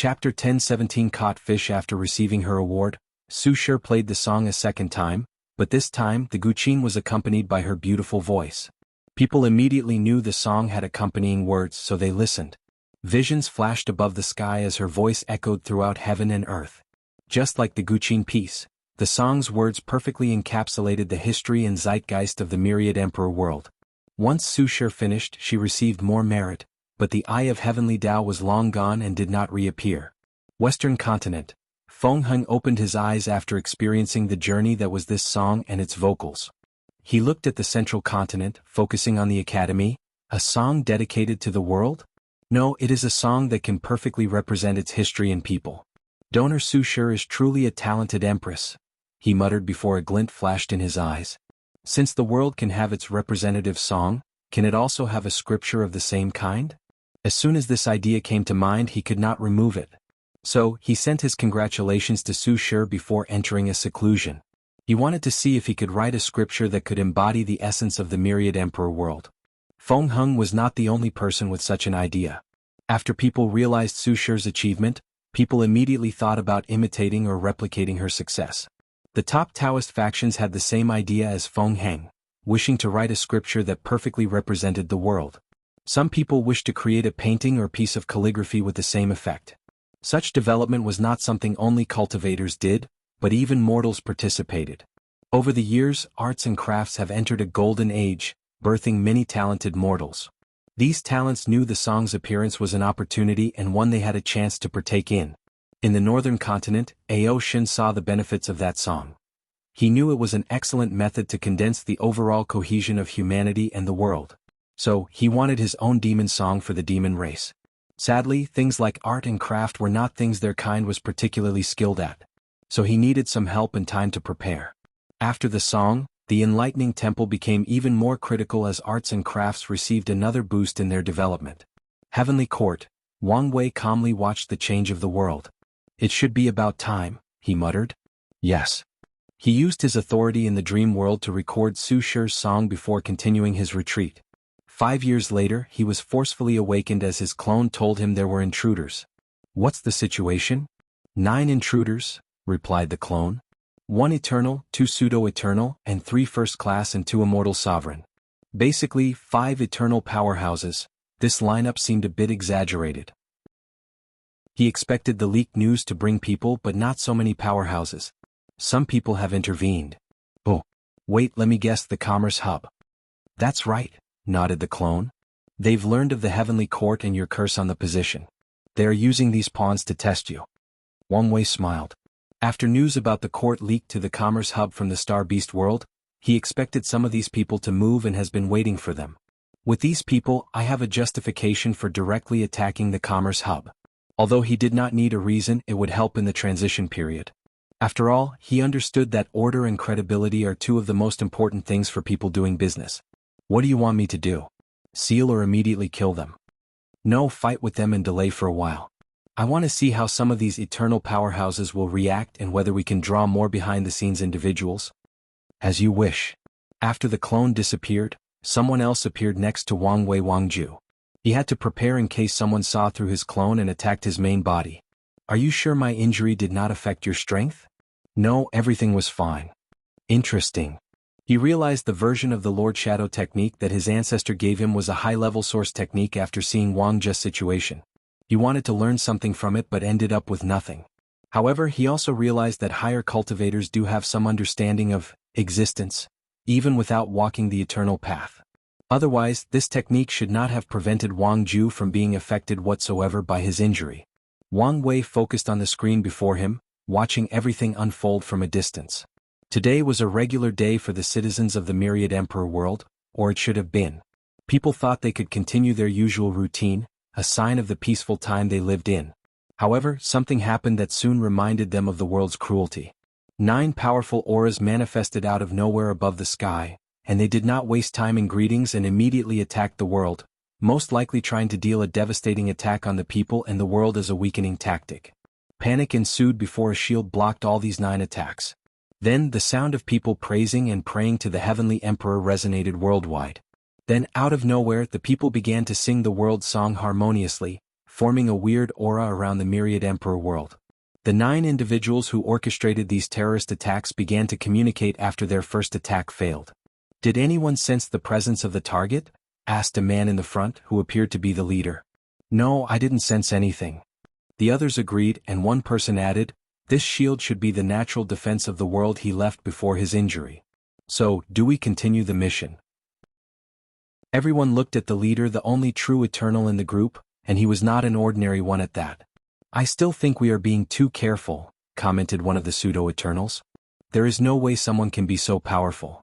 Chapter 10:17 Caught fish. After receiving her award, Su Shi played the song a second time, but this time the guqin was accompanied by her beautiful voice. People immediately knew the song had accompanying words, so they listened. Visions flashed above the sky as her voice echoed throughout heaven and earth. Just like the guqin piece, the song's words perfectly encapsulated the history and zeitgeist of the myriad emperor world. Once Su Shi finished, she received more merit, but the eye of heavenly Tao was long gone and did not reappear. Western continent. Feng Heng opened his eyes after experiencing the journey that was this song and its vocals. He looked at the central continent, focusing on the academy. A song dedicated to the world? No, it is a song that can perfectly represent its history and people. Donor Su Shi is truly a talented empress, he muttered before a glint flashed in his eyes. Since the world can have its representative song, can it also have a scripture of the same kind? As soon as this idea came to mind, he could not remove it. So, he sent his congratulations to Su Shi before entering a seclusion. He wanted to see if he could write a scripture that could embody the essence of the myriad emperor world. Feng Heng was not the only person with such an idea. After people realized Su Shi's achievement, people immediately thought about imitating or replicating her success. The top Taoist factions had the same idea as Feng Heng, wishing to write a scripture that perfectly represented the world. Some people wished to create a painting or piece of calligraphy with the same effect. Such development was not something only cultivators did, but even mortals participated. Over the years, arts and crafts have entered a golden age, birthing many talented mortals. These talents knew the song's appearance was an opportunity and one they had a chance to partake in. In the northern continent, Ao Shin saw the benefits of that song. He knew it was an excellent method to condense the overall cohesion of humanity and the world. So, he wanted his own demon song for the demon race. Sadly, things like art and craft were not things their kind was particularly skilled at. So he needed some help and time to prepare. After the song, the enlightening temple became even more critical as arts and crafts received another boost in their development. Heavenly Court, Wang Wei calmly watched the change of the world. It should be about time, he muttered. Yes. He used his authority in the dream world to record Su Shi's song before continuing his retreat. 5 years later, he was forcefully awakened as his clone told him there were intruders. What's the situation? 9 intruders, replied the clone. 1 eternal, 2 pseudo-eternal, and 3 first-class and 2 immortal sovereign. Basically, 5 eternal powerhouses. This lineup seemed a bit exaggerated. He expected the leaked news to bring people, but not so many powerhouses. Some people have intervened. Oh. Wait, let me guess, the Commerce Hub. That's right, nodded the clone. They've learned of the Heavenly Court and your curse on the position. They are using these pawns to test you. Wang Wei smiled. After news about the court leaked to the Commerce Hub from the Star Beast world, he expected some of these people to move and has been waiting for them. With these people, I have a justification for directly attacking the Commerce Hub. Although he did not need a reason, it would help in the transition period. After all, he understood that order and credibility are 2 of the most important things for people doing business. What do you want me to do? Seal or immediately kill them? No, fight with them and delay for a while. I want to see how some of these eternal powerhouses will react and whether we can draw more behind-the-scenes individuals. As you wish. After the clone disappeared, someone else appeared next to Wang Wei Wangju. He had to prepare in case someone saw through his clone and attacked his main body. Are you sure my injury did not affect your strength? No, everything was fine. Interesting. He realized the version of the Lord Shadow technique that his ancestor gave him was a high-level source technique after seeing Wang Zhe's situation. He wanted to learn something from it but ended up with nothing. However, he also realized that higher cultivators do have some understanding of existence, even without walking the eternal path. Otherwise, this technique should not have prevented Wang Zhu from being affected whatsoever by his injury. Wang Wei focused on the screen before him, watching everything unfold from a distance. Today was a regular day for the citizens of the Myriad Emperor world, or it should have been. People thought they could continue their usual routine, a sign of the peaceful time they lived in. However, something happened that soon reminded them of the world's cruelty. 9 powerful auras manifested out of nowhere above the sky, and they did not waste time in greetings and immediately attacked the world, most likely trying to deal a devastating attack on the people and the world as a weakening tactic. Panic ensued before a shield blocked all these 9 attacks. Then the sound of people praising and praying to the Heavenly Emperor resonated worldwide. Then out of nowhere the people began to sing the world song harmoniously, forming a weird aura around the myriad Emperor world. The 9 individuals who orchestrated these terrorist attacks began to communicate after their first attack failed. "Did anyone sense the presence of the target?" asked a man in the front who appeared to be the leader. "No, I didn't sense anything." The others agreed, and one person added, "This shield should be the natural defense of the world he left before his injury. So, do we continue the mission?" Everyone looked at the leader, the only true Eternal in the group, and he was not an ordinary one at that. "I still think we are being too careful," commented one of the pseudo-Eternals. "There is no way someone can be so powerful.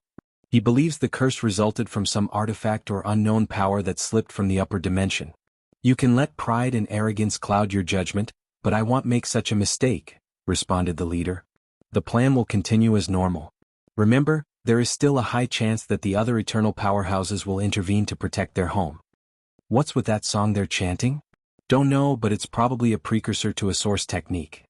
He believes the curse resulted from some artifact or unknown power that slipped from the upper dimension. You can let pride and arrogance cloud your judgment, but I won't make such a mistake," responded the leader. "The plan will continue as normal. Remember, there is still a high chance that the other eternal powerhouses will intervene to protect their home." "What's with that song they're chanting?" "Don't know, but it's probably a precursor to a source technique."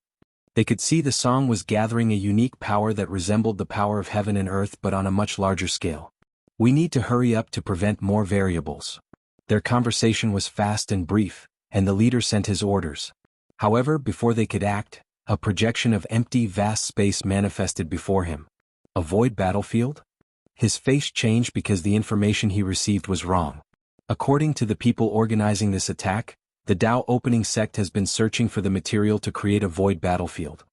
They could see the song was gathering a unique power that resembled the power of heaven and earth but on a much larger scale. "We need to hurry up to prevent more variables." Their conversation was fast and brief, and the leader sent his orders. However, before they could act, a projection of empty, vast space manifested before him. A void battlefield? His face changed because the information he received was wrong. According to the people organizing this attack, the Dao opening sect has been searching for the material to create a void battlefield.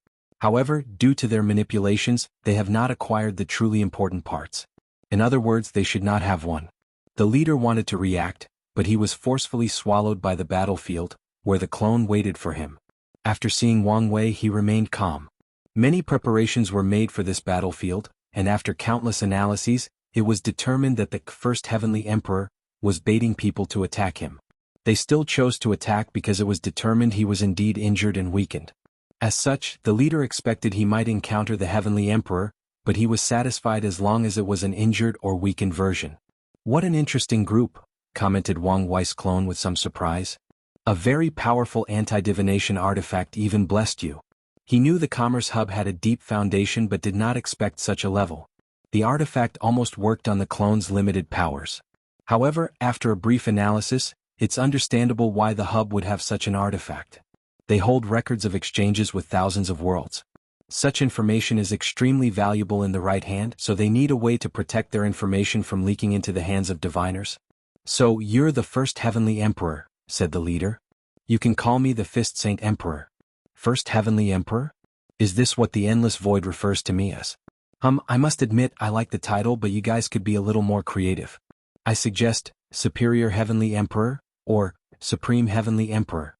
However, due to their manipulations, they have not acquired the truly important parts. In other words, they should not have one. The leader wanted to react, but he was forcefully swallowed by the battlefield, where the clone waited for him. After seeing Wang Wei, he remained calm. Many preparations were made for this battlefield, and after countless analyses, it was determined that the first heavenly emperor was baiting people to attack him. They still chose to attack because it was determined he was indeed injured and weakened. As such, the leader expected he might encounter the heavenly emperor, but he was satisfied as long as it was an injured or weakened version. "What an interesting group," commented Wang Wei's clone with some surprise. "A very powerful anti-divination artifact even blessed you." He knew the Commerce Hub had a deep foundation but did not expect such a level. The artifact almost worked on the clone's limited powers. However, after a brief analysis, it's understandable why the hub would have such an artifact. They hold records of exchanges with thousands of worlds. Such information is extremely valuable in the right hand, so they need a way to protect their information from leaking into the hands of diviners. "So, you're the first heavenly emperor," said the leader. "You can call me the Fist Saint Emperor." "First heavenly emperor? Is this what the endless void refers to me as?" I must admit I like the title, but you guys could be a little more creative. I suggest, Superior Heavenly Emperor, or Supreme Heavenly Emperor."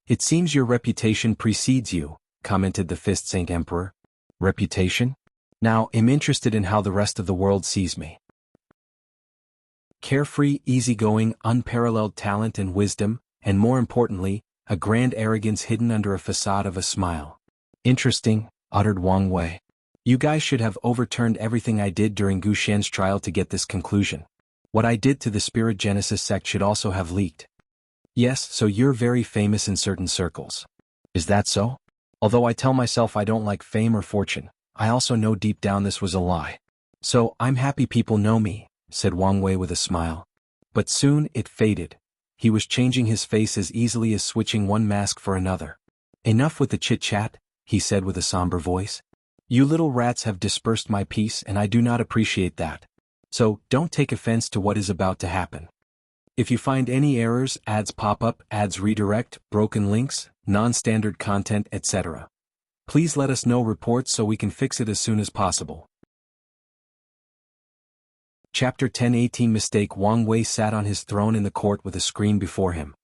"It seems your reputation precedes you," commented the Fist Saint Emperor. "Reputation? Now, I'm interested in how the rest of the world sees me." "Carefree, easygoing, unparalleled talent and wisdom, and more importantly, a grand arrogance hidden under a facade of a smile." "Interesting," uttered Wang Wei. "You guys should have overturned everything I did during Gu Xian's trial to get this conclusion. What I did to the Spirit Genesis sect should also have leaked." "Yes, so you're very famous in certain circles." "Is that so? Although I tell myself I don't like fame or fortune, I also know deep down this was a lie. So, I'm happy people know me," said Wang Wei with a smile. But soon, it faded. He was changing his face as easily as switching one mask for another. "Enough with the chit-chat," he said with a somber voice. "You little rats have dispersed my peace and I do not appreciate that. So, don't take offense to what is about to happen. If you find any errors, ads pop up, ads redirect, broken links, non-standard content, etc., please let us know reports so we can fix it as soon as possible." Chapter 10:18 Mistake. Wang Wei sat on his throne in the court with a screen before him.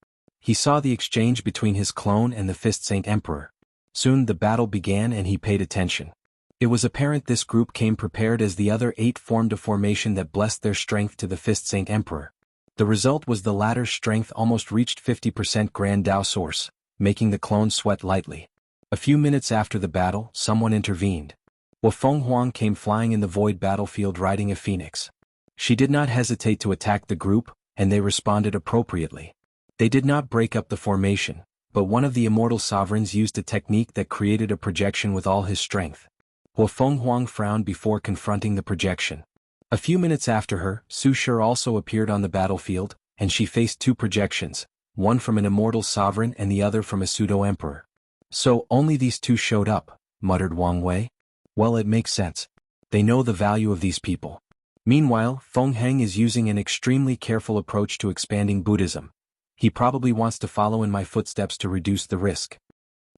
He saw the exchange between his clone and the Fist Saint Emperor. Soon the battle began and he paid attention. It was apparent this group came prepared as the other 8 formed a formation that blessed their strength to the Fist Saint Emperor. The result was the latter's strength almost reached 50% Grand Dao Source, making the clone sweat lightly. A few minutes after the battle, someone intervened. Wufeng Huang came flying in the void battlefield riding a phoenix. She did not hesitate to attack the group, and they responded appropriately. They did not break up the formation, but one of the Immortal sovereigns used a technique that created a projection with all his strength. Wufeng Huang frowned before confronting the projection. A few minutes after her, Su Shi also appeared on the battlefield, and she faced 2 projections, one from an immortal sovereign and the other from a pseudo-emperor. So only these two showed up, muttered Wang Wei. Well, it makes sense. They know the value of these people. Meanwhile, Feng Heng is using an extremely careful approach to expanding Buddhism. He probably wants to follow in my footsteps to reduce the risk.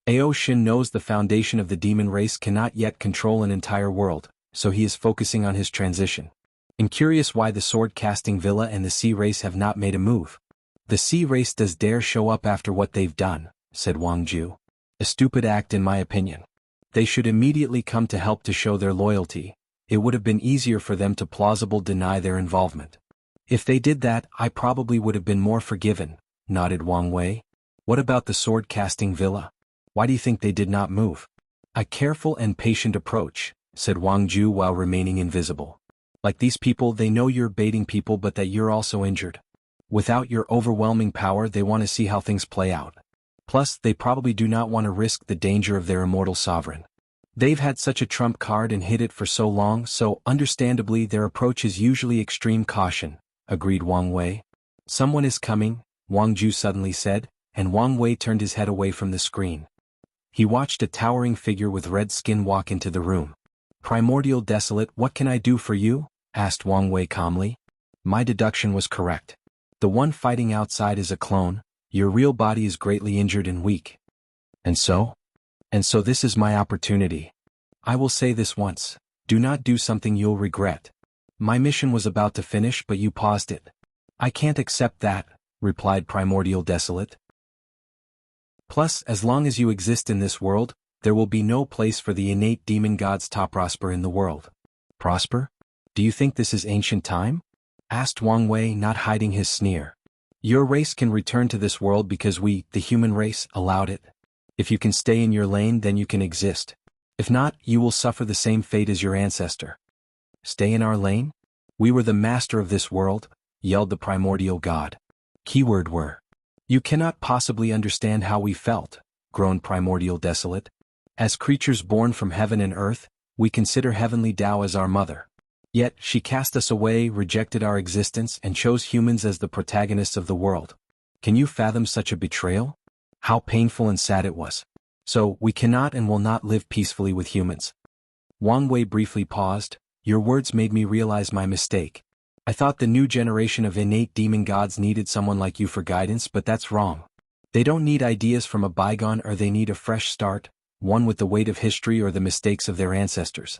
Ao Shin knows the foundation of the demon race cannot yet control an entire world, so he is focusing on his transition. I'm curious why the sword-casting villa and the sea race have not made a move. The sea race does dare show up after what they've done, said Wang Ju. A stupid act in my opinion. They should immediately come to help to show their loyalty. It would have been easier for them to plausibly deny their involvement. If they did that, I probably would have been more forgiven, nodded Wang Wei. What about the sword-casting villa? Why do you think they did not move? A careful and patient approach, said Wang Ju while remaining invisible. Like these people, they know you're baiting people but that you're also injured. Without your overwhelming power, they want to see how things play out. Plus, they probably do not want to risk the danger of their immortal sovereign. They've had such a trump card and hid it for so long, so understandably their approach is usually extreme caution, agreed Wang Wei. Someone is coming, Wang Ju suddenly said, and Wang Wei turned his head away from the screen. He watched a towering figure with red skin walk into the room. Primordial Desolate, what can I do for you? Asked Wang Wei calmly. My deduction was correct. The one fighting outside is a clone. Your real body is greatly injured and weak. And so this is my opportunity. I will say this once. Do not do something you'll regret. My mission was about to finish but you paused it. I can't accept that, replied Primordial Desolate. Plus, as long as you exist in this world, there will be no place for the innate demon gods to prosper in the world. Prosper? Do you think this is ancient time? Asked Wang Wei, not hiding his sneer. Your race can return to this world because we, the human race, allowed it. If you can stay in your lane, then you can exist. If not, you will suffer the same fate as your ancestor. Stay in our lane? We were the master of this world, yelled the primordial god. Keyword were. You cannot possibly understand how we felt, groaned Primordial Desolate. As creatures born from heaven and earth, we consider heavenly Tao as our mother. Yet, she cast us away, rejected our existence, and chose humans as the protagonists of the world. Can you fathom such a betrayal? How painful and sad it was. So, we cannot and will not live peacefully with humans. Wang Wei briefly paused. Your words made me realize my mistake. I thought the new generation of innate demon gods needed someone like you for guidance, but that's wrong. They don't need ideas from a bygone, or they need a fresh start, one with the weight of history or the mistakes of their ancestors.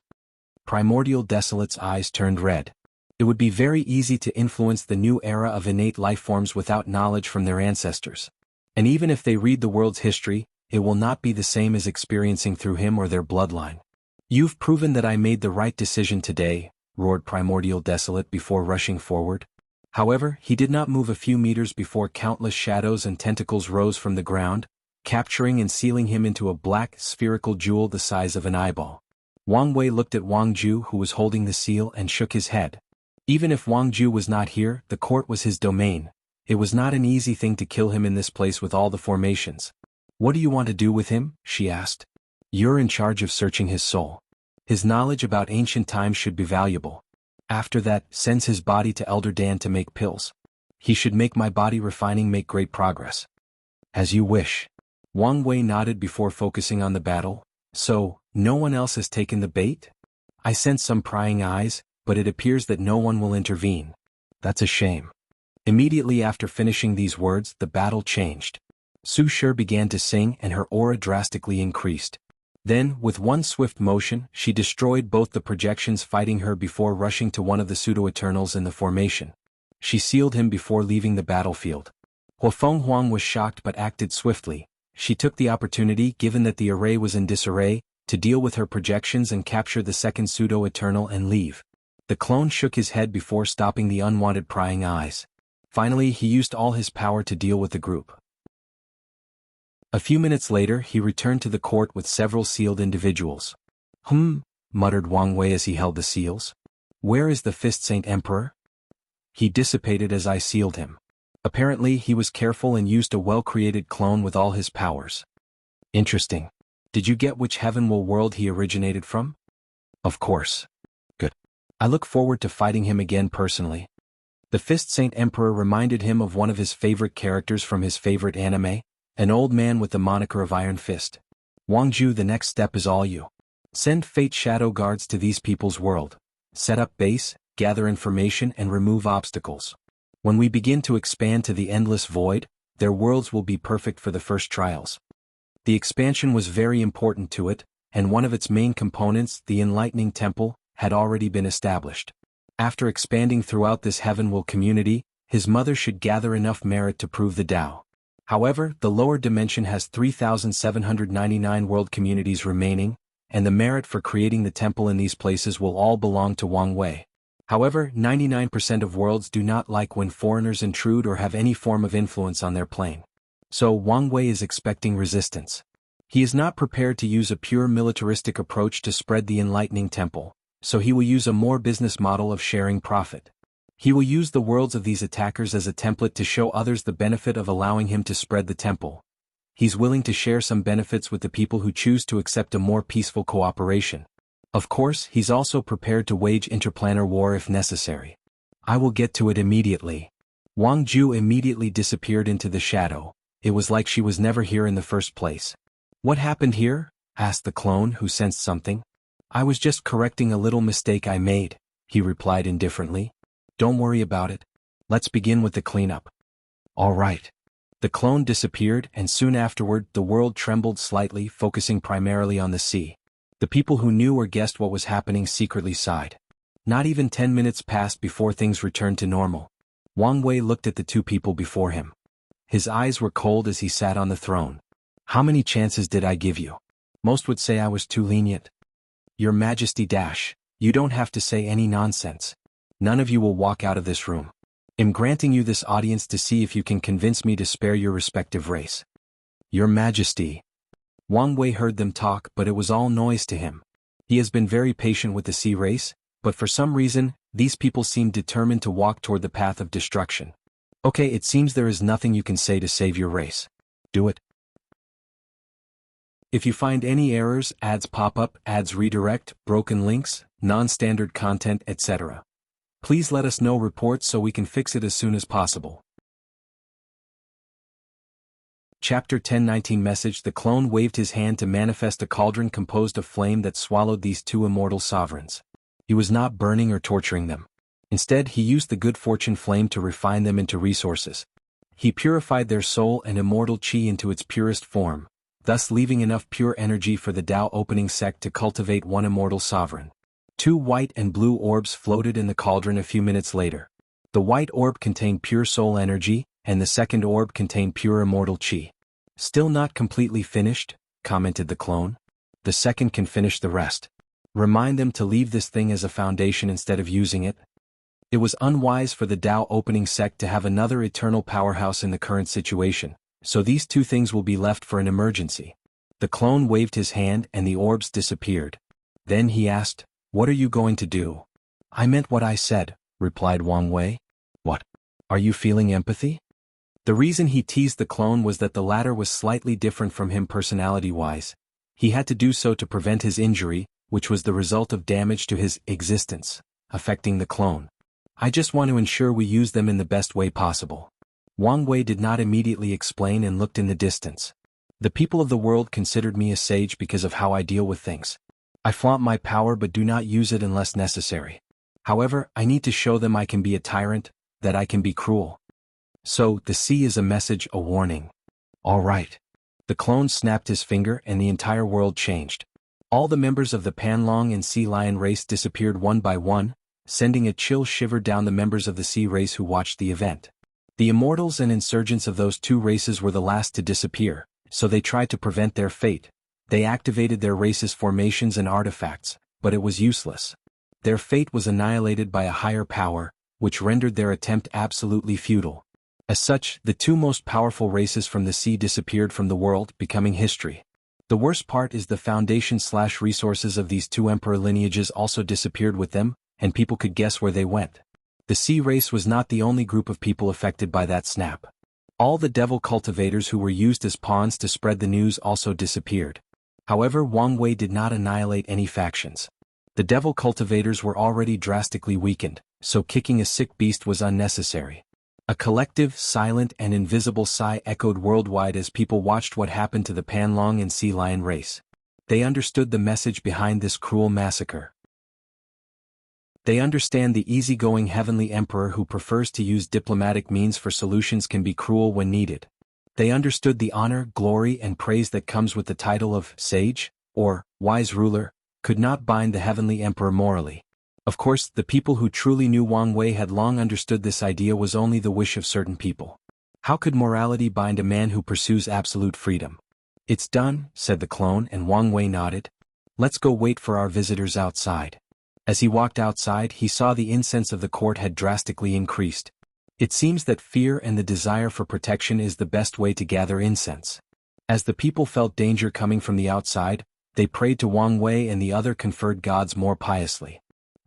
Primordial Desolate's eyes turned red. It would be very easy to influence the new era of innate lifeforms without knowledge from their ancestors. And even if they read the world's history, it will not be the same as experiencing through him or their bloodline. You've proven that I made the right decision today, roared Primordial Desolate before rushing forward. However, he did not move a few meters before countless shadows and tentacles rose from the ground, capturing and sealing him into a black, spherical jewel the size of an eyeball. Wang Wei looked at Wang Ju, who was holding the seal, and shook his head. Even if Wang Ju was not here, the court was his domain. It was not an easy thing to kill him in this place with all the formations. What do you want to do with him? She asked. You're in charge of searching his soul. His knowledge about ancient times should be valuable. After that, sends his body to Elder Dan to make pills. He should make my body refining make great progress. As you wish. Wang Wei nodded before focusing on the battle. So, no one else has taken the bait? I sense some prying eyes, but it appears that no one will intervene. That's a shame. Immediately after finishing these words, the battle changed. Su Shi began to sing and her aura drastically increased. Then, with one swift motion, she destroyed both the projections fighting her before rushing to one of the pseudo-eternals in the formation. She sealed him before leaving the battlefield. Huafeng Huang was shocked but acted swiftly. She took the opportunity, given that the array was in disarray, to deal with her projections and capture the second pseudo-eternal and leave. The clone shook his head before stopping the unwanted prying eyes. Finally, he used all his power to deal with the group. A few minutes later, he returned to the court with several sealed individuals. Muttered Wang Wei as he held the seals. Where is the Fist Saint Emperor? He dissipated as I sealed him. Apparently, he was careful and used a well-created clone with all his powers. Interesting. Did you get which heavenward world he originated from? Of course. Good. I look forward to fighting him again personally. The Fist Saint Emperor reminded him of one of his favorite characters from his favorite anime, an old man with the moniker of Iron Fist. Wangju, the next step is all you. Send Fate Shadow Guards to these people's world. Set up base, gather information and remove obstacles. When we begin to expand to the endless void, their worlds will be perfect for the first trials. The expansion was very important to it, and one of its main components, the Enlightening Temple, had already been established. After expanding throughout this heavenworld community, his mother should gather enough merit to prove the Tao. However, the lower dimension has 3,799 world communities remaining, and the merit for creating the temple in these places will all belong to Wang Wei. However, 99% of worlds do not like when foreigners intrude or have any form of influence on their plane. So Wang Wei is expecting resistance. He is not prepared to use a pure militaristic approach to spread the Enlightening Temple, so he will use a more business model of sharing profit. He will use the worlds of these attackers as a template to show others the benefit of allowing him to spread the temple. He's willing to share some benefits with the people who choose to accept a more peaceful cooperation. Of course, he's also prepared to wage interplanar war if necessary. I will get to it immediately. Wang Ju immediately disappeared into the shadow. It was like she was never here in the first place. What happened here? Asked the clone, who sensed something. I was just correcting a little mistake I made, he replied indifferently. Don't worry about it. Let's begin with the cleanup. All right. The clone disappeared, and soon afterward the world trembled slightly, focusing primarily on the sea. The people who knew or guessed what was happening secretly sighed. Not even 10 minutes passed before things returned to normal. Wang Wei looked at the two people before him. His eyes were cold as he sat on the throne. How many chances did I give you? Most would say I was too lenient. Your Majesty dash, you don't have to say any nonsense. None of you will walk out of this room. I'm granting you this audience to see if you can convince me to spare your respective race. Your Majesty. Wang Wei heard them talk, but it was all noise to him. He has been very patient with the sea race, but for some reason, these people seem determined to walk toward the path of destruction. Okay, it seems there is nothing you can say to save your race. Do it. If you find any errors, ads pop up, ads redirect, broken links, non-standard content, etc., please let us know reports so we can fix it as soon as possible. Chapter 1019 Message. The clone waved his hand to manifest a cauldron composed of flame that swallowed these two immortal sovereigns. He was not burning or torturing them. Instead, he used the good fortune flame to refine them into resources. He purified their soul and immortal qi into its purest form, thus leaving enough pure energy for the Tao opening sect to cultivate one immortal sovereign. Two white and blue orbs floated in the cauldron a few minutes later. The white orb contained pure soul energy, and the second orb contained pure immortal qi. Still not completely finished, commented the clone. The second can finish the rest. Remind them to leave this thing as a foundation instead of using it. It was unwise for the Tao opening sect to have another eternal powerhouse in the current situation, so these two things will be left for an emergency. The clone waved his hand and the orbs disappeared. Then he asked, "What are you going to do?" "I meant what I said," replied Wang Wei. "What? Are you feeling empathy?" The reason he teased the clone was that the latter was slightly different from him personality-wise. He had to do so to prevent his injury, which was the result of damage to his existence, affecting the clone. "I just want to ensure we use them in the best way possible." Wang Wei did not immediately explain and looked in the distance. "The people of the world considered me a sage because of how I deal with things. I flaunt my power but do not use it unless necessary. However, I need to show them I can be a tyrant, that I can be cruel. So, the sea is a message, a warning." "All right." The clone snapped his finger and the entire world changed. All the members of the Panlong and Sea Lion race disappeared one by one, sending a chill shiver down the members of the sea race who watched the event. The immortals and insurgents of those two races were the last to disappear, so they tried to prevent their fate. They activated their race's formations and artifacts, but it was useless. Their fate was annihilated by a higher power, which rendered their attempt absolutely futile. As such, the two most powerful races from the sea disappeared from the world, becoming history. The worst part is the foundation/resources of these two emperor lineages also disappeared with them, and people could guess where they went. The sea race was not the only group of people affected by that snap. All the devil cultivators who were used as pawns to spread the news also disappeared. However, Wang Wei did not annihilate any factions. The devil cultivators were already drastically weakened, so kicking a sick beast was unnecessary. A collective, silent and invisible sigh echoed worldwide as people watched what happened to the Panlong and Sea Lion race. They understood the message behind this cruel massacre. They understand the easygoing heavenly emperor who prefers to use diplomatic means for solutions can be cruel when needed. They understood the honor, glory and praise that comes with the title of sage, or wise ruler, could not bind the heavenly emperor morally. Of course, the people who truly knew Wang Wei had long understood this idea was only the wish of certain people. How could morality bind a man who pursues absolute freedom? It's done, said the clone, and Wang Wei nodded. Let's go wait for our visitors outside. As he walked outside, he saw the incense of the court had drastically increased. It seems that fear and the desire for protection is the best way to gather incense. As the people felt danger coming from the outside, they prayed to Wang Wei and the other conferred gods more piously.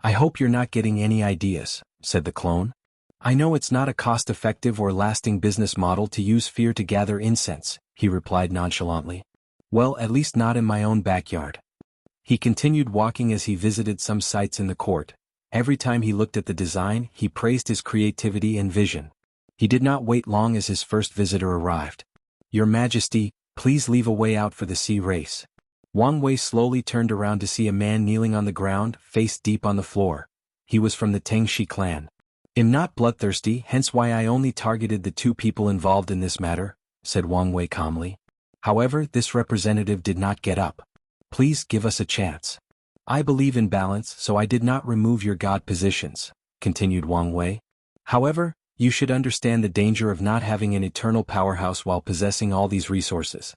I hope you're not getting any ideas, said the clone. I know it's not a cost-effective or lasting business model to use fear to gather incense, he replied nonchalantly. Well, at least not in my own backyard. He continued walking as he visited some sites in the court. Every time he looked at the design, he praised his creativity and vision. He did not wait long as his first visitor arrived. Your Majesty, please leave a way out for the sea race. Wang Wei slowly turned around to see a man kneeling on the ground, face deep on the floor. He was from the Tengshi clan. I'm not bloodthirsty, hence why I only targeted the two people involved in this matter, said Wang Wei calmly. However, this representative did not get up. Please give us a chance. I believe in balance, so I did not remove your god positions, continued Wang Wei. However, you should understand the danger of not having an eternal powerhouse while possessing all these resources.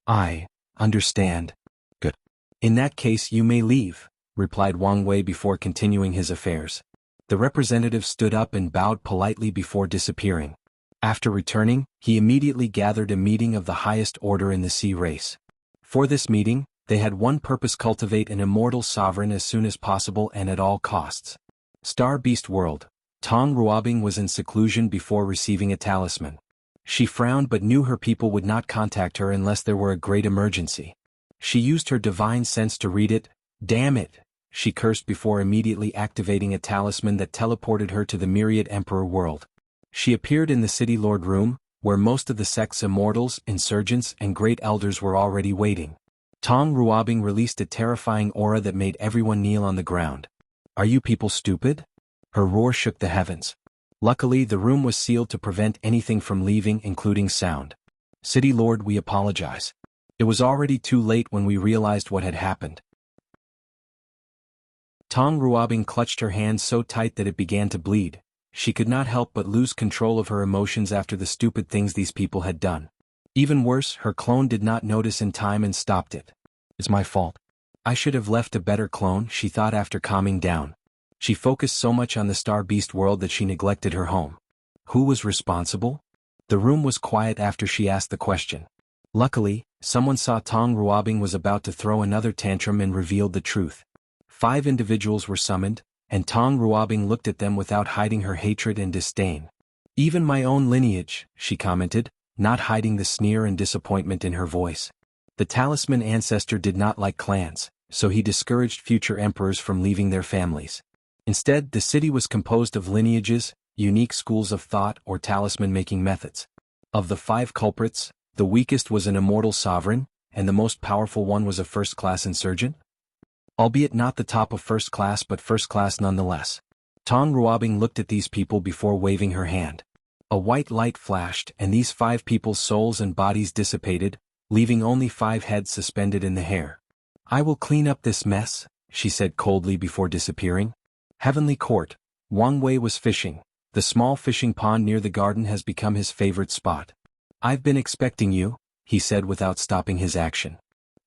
I understand. Good. In that case you may leave, replied Wang Wei before continuing his affairs. The representative stood up and bowed politely before disappearing. After returning, he immediately gathered a meeting of the highest order in the sea race. For this meeting, they had one purpose: cultivate an immortal sovereign as soon as possible and at all costs. Star Beast World. Tong Ruobing was in seclusion before receiving a talisman. She frowned but knew her people would not contact her unless there were a great emergency. She used her divine sense to read it. Damn it! She cursed before immediately activating a talisman that teleported her to the Myriad Emperor world. She appeared in the City Lord room, where most of the sect's immortals, insurgents, and great elders were already waiting. Tong Ruobing released a terrifying aura that made everyone kneel on the ground. Are you people stupid? Her roar shook the heavens. Luckily, the room was sealed to prevent anything from leaving, including sound. City Lord, we apologize. It was already too late when we realized what had happened. Tong Ruobing clutched her hand so tight that it began to bleed. She could not help but lose control of her emotions after the stupid things these people had done. Even worse, her clone did not notice in time and stopped it. It's my fault. I should have left a better clone, she thought after calming down. She focused so much on the Star Beast world that she neglected her home. Who was responsible? The room was quiet after she asked the question. Luckily, someone saw Tong Ruobing was about to throw another tantrum and revealed the truth. 5 individuals were summoned, and Tong Ruobing looked at them without hiding her hatred and disdain. Even my own lineage, she commented, not hiding the sneer and disappointment in her voice. The talisman ancestor did not like clans, so he discouraged future emperors from leaving their families. Instead, the city was composed of lineages, unique schools of thought or talisman-making methods. Of the 5 culprits, the weakest was an immortal sovereign, and the most powerful one was a first-class insurgent. Albeit not the top of first class but first class nonetheless. Tong Ruobing looked at these people before waving her hand. A white light flashed and these 5 people's souls and bodies dissipated, leaving only 5 heads suspended in the air. I will clean up this mess, she said coldly before disappearing. Heavenly Court. Wang Wei was fishing. The small fishing pond near the garden has become his favorite spot. I've been expecting you, he said without stopping his action.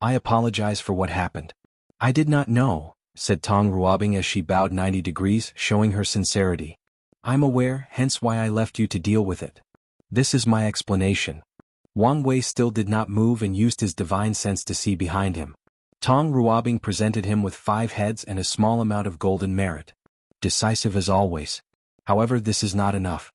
I apologize for what happened. I did not know, said Tong Ruobing as she bowed 90 degrees, showing her sincerity. I'm aware, hence why I left you to deal with it. This is my explanation. Wang Wei still did not move and used his divine sense to see behind him. Tong Ruobing presented him with 5 heads and a small amount of golden merit. Decisive as always. However, this is not enough.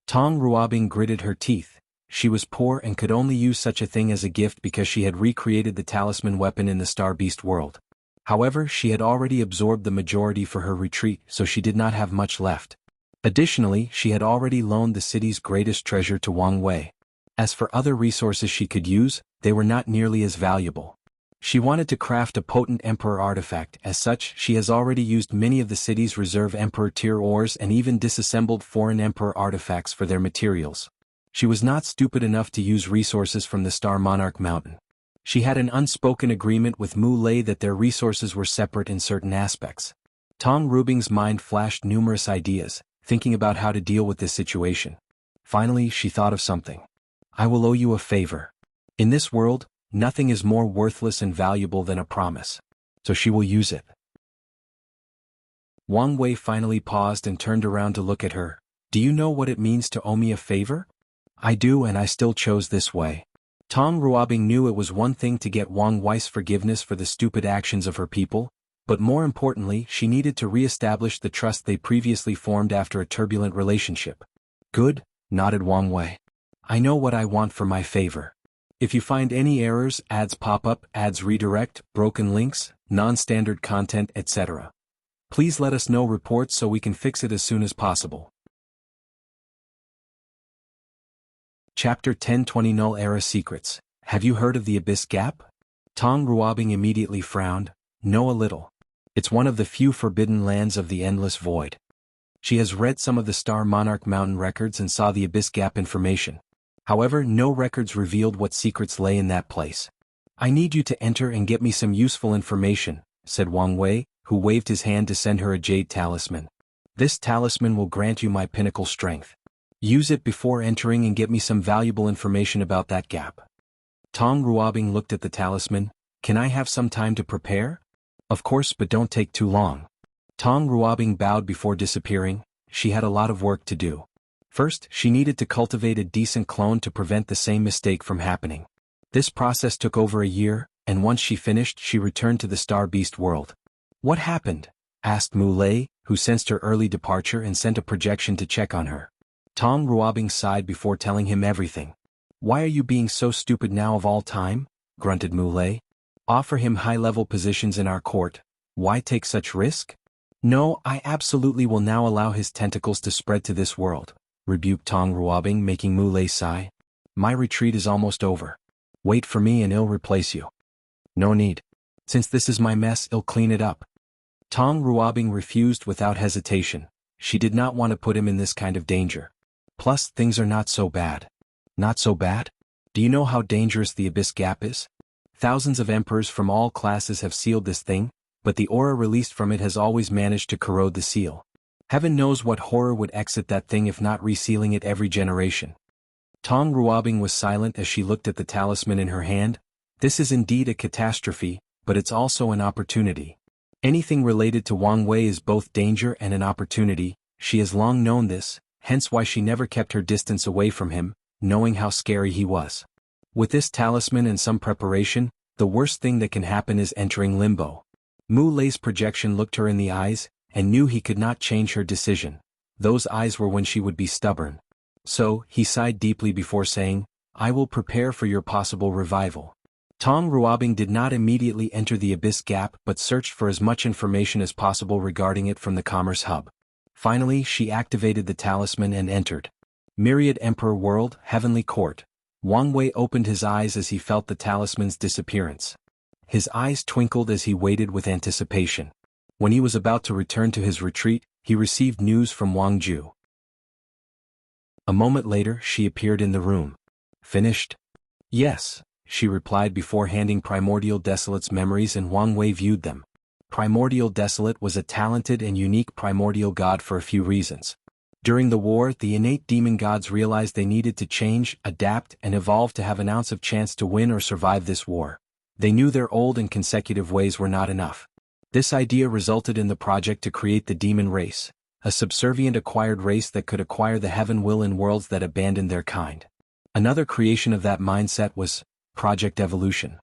Tong Ruobing gritted her teeth. She was poor and could only use such a thing as a gift because she had recreated the talisman weapon in the Star Beast world. However, she had already absorbed the majority for her retreat, so she did not have much left. Additionally, she had already loaned the city's greatest treasure to Wang Wei. As for other resources she could use, they were not nearly as valuable. She wanted to craft a potent Emperor artifact. As such, she has already used many of the city's reserve Emperor tier ores and even disassembled foreign Emperor artifacts for their materials. She was not stupid enough to use resources from the Star Monarch Mountain. She had an unspoken agreement with Mu Lei that their resources were separate in certain aspects. Tong Rubing's mind flashed numerous ideas, thinking about how to deal with this situation. Finally, she thought of something. I will owe you a favor. In this world, nothing is more worthless and valuable than a promise. So she will use it. Wang Wei finally paused and turned around to look at her. Do you know what it means to owe me a favor? I do, and I still chose this way. Tong Ruobing knew it was one thing to get Wang Wei's forgiveness for the stupid actions of her people, but more importantly, she needed to re-establish the trust they previously formed after a turbulent relationship. Good, nodded Wang Wei. I know what I want for my favor. If you find any errors, ads pop up, ads redirect, broken links, non-standard content, etc., please let us know reports so we can fix it as soon as possible. Chapter 1020 Null Era Secrets. Have you heard of the Abyss Gap? Tong Ruobing immediately frowned. No, a little. It's one of the few forbidden lands of the Endless Void. She has read some of the Star Monarch Mountain records and saw the Abyss Gap information. However, no records revealed what secrets lay in that place. I need you to enter and get me some useful information, said Wang Wei, who waved his hand to send her a jade talisman. This talisman will grant you my pinnacle strength. Use it before entering and get me some valuable information about that gap. Tong Ruobing looked at the talisman. Can I have some time to prepare? Of course, but don't take too long. Tong Ruobing bowed before disappearing. She had a lot of work to do. First, she needed to cultivate a decent clone to prevent the same mistake from happening. This process took over a year, and once she finished, she returned to the Star Beast world. What happened? Asked Mu Lei, who sensed her early departure and sent a projection to check on her. Tong Ruobing sighed before telling him everything. Why are you being so stupid now of all time? Grunted Mu Lei. Offer him high-level positions in our court. Why take such risk? No, I absolutely will now allow his tentacles to spread to this world, rebuked Tong Ruobing, making Mu Lei sigh. My retreat is almost over. Wait for me and I'll replace you. No need. Since this is my mess, I'll clean it up. Tong Ruobing refused without hesitation. She did not want to put him in this kind of danger. Plus, things are not so bad. Not so bad? Do you know how dangerous the Abyss Gap is? Thousands of emperors from all classes have sealed this thing, but the aura released from it has always managed to corrode the seal. Heaven knows what horror would exit that thing if not resealing it every generation. Tong Ruobing was silent as she looked at the talisman in her hand. This is indeed a catastrophe, but it's also an opportunity. Anything related to Wang Wei is both danger and an opportunity. She has long known this, hence why she never kept her distance away from him, knowing how scary he was. With this talisman and some preparation, the worst thing that can happen is entering limbo. Mu Lei's projection looked her in the eyes, and knew he could not change her decision. Those eyes were when she would be stubborn. So, he sighed deeply before saying, I will prepare for your possible revival. Tong Ruobing did not immediately enter the Abyss Gap but searched for as much information as possible regarding it from the Commerce Hub. Finally, she activated the talisman and entered. Myriad Emperor World, Heavenly Court. Wang Wei opened his eyes as he felt the talisman's disappearance. His eyes twinkled as he waited with anticipation. When he was about to return to his retreat, he received news from Wang Ju. A moment later, she appeared in the room. Finished? Yes, she replied before handing Primordial Desolate's memories, and Wang Wei viewed them. Primordial Desolate was a talented and unique primordial god for a few reasons. During the war, the innate demon gods realized they needed to change, adapt, and evolve to have an ounce of chance to win or survive this war. They knew their old and consecutive ways were not enough. This idea resulted in the project to create the demon race, a subservient acquired race that could acquire the heaven will in worlds that abandoned their kind. Another creation of that mindset was Project Evolution.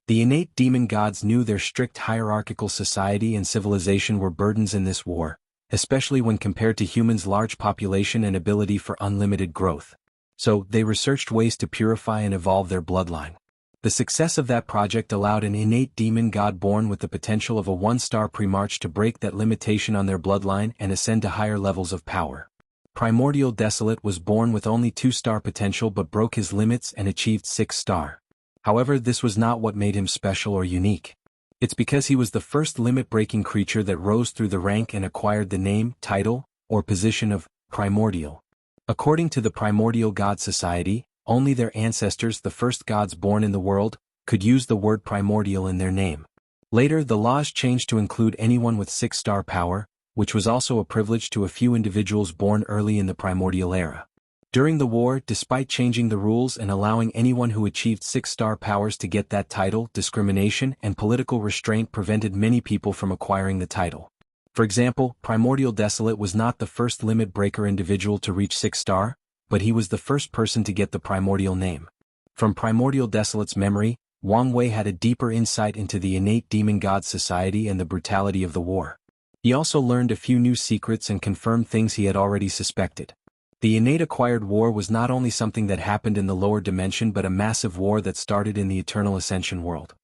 The innate demon gods knew their strict hierarchical society and civilization were burdens in this war, especially when compared to humans' large population and ability for unlimited growth. So, they researched ways to purify and evolve their bloodline. The success of that project allowed an innate demon god born with the potential of a one-star pre-march to break that limitation on their bloodline and ascend to higher levels of power. Primordial Desolate was born with only 2-star potential but broke his limits and achieved 6-star. However, this was not what made him special or unique. It's because he was the first limit-breaking creature that rose through the rank and acquired the name, title, or position of Primordial. According to the Primordial God Society, only their ancestors, the first gods born in the world, could use the word primordial in their name. Later, the laws changed to include anyone with 6-star power, which was also a privilege to a few individuals born early in the primordial era. During the war, despite changing the rules and allowing anyone who achieved 6-star powers to get that title, discrimination and political restraint prevented many people from acquiring the title. For example, Primordial Desolate was not the first limit breaker individual to reach 6-star, but he was the first person to get the primordial name. From Primordial Desolate's memory, Wang Wei had a deeper insight into the innate demon god society and the brutality of the war. He also learned a few new secrets and confirmed things he had already suspected. The innate acquired war was not only something that happened in the lower dimension but a massive war that started in the Eternal Ascension world.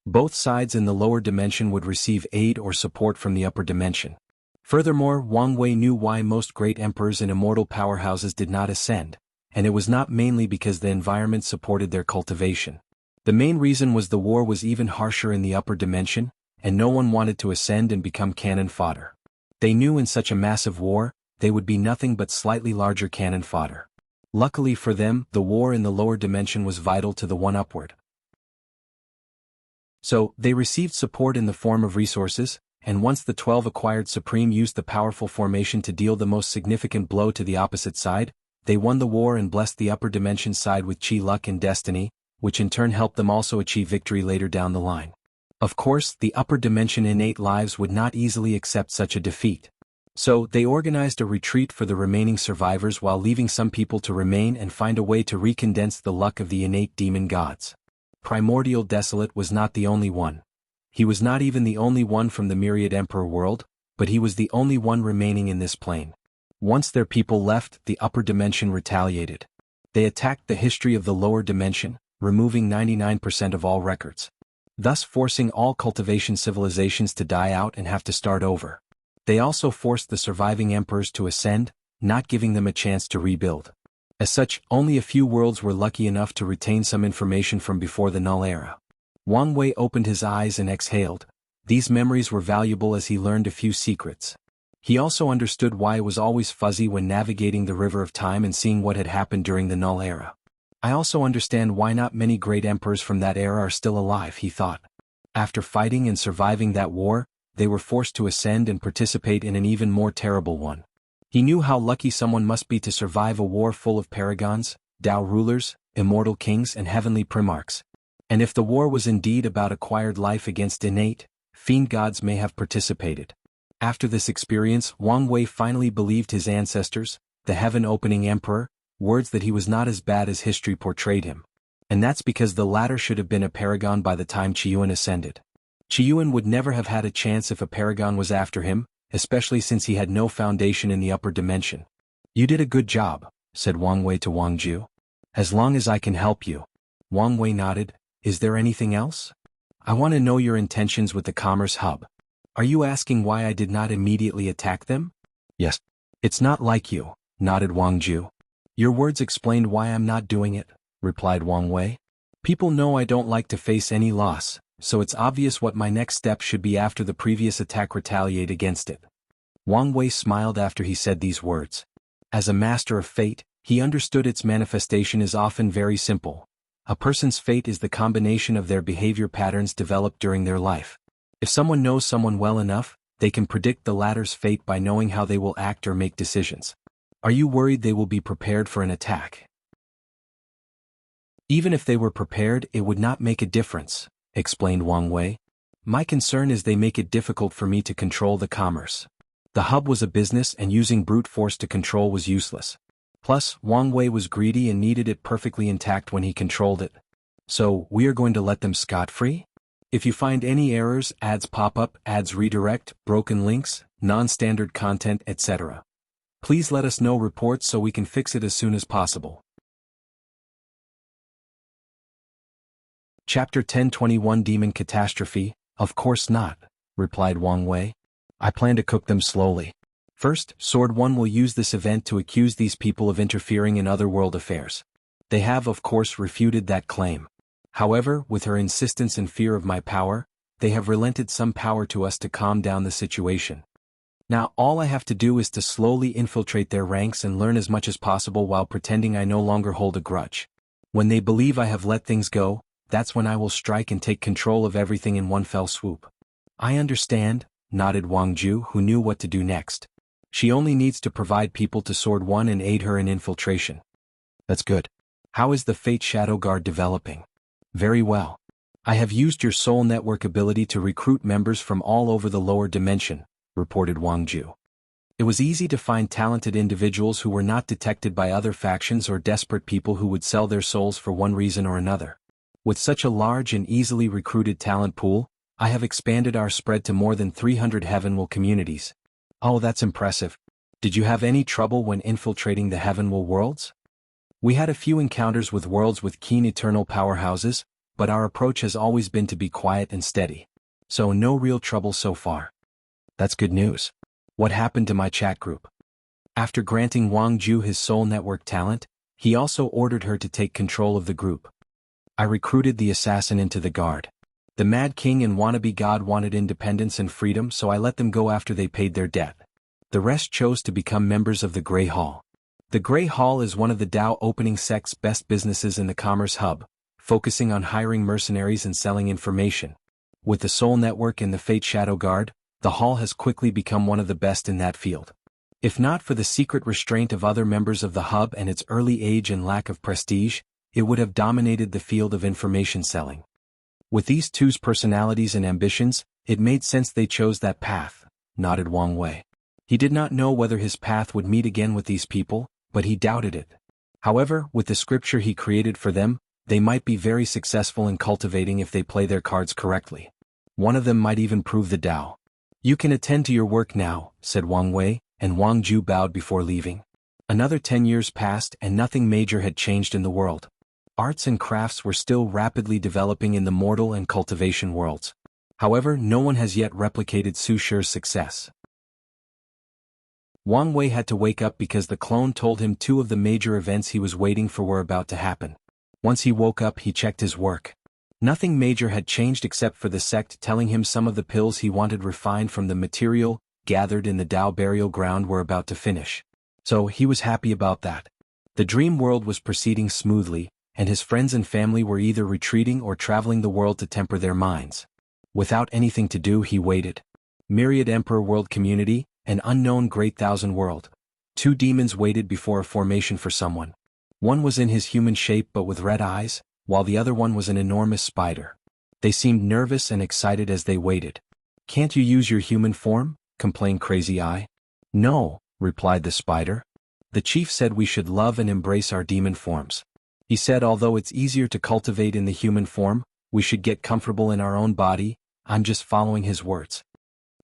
Both sides in the lower dimension would receive aid or support from the upper dimension. Furthermore, Wang Wei knew why most great emperors and immortal powerhouses did not ascend, and it was not mainly because the environment supported their cultivation. The main reason was the war was even harsher in the upper dimension, and no one wanted to ascend and become cannon fodder. They knew in such a massive war, they would be nothing but slightly larger cannon fodder. Luckily for them, the war in the lower dimension was vital to the one upward. So, they received support in the form of resources, and once the 12 acquired Supreme used the powerful formation to deal the most significant blow to the opposite side, they won the war and blessed the upper dimension side with chi luck and destiny, which in turn helped them also achieve victory later down the line. Of course, the upper dimension innate lives would not easily accept such a defeat. So, they organized a retreat for the remaining survivors while leaving some people to remain and find a way to recondense the luck of the innate demon gods. Primordial Desolate was not the only one. He was not even the only one from the Myriad Emperor world, but he was the only one remaining in this plane. Once their people left, the upper dimension retaliated. They attacked the history of the lower dimension, removing 99% of all records, thus forcing all cultivation civilizations to die out and have to start over. They also forced the surviving emperors to ascend, not giving them a chance to rebuild. As such, only a few worlds were lucky enough to retain some information from before the Null era. Wang Wei opened his eyes and exhaled. These memories were valuable as he learned a few secrets. He also understood why it was always fuzzy when navigating the river of time and seeing what had happened during the Null era. I also understand why not many great emperors from that era are still alive, he thought. After fighting and surviving that war, they were forced to ascend and participate in an even more terrible one. He knew how lucky someone must be to survive a war full of paragons, Tao rulers, immortal kings and heavenly primarchs. And if the war was indeed about acquired life against innate, fiend gods may have participated. After this experience, Wang Wei finally believed his ancestors, the heaven-opening emperor, words that he was not as bad as history portrayed him. And that's because the latter should have been a paragon by the time Qiyuan ascended. Qiyuan would never have had a chance if a paragon was after him, especially since he had no foundation in the upper dimension. You did a good job, said Wang Wei to Wang Ju. As long as I can help you. Wang Wei nodded. Is there anything else? I want to know your intentions with the Commerce Hub. Are you asking why I did not immediately attack them? Yes. It's not like you, nodded Wang Ju. Your words explained why I'm not doing it, replied Wang Wei. People know I don't like to face any loss, so it's obvious what my next step should be after the previous attack retaliate against it. Wang Wei smiled after he said these words. As a master of fate, he understood its manifestation is often very simple. A person's fate is the combination of their behavior patterns developed during their life. If someone knows someone well enough, they can predict the latter's fate by knowing how they will act or make decisions. Are you worried they will be prepared for an attack? Even if they were prepared, it would not make a difference, explained Wang Wei. My concern is they make it difficult for me to control the commerce. The hub was a business and using brute force to control was useless. Plus, Wang Wei was greedy and needed it perfectly intact when he controlled it. So, we are going to let them scot-free? If you find any errors, ads pop up, ads redirect, broken links, non-standard content, etc. Please let us know reports so we can fix it as soon as possible. Chapter 1021 Demon Catastrophe. Of course not, replied Wang Wei. I plan to cook them slowly. First, Sword One will use this event to accuse these people of interfering in other world affairs. They have, of course, refuted that claim. However, with her insistence and fear of my power, they have relented some power to us to calm down the situation. Now all I have to do is to slowly infiltrate their ranks and learn as much as possible while pretending I no longer hold a grudge. When they believe I have let things go, that's when I will strike and take control of everything in one fell swoop. I understand, nodded Wang Ju, who knew what to do next. She only needs to provide people to Sword One and aid her in infiltration. That's good. How is the Fate Shadow Guard developing? Very well. I have used your soul network ability to recruit members from all over the lower dimension, reported Wang Ju. It was easy to find talented individuals who were not detected by other factions or desperate people who would sell their souls for one reason or another. With such a large and easily recruited talent pool, I have expanded our spread to more than 300 Heavenwell communities. Oh, that's impressive. Did you have any trouble when infiltrating the Heavenwell worlds? We had a few encounters with worlds with keen eternal powerhouses, but our approach has always been to be quiet and steady. So no real trouble so far. That's good news. What happened to my chat group? After granting Wang Ju his soul network talent, he also ordered her to take control of the group. I recruited the assassin into the guard. The Mad King and wannabe god wanted independence and freedom, so I let them go after they paid their debt. The rest chose to become members of the Grey Hall. The Grey Hall is one of the Dao opening sect's best businesses in the Commerce Hub, focusing on hiring mercenaries and selling information. With the Soul Network and the Fate Shadow Guard, the Hall has quickly become one of the best in that field. If not for the secret restraint of other members of the Hub and its early age and lack of prestige, it would have dominated the field of information selling. With these two's personalities and ambitions, it made sense they chose that path, nodded Wang Wei. He did not know whether his path would meet again with these people, but he doubted it. However, with the scripture he created for them, they might be very successful in cultivating if they play their cards correctly. One of them might even prove the Dao. You can attend to your work now, said Wang Wei, and Wang Ju bowed before leaving. Another 10 years passed and nothing major had changed in the world. Arts and crafts were still rapidly developing in the mortal and cultivation worlds. However, no one has yet replicated Su Shi's success. Wang Wei had to wake up because the clone told him two of the major events he was waiting for were about to happen. Once he woke up, he checked his work. Nothing major had changed except for the sect telling him some of the pills he wanted refined from the material gathered in the Dao burial ground were about to finish. So he was happy about that. The dream world was proceeding smoothly, and his friends and family were either retreating or traveling the world to temper their minds. Without anything to do, he waited. Myriad Emperor World Community, an unknown Great Thousand World. Two demons waited before a formation for someone. One was in his human shape but with red eyes, while the other one was an enormous spider. They seemed nervous and excited as they waited. Can't you use your human form? Complained Crazy Eye. No, replied the spider. The chief said we should love and embrace our demon forms. He said although it's easier to cultivate in the human form, we should get comfortable in our own body. I'm just following his words.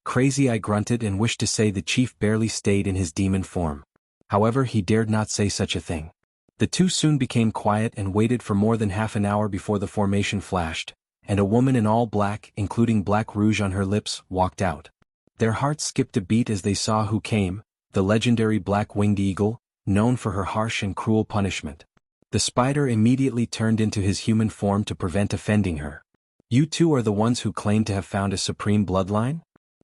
Crazy Eye grunted and wished to say the chief barely stayed in his demon form. However, he dared not say such a thing. The two soon became quiet and waited for more than half an hour before the formation flashed, and a woman in all black, including black rouge on her lips, walked out. Their hearts skipped a beat as they saw who came, the legendary black-winged eagle, known for her harsh and cruel punishment. The spider immediately turned into his human form to prevent offending her. You two are the ones who claim to have found a supreme bloodline?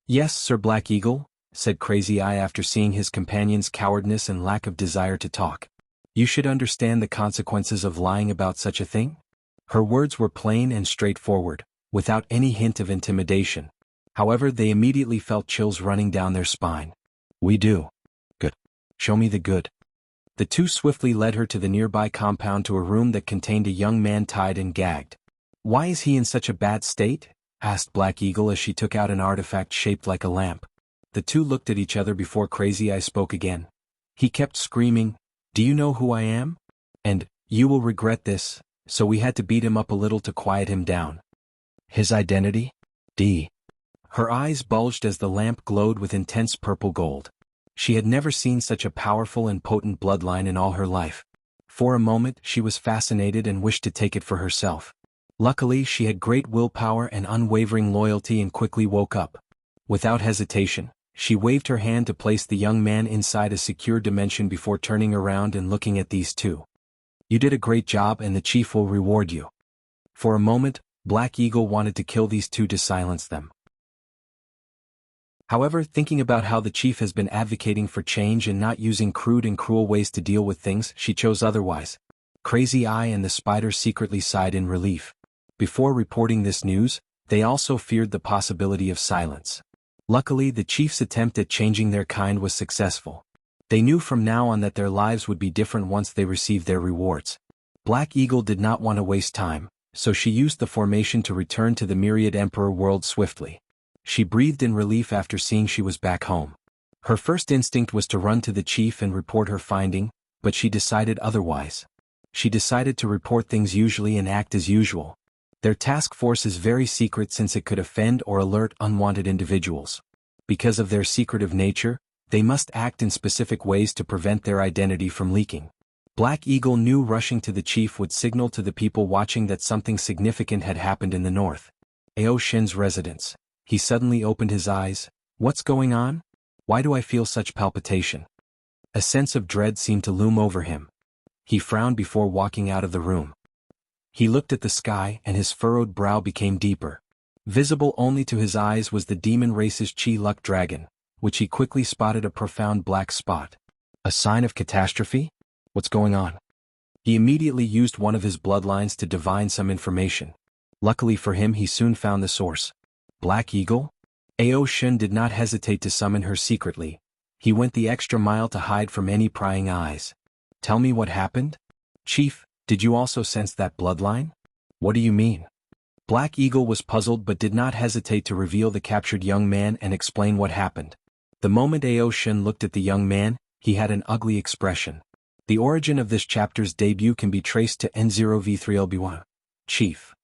Yes, Sir Black Eagle, said Crazy Eye after seeing his companion's cowardice and lack of desire to talk. You should understand the consequences of lying about such a thing. Her words were plain and straightforward, without any hint of intimidation. However, they immediately felt chills running down their spine. We do. Good. Show me the good. The two swiftly led her to the nearby compound to a room that contained a young man tied and gagged. Why is he in such a bad state? Asked Black Eagle as she took out an artifact shaped like a lamp. The two looked at each other before Crazy Eye spoke again. He kept screaming, "Do you know who I am? And, you will regret this," so we had to beat him up a little to quiet him down. His identity? D. Her eyes bulged as the lamp glowed with intense purple gold. She had never seen such a powerful and potent bloodline in all her life. For a moment she was fascinated and wished to take it for herself. Luckily, she had great willpower and unwavering loyalty and quickly woke up. Without hesitation, she waved her hand to place the young man inside a secure dimension before turning around and looking at these two. You did a great job and the chief will reward you. For a moment, Black Eagle wanted to kill these two to silence them. However, thinking about how the chief has been advocating for change and not using crude and cruel ways to deal with things, she chose otherwise. Crazy Eye and the spider secretly sighed in relief. Before reporting this news, they also feared the possibility of silence. Luckily, the chief's attempt at changing their kind was successful. They knew from now on that their lives would be different once they received their rewards. Black Eagle did not want to waste time, so she used the formation to return to the Myriad Emperor world swiftly. She breathed in relief after seeing she was back home. Her first instinct was to run to the chief and report her finding, but she decided otherwise. She decided to report things usually and act as usual. Their task force is very secret since it could offend or alert unwanted individuals. Because of their secretive nature, they must act in specific ways to prevent their identity from leaking. Black Eagle knew rushing to the chief would signal to the people watching that something significant had happened in the north. Ao Shen's residence. He suddenly opened his eyes. What's going on? Why do I feel such palpitation? A sense of dread seemed to loom over him. He frowned before walking out of the room. He looked at the sky and his furrowed brow became deeper. Visible only to his eyes was the demon race's Chi Luck dragon, which he quickly spotted a profound black spot. A sign of catastrophe? What's going on? He immediately used one of his bloodlines to divine some information. Luckily for him, he soon found the source. Black Eagle? Ao Shen did not hesitate to summon her secretly. He went the extra mile to hide from any prying eyes. Tell me what happened? Chief, did you also sense that bloodline? What do you mean? Black Eagle was puzzled but did not hesitate to reveal the captured young man and explain what happened. The moment Ao Shen looked at the young man, he had an ugly expression. The origin of this chapter's debut can be traced to N0V3LB1. Chief.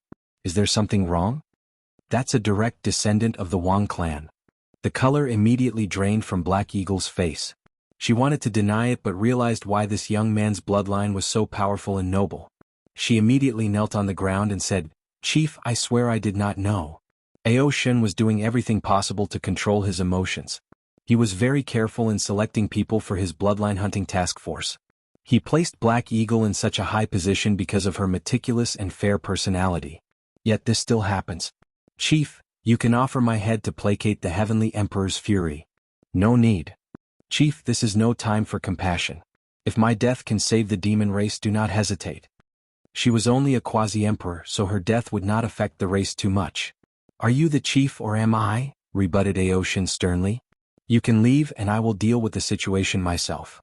Is there something wrong? That's a direct descendant of the Wang clan. The color immediately drained from Black Eagle's face. She wanted to deny it but realized why this young man's bloodline was so powerful and noble. She immediately knelt on the ground and said, Chief, I swear I did not know. Ao Shen was doing everything possible to control his emotions. He was very careful in selecting people for his bloodline hunting task force. He placed Black Eagle in such a high position because of her meticulous and fair personality. Yet this still happens. Chief, you can offer my head to placate the Heavenly Emperor's fury. No need. Chief, this is no time for compassion. If my death can save the demon race, do not hesitate. She was only a quasi-emperor, so her death would not affect the race too much. Are you the chief or am I? Rebutted Ao Shen sternly. You can leave and I will deal with the situation myself.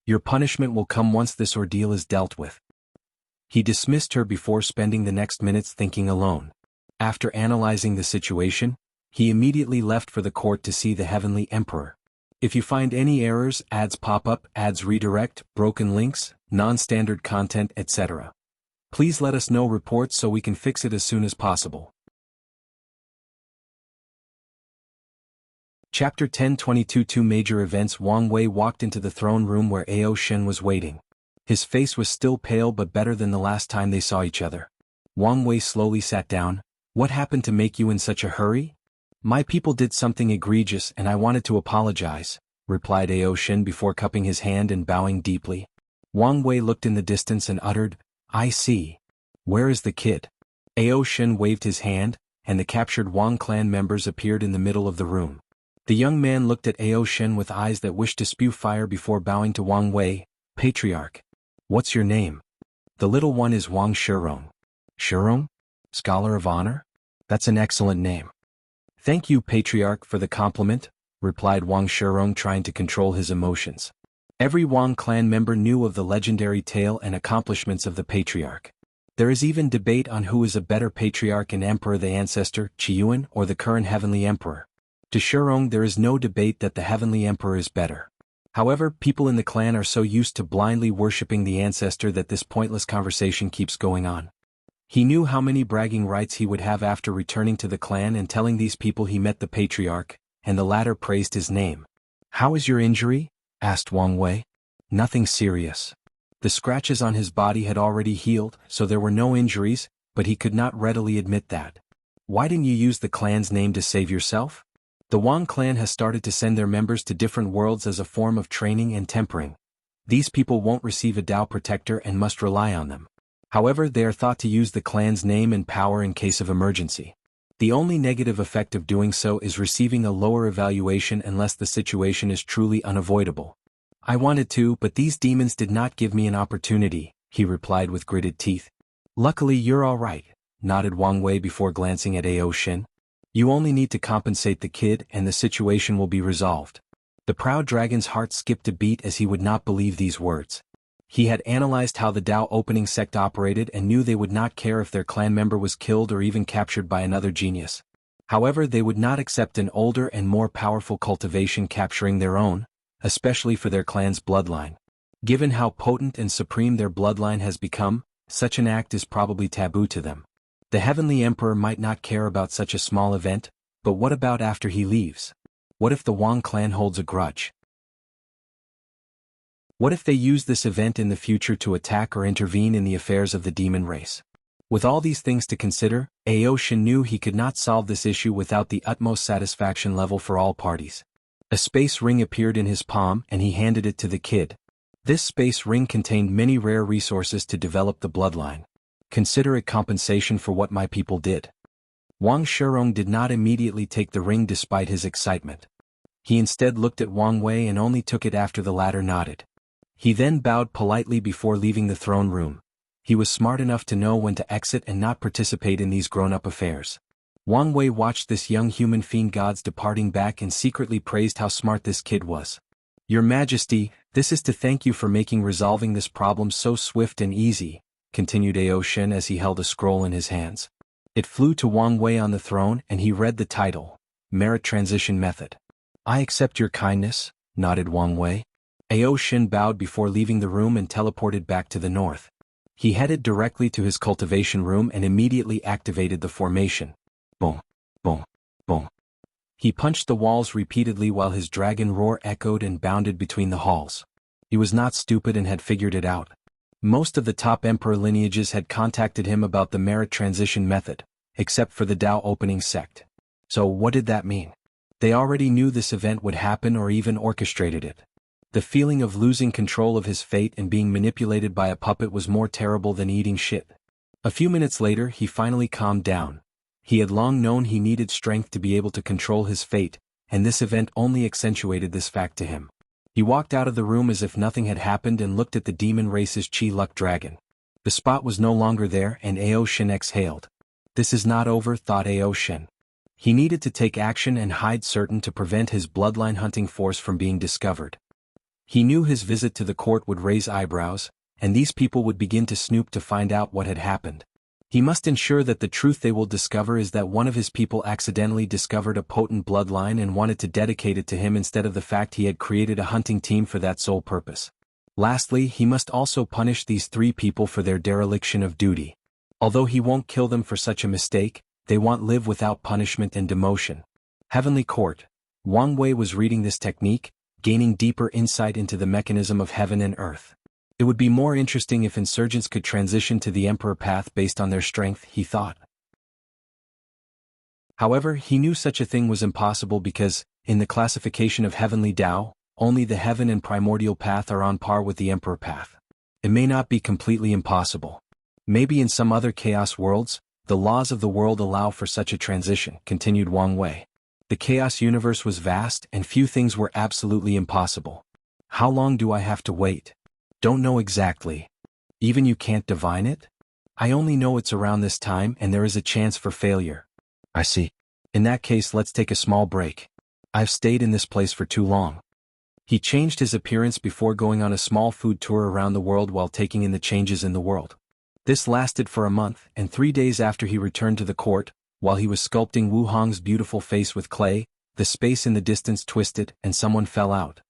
Your punishment will come once this ordeal is dealt with. He dismissed her before spending the next minutes thinking alone. After analyzing the situation, he immediately left for the court to see the Heavenly Emperor. If you find any errors, ads pop up, ads redirect, broken links, non-standard content, etc., please let us know reports so we can fix it as soon as possible. Chapter 10:22 Two major events. Wang Wei walked into the throne room where Ao Shen was waiting. His face was still pale but better than the last time they saw each other. Wang Wei slowly sat down. What happened to make you in such a hurry? My people did something egregious and I wanted to apologize, replied Ao Shen before cupping his hand and bowing deeply. Wang Wei looked in the distance and uttered, I see. Where is the kid? Ao Shen waved his hand, and the captured Wang clan members appeared in the middle of the room. The young man looked at Ao Shen with eyes that wished to spew fire before bowing to Wang Wei. Patriarch. What's your name? The little one is Wang Shirong. Shirong? Scholar of Honor? That's an excellent name. Thank you, Patriarch, for the compliment, replied Wang Shirong, trying to control his emotions. Every Wang clan member knew of the legendary tale and accomplishments of the Patriarch. There is even debate on who is a better Patriarch and Emperor, the ancestor, Qiyuan, or the current Heavenly Emperor. To Shirong, there is no debate that the Heavenly Emperor is better. However, people in the clan are so used to blindly worshipping the ancestor that this pointless conversation keeps going on. He knew how many bragging rights he would have after returning to the clan and telling these people he met the Patriarch, and the latter praised his name. How is your injury? Asked Wang Wei. Nothing serious. The scratches on his body had already healed, so there were no injuries, but he could not readily admit that. Why didn't you use the clan's name to save yourself? The Wang clan has started to send their members to different worlds as a form of training and tempering. These people won't receive a Tao protector and must rely on them. However, they are thought to use the clan's name and power in case of emergency. The only negative effect of doing so is receiving a lower evaluation unless the situation is truly unavoidable. I wanted to, but these demons did not give me an opportunity, he replied with gritted teeth. Luckily you're all right, nodded Wang Wei before glancing at Ao Shin. You only need to compensate the kid and the situation will be resolved. The proud dragon's heart skipped a beat as he would not believe these words. He had analyzed how the Tao opening sect operated and knew they would not care if their clan member was killed or even captured by another genius. However, they would not accept an older and more powerful cultivation capturing their own, especially for their clan's bloodline. Given how potent and supreme their bloodline has become, such an act is probably taboo to them. The Heavenly Emperor might not care about such a small event, but what about after he leaves? What if the Wang clan holds a grudge? What if they use this event in the future to attack or intervene in the affairs of the demon race? With all these things to consider, Ao Shin knew he could not solve this issue without the utmost satisfaction level for all parties. A space ring appeared in his palm and he handed it to the kid. This space ring contained many rare resources to develop the bloodline. Consider it compensation for what my people did. Wang Shirong did not immediately take the ring despite his excitement. He instead looked at Wang Wei and only took it after the latter nodded. He then bowed politely before leaving the throne room. He was smart enough to know when to exit and not participate in these grown-up affairs. Wang Wei watched this young human fiend gods departing back and secretly praised how smart this kid was. Your Majesty, this is to thank you for making resolving this problem so swift and easy, continued Ao Shin as he held a scroll in his hands. It flew to Wang Wei on the throne and he read the title, Merit Transition Method. I accept your kindness, nodded Wang Wei. Ao Shin bowed before leaving the room and teleported back to the north. He headed directly to his cultivation room and immediately activated the formation. Boom, boom, boom. He punched the walls repeatedly while his dragon roar echoed and bounded between the halls. He was not stupid and had figured it out. Most of the top emperor lineages had contacted him about the merit transition method, except for the Tao opening sect. So what did that mean? They already knew this event would happen or even orchestrated it. The feeling of losing control of his fate and being manipulated by a puppet was more terrible than eating shit. A few minutes later he finally calmed down. He had long known he needed strength to be able to control his fate, and this event only accentuated this fact to him. He walked out of the room as if nothing had happened and looked at the demon race's Chi Luck dragon. The spot was no longer there and Ao Shin exhaled. This is not over, thought Ao Shin. He needed to take action and hide certain to prevent his bloodline hunting force from being discovered. He knew his visit to the court would raise eyebrows, and these people would begin to snoop to find out what had happened. He must ensure that the truth they will discover is that one of his people accidentally discovered a potent bloodline and wanted to dedicate it to him instead of the fact he had created a hunting team for that sole purpose. Lastly, he must also punish these 3 people for their dereliction of duty. Although he won't kill them for such a mistake, they won't live without punishment and demotion. Heavenly Court. Wang Wei was reading this technique, gaining deeper insight into the mechanism of heaven and earth. It would be more interesting if insurgents could transition to the Emperor path based on their strength, he thought. However, he knew such a thing was impossible because, in the classification of heavenly Tao, only the heaven and primordial path are on par with the Emperor path. It may not be completely impossible. Maybe in some other chaos worlds, the laws of the world allow for such a transition, continued Wang Wei. The chaos universe was vast and few things were absolutely impossible. How long do I have to wait? Don't know exactly. Even you can't divine it? I only know it's around this time and there is a chance for failure. I see. In that case, let's take a small break. I've stayed in this place for too long. He changed his appearance before going on a small food tour around the world while taking in the changes in the world. This lasted for a month, and 3 days after he returned to the court, while he was sculpting Wu Hong's beautiful face with clay, the space in the distance twisted and someone fell out.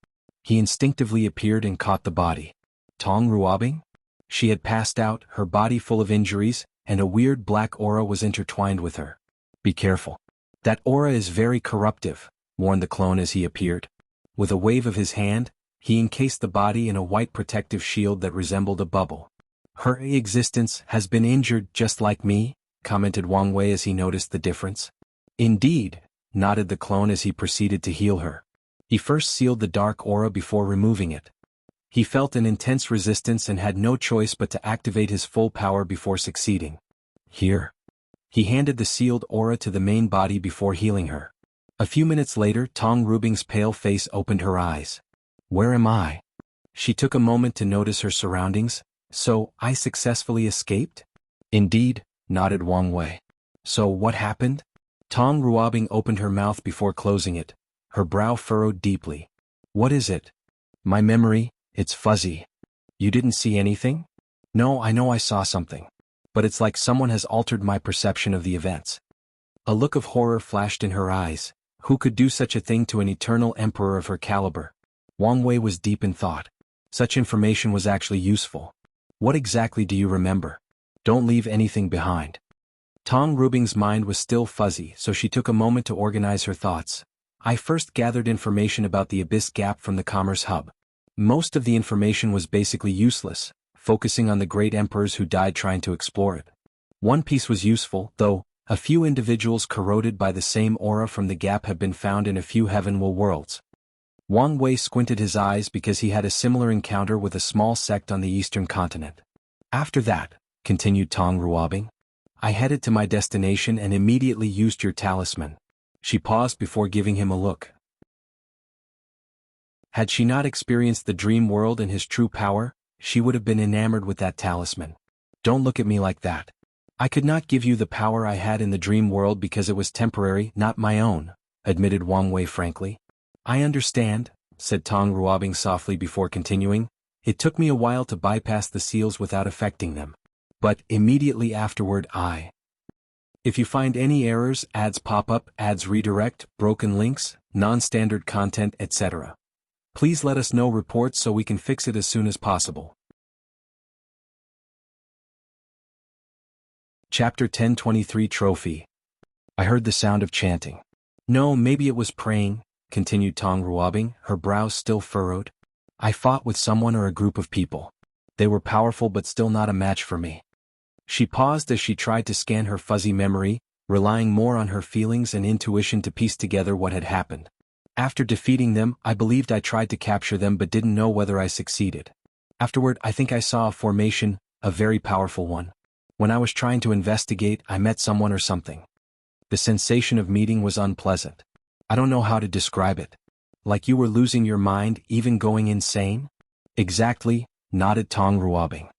He instinctively appeared and caught the body. Tong Ruobing? She had passed out, her body full of injuries, and a weird black aura was intertwined with her. Be careful. That aura is very corruptive, warned the clone as he appeared. With a wave of his hand, He encased the body in a white protective shield that resembled a bubble. Her existence has been injured just like me, commented Wang Wei as he noticed the difference. Indeed, nodded the clone as he proceeded to heal her. He first sealed the dark aura before removing it. He felt an intense resistance and had no choice but to activate his full power before succeeding. Here. He handed the sealed aura to the main body before healing her. A few minutes later, Tong Rubing's pale face opened her eyes. Where am I? She took a moment to notice her surroundings. So, I successfully escaped? Indeed, nodded Wang Wei. So what happened? Tong Ruobing opened her mouth before closing it, her brow furrowed deeply. What is it? My memory, it's fuzzy. You didn't see anything? No, I know I saw something. But it's like someone has altered my perception of the events. A look of horror flashed in her eyes. Who could do such a thing to an eternal emperor of her caliber? Wang Wei was deep in thought. Such information was actually useful. What exactly do you remember? Don't leave anything behind. Tong Rubing's mind was still fuzzy, so she took a moment to organize her thoughts. I first gathered information about the Abyss Gap from the Commerce Hub. Most of the information was basically useless, focusing on the great emperors who died trying to explore it. One piece was useful, though. A few individuals corroded by the same aura from the gap have been found in a few Heavenwell worlds. Wang Wei squinted his eyes because he had a similar encounter with a small sect on the eastern continent. After that, continued Tong Ruobing, I headed to my destination and immediately used your talisman. She paused before giving him a look. Had she not experienced the dream world and his true power, she would have been enamored with that talisman. Don't look at me like that. I could not give you the power I had in the dream world because it was temporary, not my own, admitted Wang Wei frankly. I understand, said Tong Ruobing softly before continuing. It took me a while to bypass the seals without affecting them. But immediately afterward If you find any errors, ads pop up, ads redirect, broken links, non-standard content, etc. Please let us know reports so we can fix it as soon as possible. Chapter 1023 Trophy. I heard the sound of chanting. No, maybe it was praying, continued Tong Ruobing, her brows still furrowed. I fought with someone or a group of people. They were powerful but still not a match for me. She paused as she tried to scan her fuzzy memory, relying more on her feelings and intuition to piece together what had happened. After defeating them, I believed I tried to capture them but didn't know whether I succeeded. Afterward, I think I saw a formation, a very powerful one. When I was trying to investigate, I met someone or something. The sensation of meeting was unpleasant. I don't know how to describe it. Like you were losing your mind, even going insane? Exactly, nodded Tong Ruobing.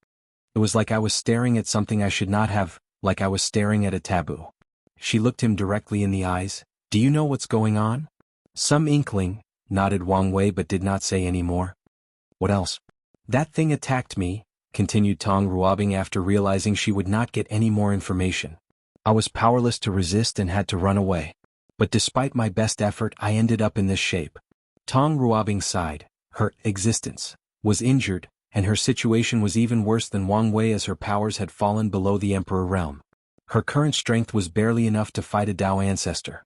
It was like I was staring at something I should not have, like I was staring at a taboo. She looked him directly in the eyes. Do you know what's going on? Some inkling, nodded Wang Wei but did not say any more. What else? That thing attacked me, continued Tong Ruobing after realizing she would not get any more information. I was powerless to resist and had to run away. But despite my best effort, I ended up in this shape. Tong Ruobing sighed. Her existence was injured, and her situation was even worse than Wang Wei as her powers had fallen below the Emperor realm. Her current strength was barely enough to fight a Dao ancestor.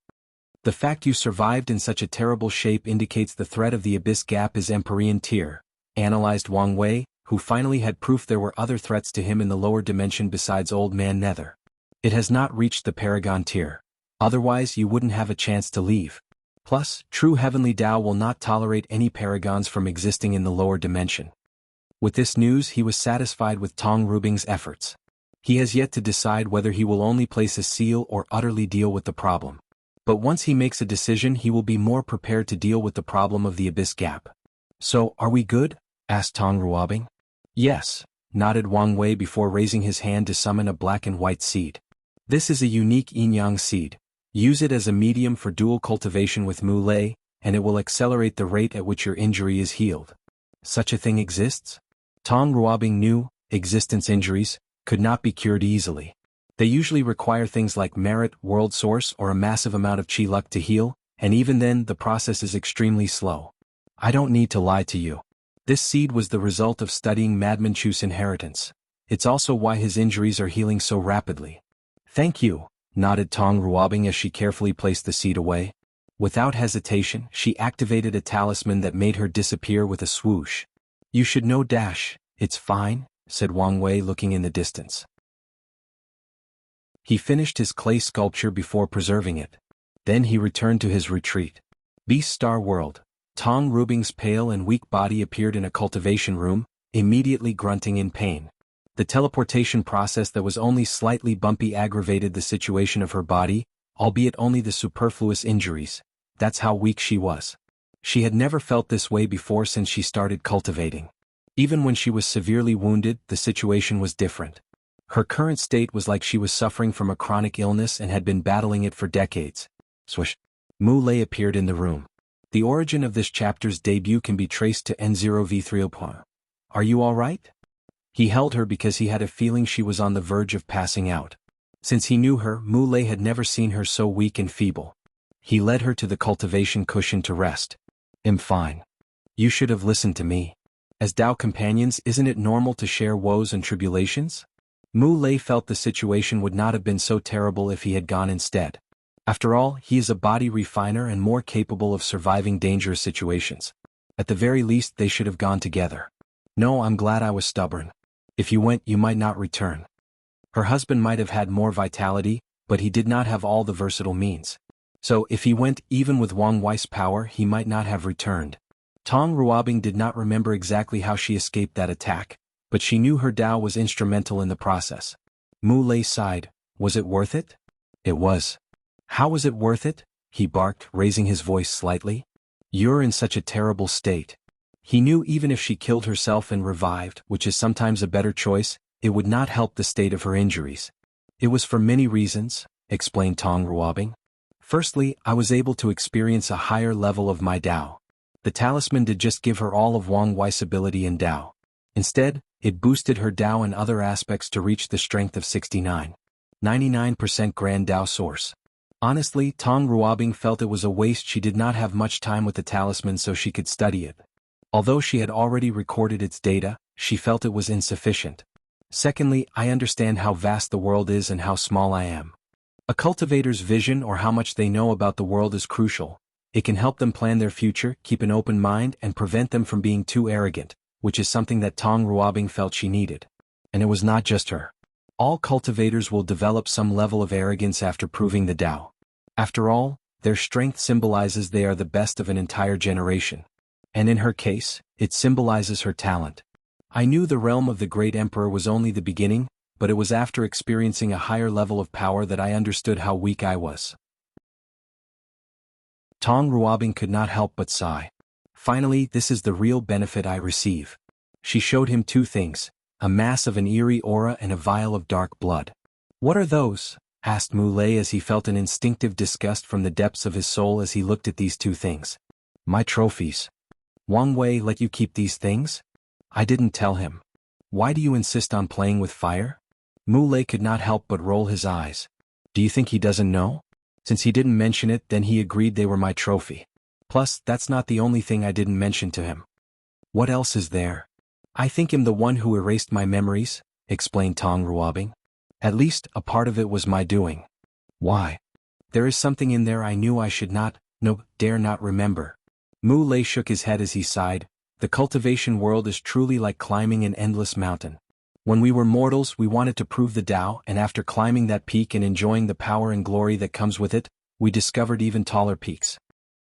The fact you survived in such a terrible shape indicates the threat of the Abyss Gap is Empyrean tier, analyzed Wang Wei, who finally had proof there were other threats to him in the lower dimension besides Old Man Nether. It has not reached the Paragon tier. Otherwise you wouldn't have a chance to leave. Plus, true heavenly Dao will not tolerate any paragons from existing in the lower dimension. With this news he was satisfied with Tong Rubing's efforts. He has yet to decide whether he will only place a seal or utterly deal with the problem. But once he makes a decision he will be more prepared to deal with the problem of the Abyss Gap. So, are we good? Asked Tong Ruobing. Yes, nodded Wang Wei before raising his hand to summon a black and white seed. This is a unique yin-yang seed. Use it as a medium for dual cultivation with Mu Lei, and it will accelerate the rate at which your injury is healed. Such a thing exists? Tong Ruobing knew, existence injuries could not be cured easily. They usually require things like merit, world source, or a massive amount of chi luck to heal, and even then the process is extremely slow. I don't need to lie to you. This seed was the result of studying Madman Chu's inheritance. It's also why his injuries are healing so rapidly. Thank you, nodded Tong Ruobing as she carefully placed the seed away. Without hesitation, she activated a talisman that made her disappear with a swoosh. "You should know, it's fine," said Wang Wei, looking in the distance. He finished his clay sculpture before preserving it. Then he returned to his retreat. Beast Star World. Tong Rubing's pale and weak body appeared in a cultivation room, immediately grunting in pain. The teleportation process that was only slightly bumpy aggravated the situation of her body, albeit only the superfluous injuries. That's how weak she was. She had never felt this way before since she started cultivating. Even when she was severely wounded, the situation was different. Her current state was like she was suffering from a chronic illness and had been battling it for decades. Swish. Mu Lei appeared in the room. The origin of this chapter's debut can be traced to N0V3. "Are you all right?" He held her because he had a feeling she was on the verge of passing out. Since he knew her, Mu Lei had never seen her so weak and feeble. He led her to the cultivation cushion to rest. "I'm fine. You should have listened to me. As Dao companions, isn't it normal to share woes and tribulations?" Mu Lei felt the situation would not have been so terrible if he had gone instead. After all, he is a body refiner and more capable of surviving dangerous situations. At the very least, they should have gone together. "No, I'm glad I was stubborn. If you went, you might not return." Her husband might have had more vitality, but he did not have all the versatile means. So, if he went, even with Wang Wei's power, he might not have returned. Tong Ruobing did not remember exactly how she escaped that attack, but she knew her Dao was instrumental in the process. Mu Lei sighed. "Was it worth it?" "It was." "How was it worth it?" he barked, raising his voice slightly. "You're in such a terrible state." He knew even if she killed herself and revived, which is sometimes a better choice, it would not help the state of her injuries. "It was for many reasons," explained Tong Ruobing. "Firstly, I was able to experience a higher level of my Dao. The talisman did just give her all of Wang Wei's ability in Dao. Instead, it boosted her Dao in other aspects to reach the strength of 99% Grand Dao Source. Honestly, Tong Ruobing felt it was a waste she did not have much time with the talisman so she could study it. Although she had already recorded its data, she felt it was insufficient. Secondly, I understand how vast the world is and how small I am. A cultivator's vision or how much they know about the world is crucial. It can help them plan their future, keep an open mind, and prevent them from being too arrogant, which is something that Tong Ruobing felt she needed. And it was not just her. All cultivators will develop some level of arrogance after proving the Dao. After all, their strength symbolizes they are the best of an entire generation. And in her case, it symbolizes her talent. I knew the realm of the Great Emperor was only the beginning, but it was after experiencing a higher level of power that I understood how weak I was. Tong Ruobing could not help but sigh. Finally, this is the real benefit I receive. She showed him two things, a mass of an eerie aura and a vial of dark blood. "What are those?" asked Mu Lei as he felt an instinctive disgust from the depths of his soul as he looked at these two things. "My trophies." "Wang Wei let you keep these things?" "I didn't tell him." "Why do you insist on playing with fire?" Mu Lei could not help but roll his eyes. "Do you think he doesn't know?" Since he didn't mention it, then he agreed they were my trophy. Plus, that's not the only thing I didn't mention to him. "What else is there?" "I think I'm the one who erased my memories," explained Tong Ruobing. "At least, a part of it was my doing." "Why?" "There is something in there I knew I should not, dare not remember." Mu Lei shook his head as he sighed. The cultivation world is truly like climbing an endless mountain. When we were mortals, we wanted to prove the Tao, and after climbing that peak and enjoying the power and glory that comes with it, we discovered even taller peaks.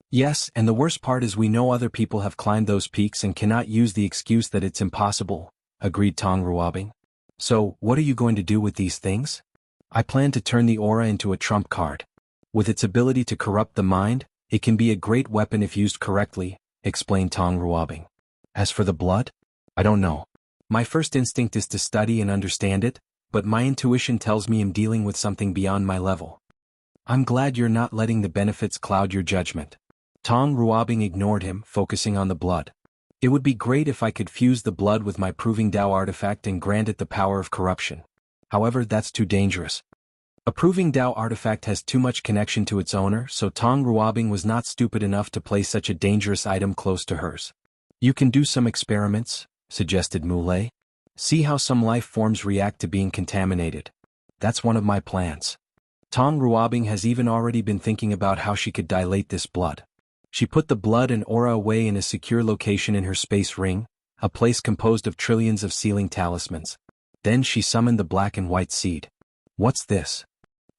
Yes, and the worst part is we know other people have climbed those peaks and cannot use the excuse that it's impossible, agreed Tong Ruobing. "So, what are you going to do with these things?" "I plan to turn the aura into a trump card. With its ability to corrupt the mind, it can be a great weapon if used correctly," explained Tong Ruobing. "As for the blood? I don't know. My first instinct is to study and understand it, but my intuition tells me I'm dealing with something beyond my level." "I'm glad you're not letting the benefits cloud your judgment." Tong Ruobing ignored him, focusing on the blood. "It would be great if I could fuse the blood with my Proving Tao artifact and grant it the power of corruption. However, that's too dangerous. A Proving Tao artifact has too much connection to its owner, so Tong Ruobing was not stupid enough to place such a dangerous item close to hers. "You can do some experiments," suggested Mu Lei. "See how some life forms react to being contaminated. That's one of my plans." Tong Ruobing has even already been thinking about how she could dilate this blood. She put the blood and aura away in a secure location in her space ring, a place composed of trillions of sealing talismans. Then she summoned the black and white seed. What's this?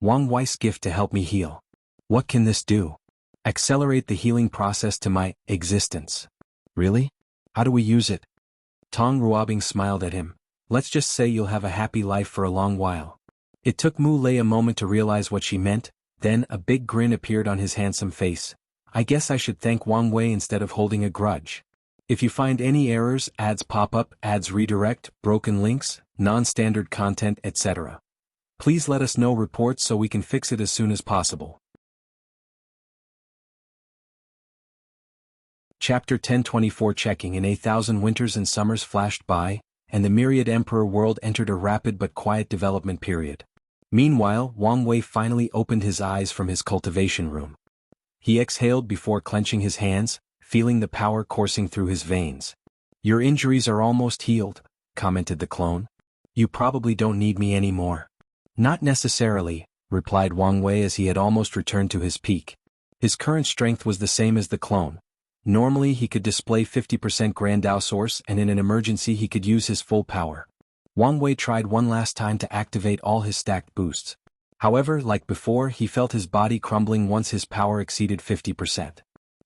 Wang Wei's gift to help me heal. What can this do? Accelerate the healing process to my existence. Really? How do we use it? Tong Ruobing smiled at him. Let's just say you'll have a happy life for a long while. It took Mu Lei a moment to realize what she meant, then a big grin appeared on his handsome face. I guess I should thank Wang Wei instead of holding a grudge. If you find any errors, ads pop up, ads redirect, broken links, non-standard content, etc. Please let us know reports so we can fix it as soon as possible. Chapter 1024 Checking in 1,000 winters and summers flashed by, and the myriad emperor world entered a rapid but quiet development period. Meanwhile, Wang Wei finally opened his eyes from his cultivation room. He exhaled before clenching his hands, feeling the power coursing through his veins. Your injuries are almost healed, commented the clone. You probably don't need me anymore. Not necessarily, replied Wang Wei as he had almost returned to his peak. His current strength was the same as the clone. Normally he could display 50% Grand Dao Source and in an emergency he could use his full power. Wang Wei tried one last time to activate all his stacked boosts. However, like before, he felt his body crumbling once his power exceeded 50%.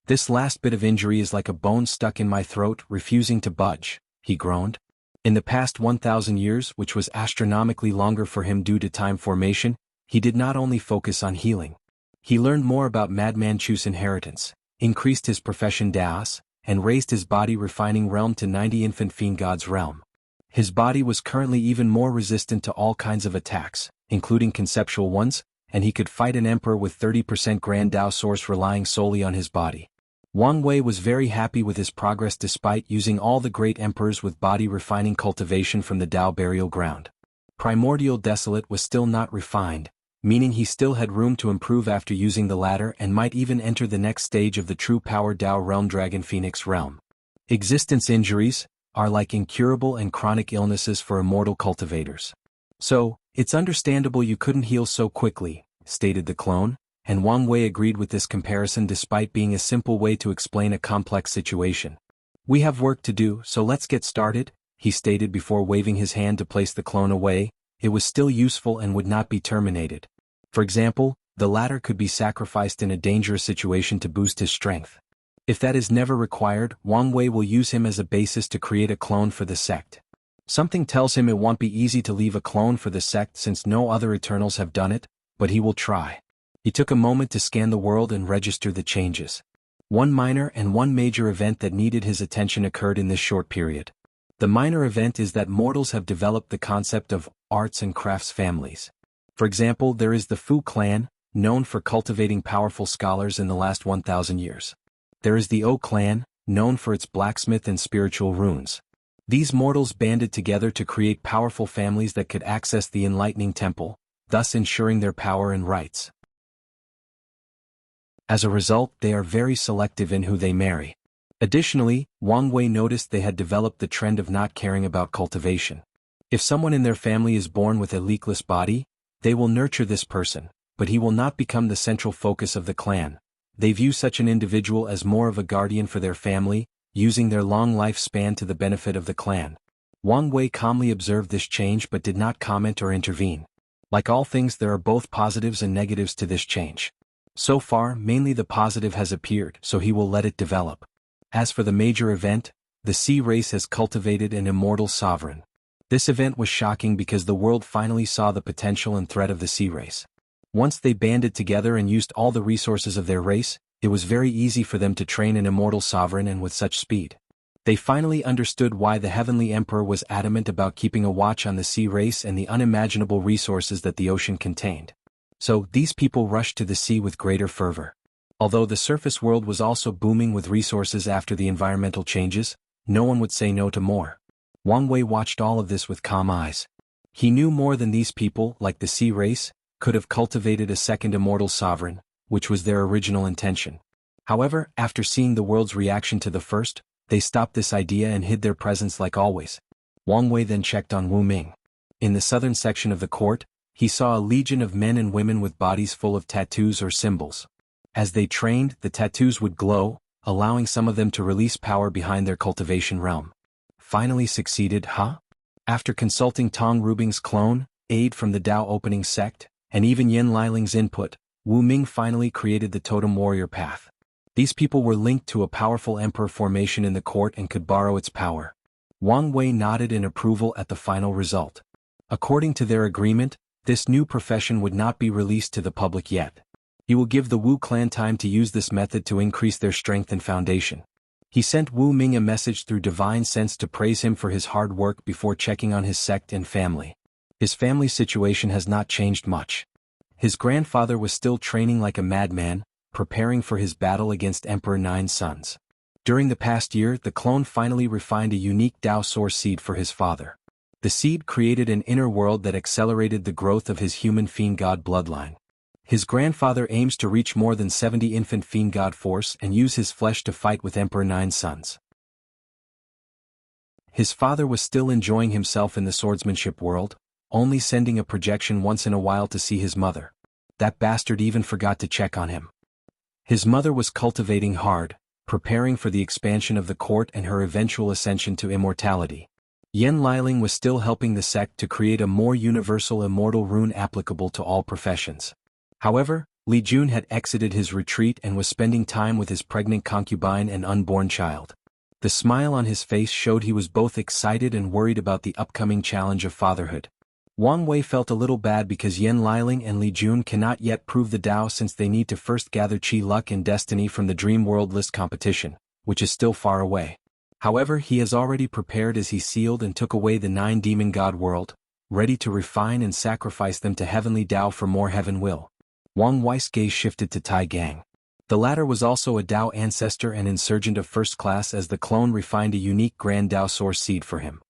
This last bit of injury is like a bone stuck in my throat, refusing to budge, he groaned. In the past 1,000 years, which was astronomically longer for him due to time formation, he did not only focus on healing. He learned more about Madman Chu's inheritance, increased his profession Daos, and raised his body refining realm to 90 infant fiend god's realm. His body was currently even more resistant to all kinds of attacks, including conceptual ones, and he could fight an emperor with 30% Grand Dao Source relying solely on his body. Wang Wei was very happy with his progress despite using all the great emperors with body refining cultivation from the Dao burial ground. Primordial Desolate was still not refined, meaning he still had room to improve after using the latter and might even enter the next stage of the true power Dao realm Dragon Phoenix realm. Existence injuries are like incurable and chronic illnesses for immortal cultivators. So, it's understandable you couldn't heal so quickly, stated the clone, and Wang Wei agreed with this comparison despite being a simple way to explain a complex situation. We have work to do, so let's get started, he stated before waving his hand to place the clone away. It was still useful and would not be terminated. For example, the latter could be sacrificed in a dangerous situation to boost his strength. If that is never required, Wang Wei will use him as a basis to create a clone for the sect. Something tells him it won't be easy to leave a clone for the sect since no other Eternals have done it, but he will try. He took a moment to scan the world and register the changes. One minor and one major event that needed his attention occurred in this short period. The minor event is that mortals have developed the concept of arts and crafts families. For example, there is the Fu clan, known for cultivating powerful scholars in the last 1,000 years. There is the O clan, known for its blacksmith and spiritual runes. These mortals banded together to create powerful families that could access the enlightening temple, thus ensuring their power and rights. As a result, they are very selective in who they marry. Additionally, Wang Wei noticed they had developed the trend of not caring about cultivation. If someone in their family is born with a leakless body, they will nurture this person, but he will not become the central focus of the clan. They view such an individual as more of a guardian for their family, using their long lifespan to the benefit of the clan. Wang Wei calmly observed this change but did not comment or intervene. Like all things, there are both positives and negatives to this change. So far, mainly the positive has appeared, so he will let it develop. As for the major event, the Sea race has cultivated an immortal sovereign. This event was shocking because the world finally saw the potential and threat of the Sea race. Once they banded together and used all the resources of their race, it was very easy for them to train an immortal sovereign and with such speed. They finally understood why the Heavenly Emperor was adamant about keeping a watch on the Sea race and the unimaginable resources that the ocean contained. So, these people rushed to the sea with greater fervor. Although the surface world was also booming with resources after the environmental changes, no one would say no to more. Wang Wei watched all of this with calm eyes. He knew more than these people, like the Sea race, could have cultivated a second immortal sovereign, which was their original intention. However, after seeing the world's reaction to the first, they stopped this idea and hid their presence like always. Wang Wei then checked on Wu Ming. In the southern section of the court, he saw a legion of men and women with bodies full of tattoos or symbols. As they trained, the tattoos would glow, allowing some of them to release power behind their cultivation realm. Finally succeeded, huh? After consulting Tong Rubing's clone, aid from the Tao opening sect, and even Yen Liling's input, Wu Ming finally created the totem warrior path. These people were linked to a powerful emperor formation in the court and could borrow its power. Wang Wei nodded in approval at the final result. According to their agreement, this new profession would not be released to the public yet. He will give the Wu clan time to use this method to increase their strength and foundation. He sent Wu Ming a message through divine sense to praise him for his hard work before checking on his sect and family. His family's situation has not changed much. His grandfather was still training like a madman, preparing for his battle against Emperor Nine's sons. During the past year, the clone finally refined a unique Tao source seed for his father. The seed created an inner world that accelerated the growth of his human fiend god bloodline. His grandfather aims to reach more than 70 infant fiend god force and use his flesh to fight with Emperor Nine's sons. His father was still enjoying himself in the swordsmanship world, only sending a projection once in a while to see his mother. That bastard even forgot to check on him. His mother was cultivating hard, preparing for the expansion of the court and her eventual ascension to immortality. Yen Liling was still helping the sect to create a more universal immortal rune applicable to all professions. However, Li Jun had exited his retreat and was spending time with his pregnant concubine and unborn child. The smile on his face showed he was both excited and worried about the upcoming challenge of fatherhood. Wang Wei felt a little bad because Yen Liling and Li Jun cannot yet prove the Tao since they need to first gather Qi Luck and Destiny from the Dream World List competition, which is still far away. However, he has already prepared as he sealed and took away the 9 demon god world, ready to refine and sacrifice them to heavenly Tao for more heaven will. Wang Wei's gaze shifted to Tai Gang. The latter was also a Tao ancestor and insurgent of first class as the clone refined a unique grand Tao source seed for him.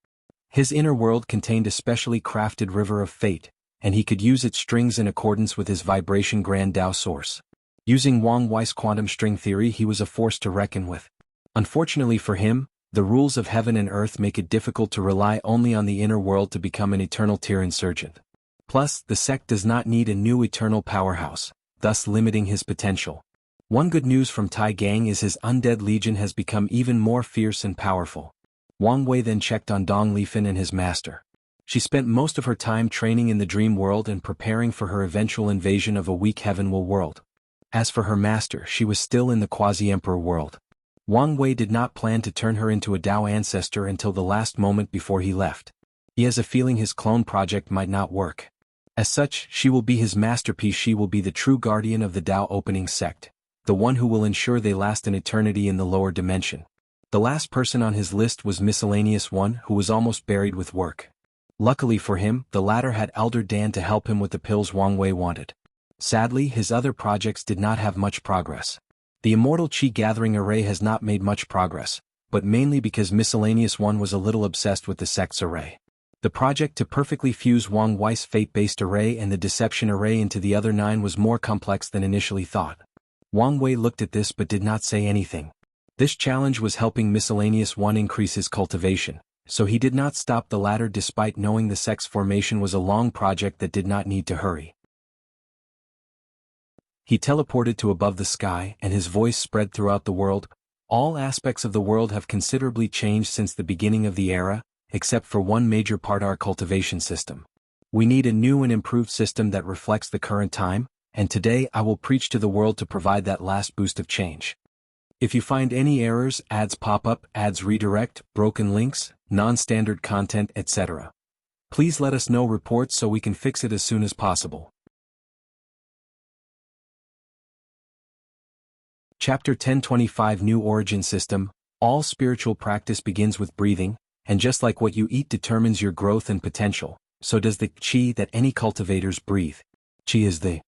His inner world contained a specially crafted river of fate, and he could use its strings in accordance with his vibration grand Tao source. Using Wang Wei's quantum string theory, he was a force to reckon with. Unfortunately for him, the rules of heaven and earth make it difficult to rely only on the inner world to become an eternal tier insurgent. Plus, the sect does not need a new eternal powerhouse, thus limiting his potential. One good news from Tai Gang is his undead legion has become even more fierce and powerful. Wang Wei then checked on Dong Lifan and his master. She spent most of her time training in the dream world and preparing for her eventual invasion of a weak heavenward world. As for her master, she was still in the quasi-emperor world. Wang Wei did not plan to turn her into a Tao ancestor until the last moment before he left. He has a feeling his clone project might not work. As such, she will be his masterpiece. She will be the true guardian of the Tao opening sect, the one who will ensure they last an eternity in the lower dimension. The last person on his list was Miscellaneous One, who was almost buried with work. Luckily for him, the latter had Elder Dan to help him with the pills Wang Wei wanted. Sadly, his other projects did not have much progress. The Immortal Qi Gathering Array has not made much progress, but mainly because Miscellaneous One was a little obsessed with the sect's array. The project to perfectly fuse Wang Wei's fate-based array and the deception array into the other 9 was more complex than initially thought. Wang Wei looked at this but did not say anything. This challenge was helping Miscellaneous One increase his cultivation, so he did not stop the latter despite knowing the sect's formation was a long project that did not need to hurry. He teleported to above the sky and his voice spread throughout the world. All aspects of the world have considerably changed since the beginning of the era, except for one major part: our cultivation system. We need a new and improved system that reflects the current time, and today I will preach to the world to provide that last boost of change. If you find any errors, ads pop up, ads redirect, broken links, non-standard content, etc., please let us know reports so we can fix it as soon as possible. Chapter 1025 New Origin System. All spiritual practice begins with breathing, and just like what you eat determines your growth and potential, so does the qi that any cultivators breathe. Qi is the.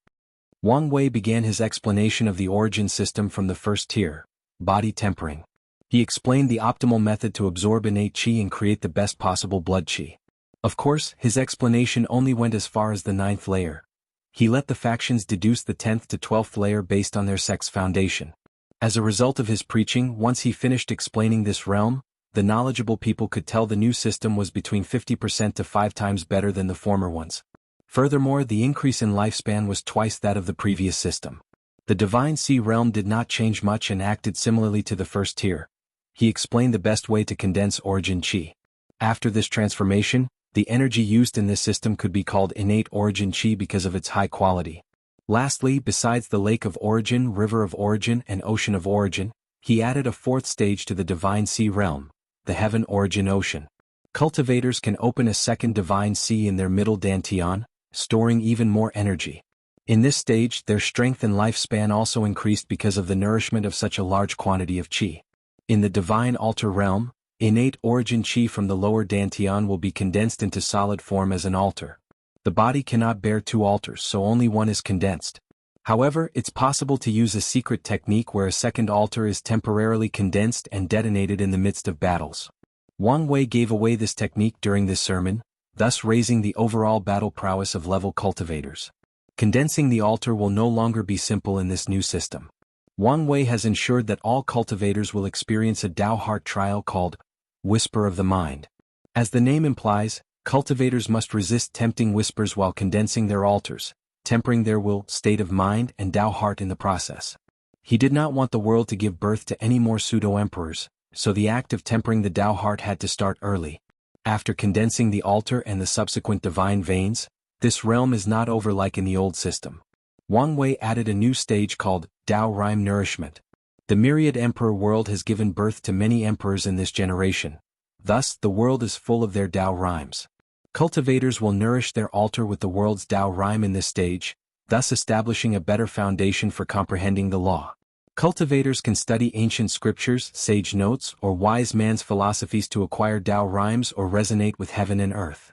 Wang Wei began his explanation of the origin system from the first tier, body tempering. He explained the optimal method to absorb innate qi and create the best possible blood qi. Of course, his explanation only went as far as the 9th layer. He let the factions deduce the 10th to 12th layer based on their sect's foundation. As a result of his preaching, once he finished explaining this realm, the knowledgeable people could tell the new system was between 50% to 5 times better than the former ones. Furthermore, the increase in lifespan was twice that of the previous system. The Divine Sea realm did not change much and acted similarly to the first tier. He explained the best way to condense origin Qi. After this transformation, the energy used in this system could be called innate origin Qi because of its high quality. Lastly, besides the Lake of Origin, River of Origin, and Ocean of Origin, he added a fourth stage to the Divine Sea realm, the Heaven Origin Ocean. Cultivators can open a second Divine Sea in their middle dantian, storing even more energy. In this stage, their strength and lifespan also increased because of the nourishment of such a large quantity of Qi. In the Divine Altar realm, innate origin Qi from the lower dantian will be condensed into solid form as an altar. The body cannot bear two altars, so only one is condensed. However, it's possible to use a secret technique where a second altar is temporarily condensed and detonated in the midst of battles. Wang Wei gave away this technique during this sermon, thus raising the overall battle prowess of level cultivators. Condensing the altar will no longer be simple in this new system. Wang Wei has ensured that all cultivators will experience a Tao heart trial called Whisper of the Mind. As the name implies, cultivators must resist tempting whispers while condensing their altars, tempering their will, state of mind, and Tao heart in the process. He did not want the world to give birth to any more pseudo-emperors, so the act of tempering the Tao heart had to start early. After condensing the altar and the subsequent divine veins, this realm is not over like in the old system. Wang Wei added a new stage called Tao Rhyme Nourishment. The myriad emperor world has given birth to many emperors in this generation. Thus, the world is full of their Tao rhymes. Cultivators will nourish their altar with the world's Tao rhyme in this stage, thus establishing a better foundation for comprehending the law. Cultivators can study ancient scriptures, sage notes, or wise man's philosophies to acquire Tao rhymes or resonate with heaven and earth.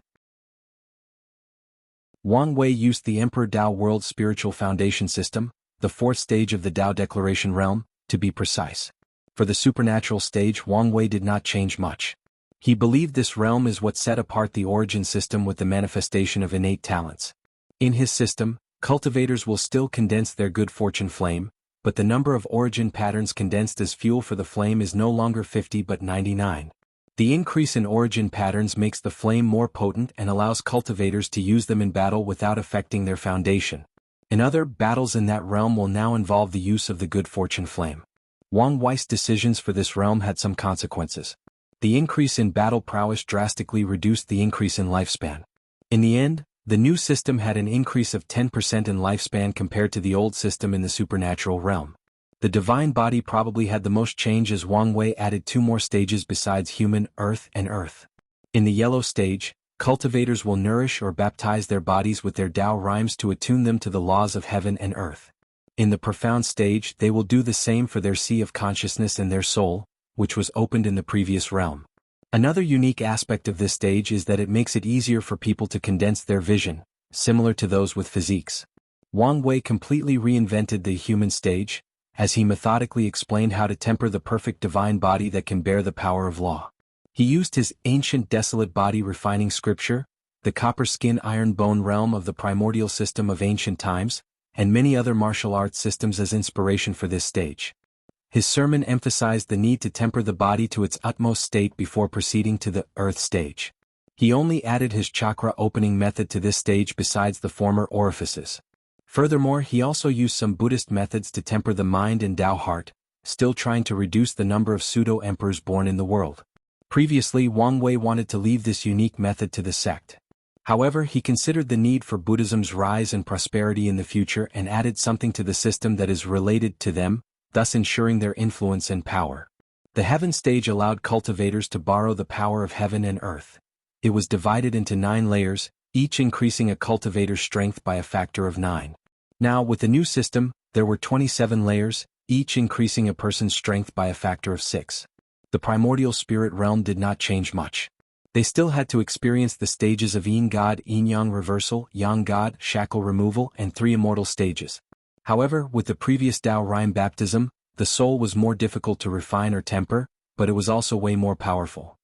Wang Wei used the Emperor Tao World Spiritual Foundation System, the fourth stage of the Tao Declaration realm, to be precise. For the supernatural stage, Wang Wei did not change much. He believed this realm is what set apart the origin system with the manifestation of innate talents. In his system, cultivators will still condense their good fortune flame, but the number of origin patterns condensed as fuel for the flame is no longer 50 but 99. The increase in origin patterns makes the flame more potent and allows cultivators to use them in battle without affecting their foundation. In other battles in that realm will now involve the use of the good fortune flame. Wang Wei's decisions for this realm had some consequences. The increase in battle prowess drastically reduced the increase in lifespan. In the end, the new system had an increase of 10% in lifespan compared to the old system in the supernatural realm. The divine body probably had the most change as Wang Wei added two more stages besides human, earth, and earth. In the yellow stage, cultivators will nourish or baptize their bodies with their Tao rhymes to attune them to the laws of heaven and earth. In the profound stage, they will do the same for their sea of consciousness and their soul, which was opened in the previous realm. Another unique aspect of this stage is that it makes it easier for people to condense their vision, similar to those with physiques. Wang Wei completely reinvented the human stage, as he methodically explained how to temper the perfect divine body that can bear the power of law. He used his ancient desolate body refining scripture, the copper skin iron bone realm of the primordial system of ancient times, and many other martial arts systems as inspiration for this stage. His sermon emphasized the need to temper the body to its utmost state before proceeding to the earth stage. He only added his chakra opening method to this stage besides the former orifices. Furthermore, he also used some Buddhist methods to temper the mind and Tao heart, still trying to reduce the number of pseudo-emperors born in the world. Previously, Wang Wei wanted to leave this unique method to the sect. However, he considered the need for Buddhism's rise and prosperity in the future and added something to the system that is related to them, thus ensuring their influence and power. The heaven stage allowed cultivators to borrow the power of heaven and earth. It was divided into 9 layers, each increasing a cultivator's strength by a factor of 9. Now, with the new system, there were 27 layers, each increasing a person's strength by a factor of 6. The primordial spirit realm did not change much. They still had to experience the stages of Yin God, Yin Yang reversal, Yang God, shackle removal, and 3 immortal stages. However, with the previous Tao rhyme baptism, the soul was more difficult to refine or temper, but it was also way more powerful.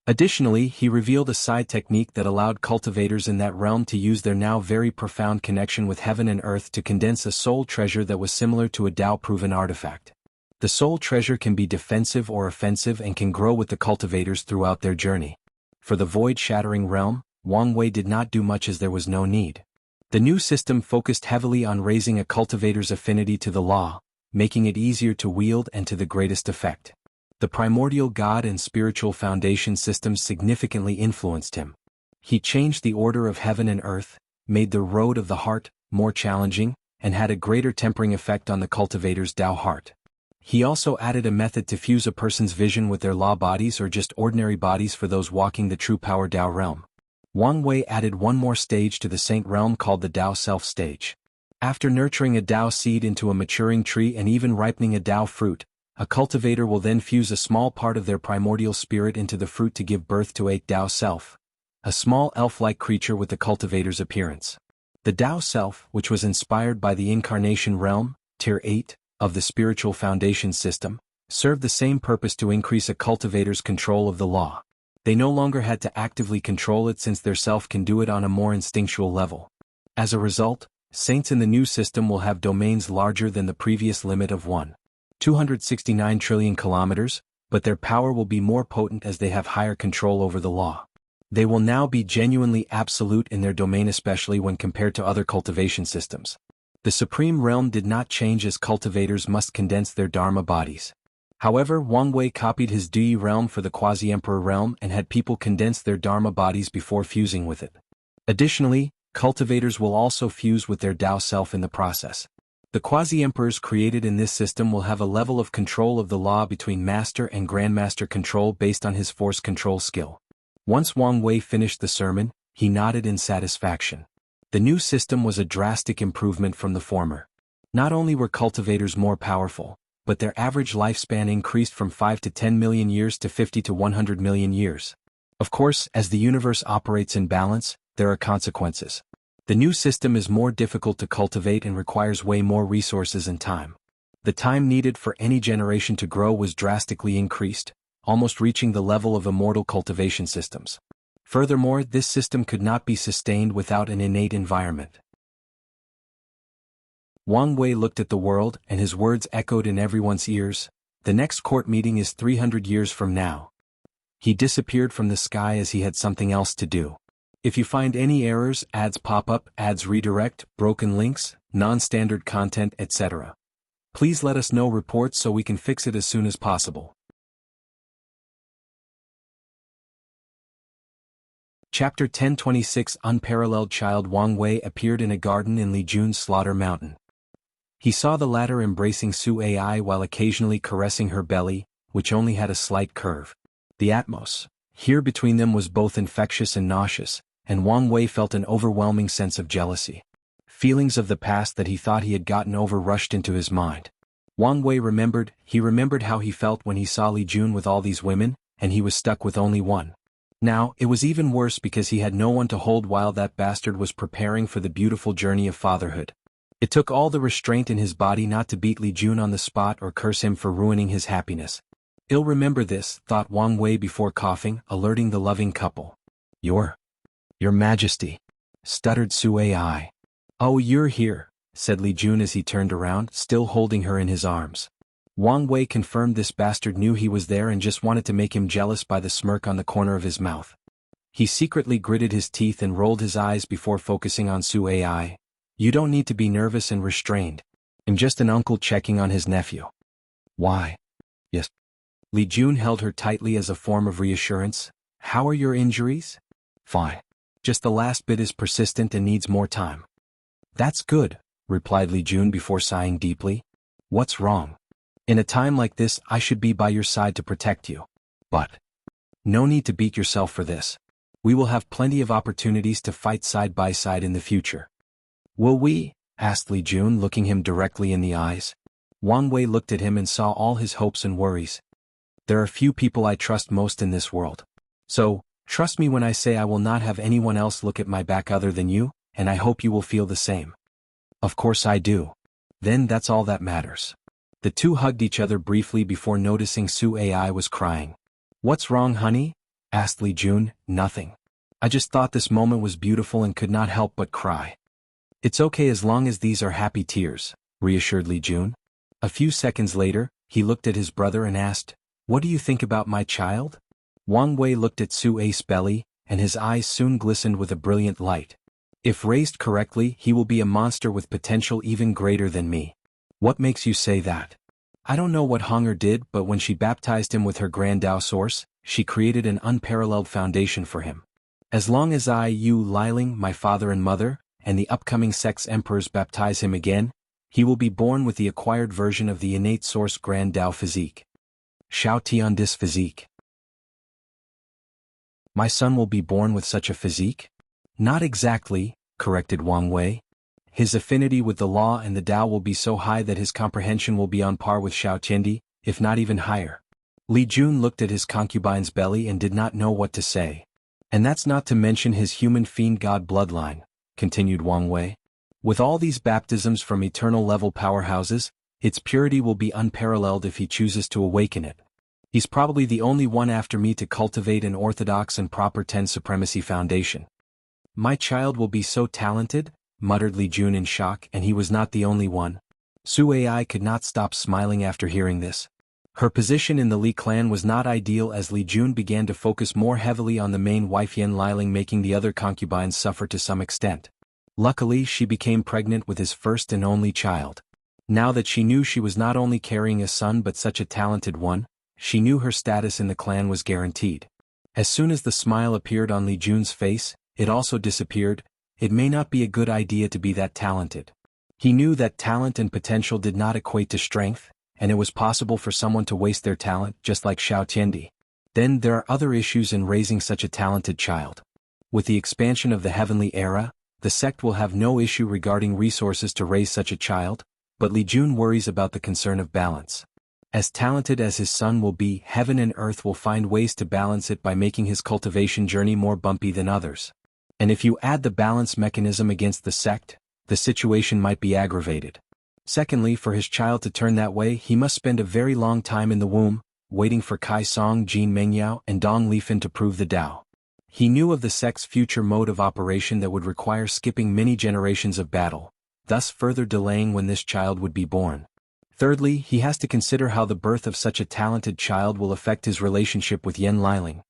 Additionally, he revealed a side technique that allowed cultivators in that realm to use their now very profound connection with heaven and earth to condense a soul treasure that was similar to a Tao-proven artifact. The soul treasure can be defensive or offensive and can grow with the cultivators throughout their journey. For the void-shattering realm, Wang Wei did not do much as there was no need. The new system focused heavily on raising a cultivator's affinity to the law, making it easier to wield and to the greatest effect. The primordial God and spiritual foundation systems significantly influenced him. He changed the order of heaven and earth, made the road of the heart more challenging, and had a greater tempering effect on the cultivator's Tao heart. He also added a method to fuse a person's vision with their law bodies or just ordinary bodies for those walking the true power Tao realm. Wang Wei added one more stage to the Saint realm called the Tao Self stage. After nurturing a Tao seed into a maturing tree and even ripening a Tao fruit, a cultivator will then fuse a small part of their primordial spirit into the fruit to give birth to a Tao Self, a small elf-like creature with the cultivator's appearance. The Tao Self, which was inspired by the Incarnation realm, Tier 8, of the spiritual foundation system, served the same purpose to increase a cultivator's control of the law. They no longer had to actively control it since their self can do it on a more instinctual level. As a result, saints in the new system will have domains larger than the previous limit of 1.269 trillion kilometers, but their power will be more potent as they have higher control over the law. They will now be genuinely absolute in their domain, especially when compared to other cultivation systems. The Supreme Realm did not change as cultivators must condense their Dharma bodies. However, Wang Wei copied his Dui realm for the Quasi-Emperor realm and had people condense their Dharma bodies before fusing with it. Additionally, cultivators will also fuse with their Tao Self in the process. The Quasi-Emperors created in this system will have a level of control of the law between Master and Grandmaster control based on his force control skill. Once Wang Wei finished the sermon, he nodded in satisfaction. The new system was a drastic improvement from the former. Not only were cultivators more powerful, but their average lifespan increased from 5 to 10 million years to 50 to 100 million years. Of course, as the universe operates in balance, there are consequences. The new system is more difficult to cultivate and requires way more resources and time. The time needed for any generation to grow was drastically increased, almost reaching the level of immortal cultivation systems. Furthermore, this system could not be sustained without an innate environment. Wang Wei looked at the world, and his words echoed in everyone's ears. The next court meeting is 300 years from now. He disappeared from the sky as he had something else to do. If you find any errors, ads pop up, ads redirect, broken links, non-standard content, etc., please let us know reports so we can fix it as soon as possible. Chapter 1026 Unparalleled Child Wang Wei appeared in a garden in Li Jun's Slaughter Mountain. He saw the latter embracing Su Ai while occasionally caressing her belly, which only had a slight curve. The atmosphere here between them was both infectious and nauseous, and Wang Wei felt an overwhelming sense of jealousy. Feelings of the past that he thought he had gotten over rushed into his mind. Wang Wei remembered how he felt when he saw Li Jun with all these women, and he was stuck with only one. Now, it was even worse because he had no one to hold while that bastard was preparing for the beautiful journey of fatherhood. It took all the restraint in his body not to beat Li Jun on the spot or curse him for ruining his happiness. "I'll remember this," thought Wang Wei before coughing, alerting the loving couple. Your Majesty," stuttered Su Ai. "Oh, you're here," said Li Jun as he turned around, still holding her in his arms. Wang Wei confirmed this bastard knew he was there and just wanted to make him jealous by the smirk on the corner of his mouth. He secretly gritted his teeth and rolled his eyes before focusing on Su Ai. "You don't need to be nervous and restrained. I'm just an uncle checking on his nephew." "Why?" "Yes." Li Jun held her tightly as a form of reassurance. "How are your injuries?" "Fine. Just the last bit is persistent and needs more time." "That's good," replied Li Jun before sighing deeply. "What's wrong? In a time like this, I should be by your side to protect you. But no need to beat yourself for this. We will have plenty of opportunities to fight side by side in the future." "Will we?" asked Li Jun, looking him directly in the eyes. Wang Wei looked at him and saw all his hopes and worries. "There are few people I trust most in this world. So, trust me when I say I will not have anyone else look at my back other than you, and I hope you will feel the same." "Of course I do." "Then that's all that matters." The two hugged each other briefly before noticing Su Ai was crying. "What's wrong, honey?" asked Li Jun. "Nothing. I just thought this moment was beautiful and could not help but cry." "It's okay as long as these are happy tears," reassured Li Jun. A few seconds later, he looked at his brother and asked, "What do you think about my child?" Wang Wei looked at Su Ai's belly, and his eyes soon glistened with a brilliant light. If raised correctly, he will be a monster with potential even greater than me. What makes you say that? I don't know what Honger did, but when she baptized him with her Grand Tao Source, she created an unparalleled foundation for him. As long as Liling, my father and mother, and the upcoming sex emperors baptize him again, he will be born with the acquired version of the innate source Grand Tao physique. Xiao Tiandis physique. My son will be born with such a physique? Not exactly, corrected Wang Wei. His affinity with the law and the Tao will be so high that his comprehension will be on par with Xiao Tiendi, if not even higher. Li Jun looked at his concubine's belly and did not know what to say. And that's not to mention his human fiend god bloodline, continued Wang Wei. With all these baptisms from eternal level powerhouses, its purity will be unparalleled if he chooses to awaken it. He's probably the only one after me to cultivate an orthodox and proper Ten Supremacy foundation. My child will be so talented, muttered Li Jun in shock, and he was not the only one. Su Ai could not stop smiling after hearing this. Her position in the Li clan was not ideal as Li Jun began to focus more heavily on the main wife Liling, making the other concubines suffer to some extent. Luckily, she became pregnant with his first and only child. Now that she knew she was not only carrying a son but such a talented one, she knew her status in the clan was guaranteed. As soon as the smile appeared on Li Jun's face, it also disappeared. It may not be a good idea to be that talented. He knew that talent and potential did not equate to strength, and it was possible for someone to waste their talent just like Xiao Tiendi. Then there are other issues in raising such a talented child. With the expansion of the heavenly era, the sect will have no issue regarding resources to raise such a child, but Li Jun worries about the concern of balance. As talented as his son will be, heaven and earth will find ways to balance it by making his cultivation journey more bumpy than others. And if you add the balance mechanism against the sect, the situation might be aggravated. Secondly, for his child to turn that way, he must spend a very long time in the womb, waiting for Kai Song, Jin Mengyao, and Dong Lifan to prove the Tao. He knew of the sect's future mode of operation that would require skipping many generations of battle, thus further delaying when this child would be born. Thirdly, he has to consider how the birth of such a talented child will affect his relationship with Liling.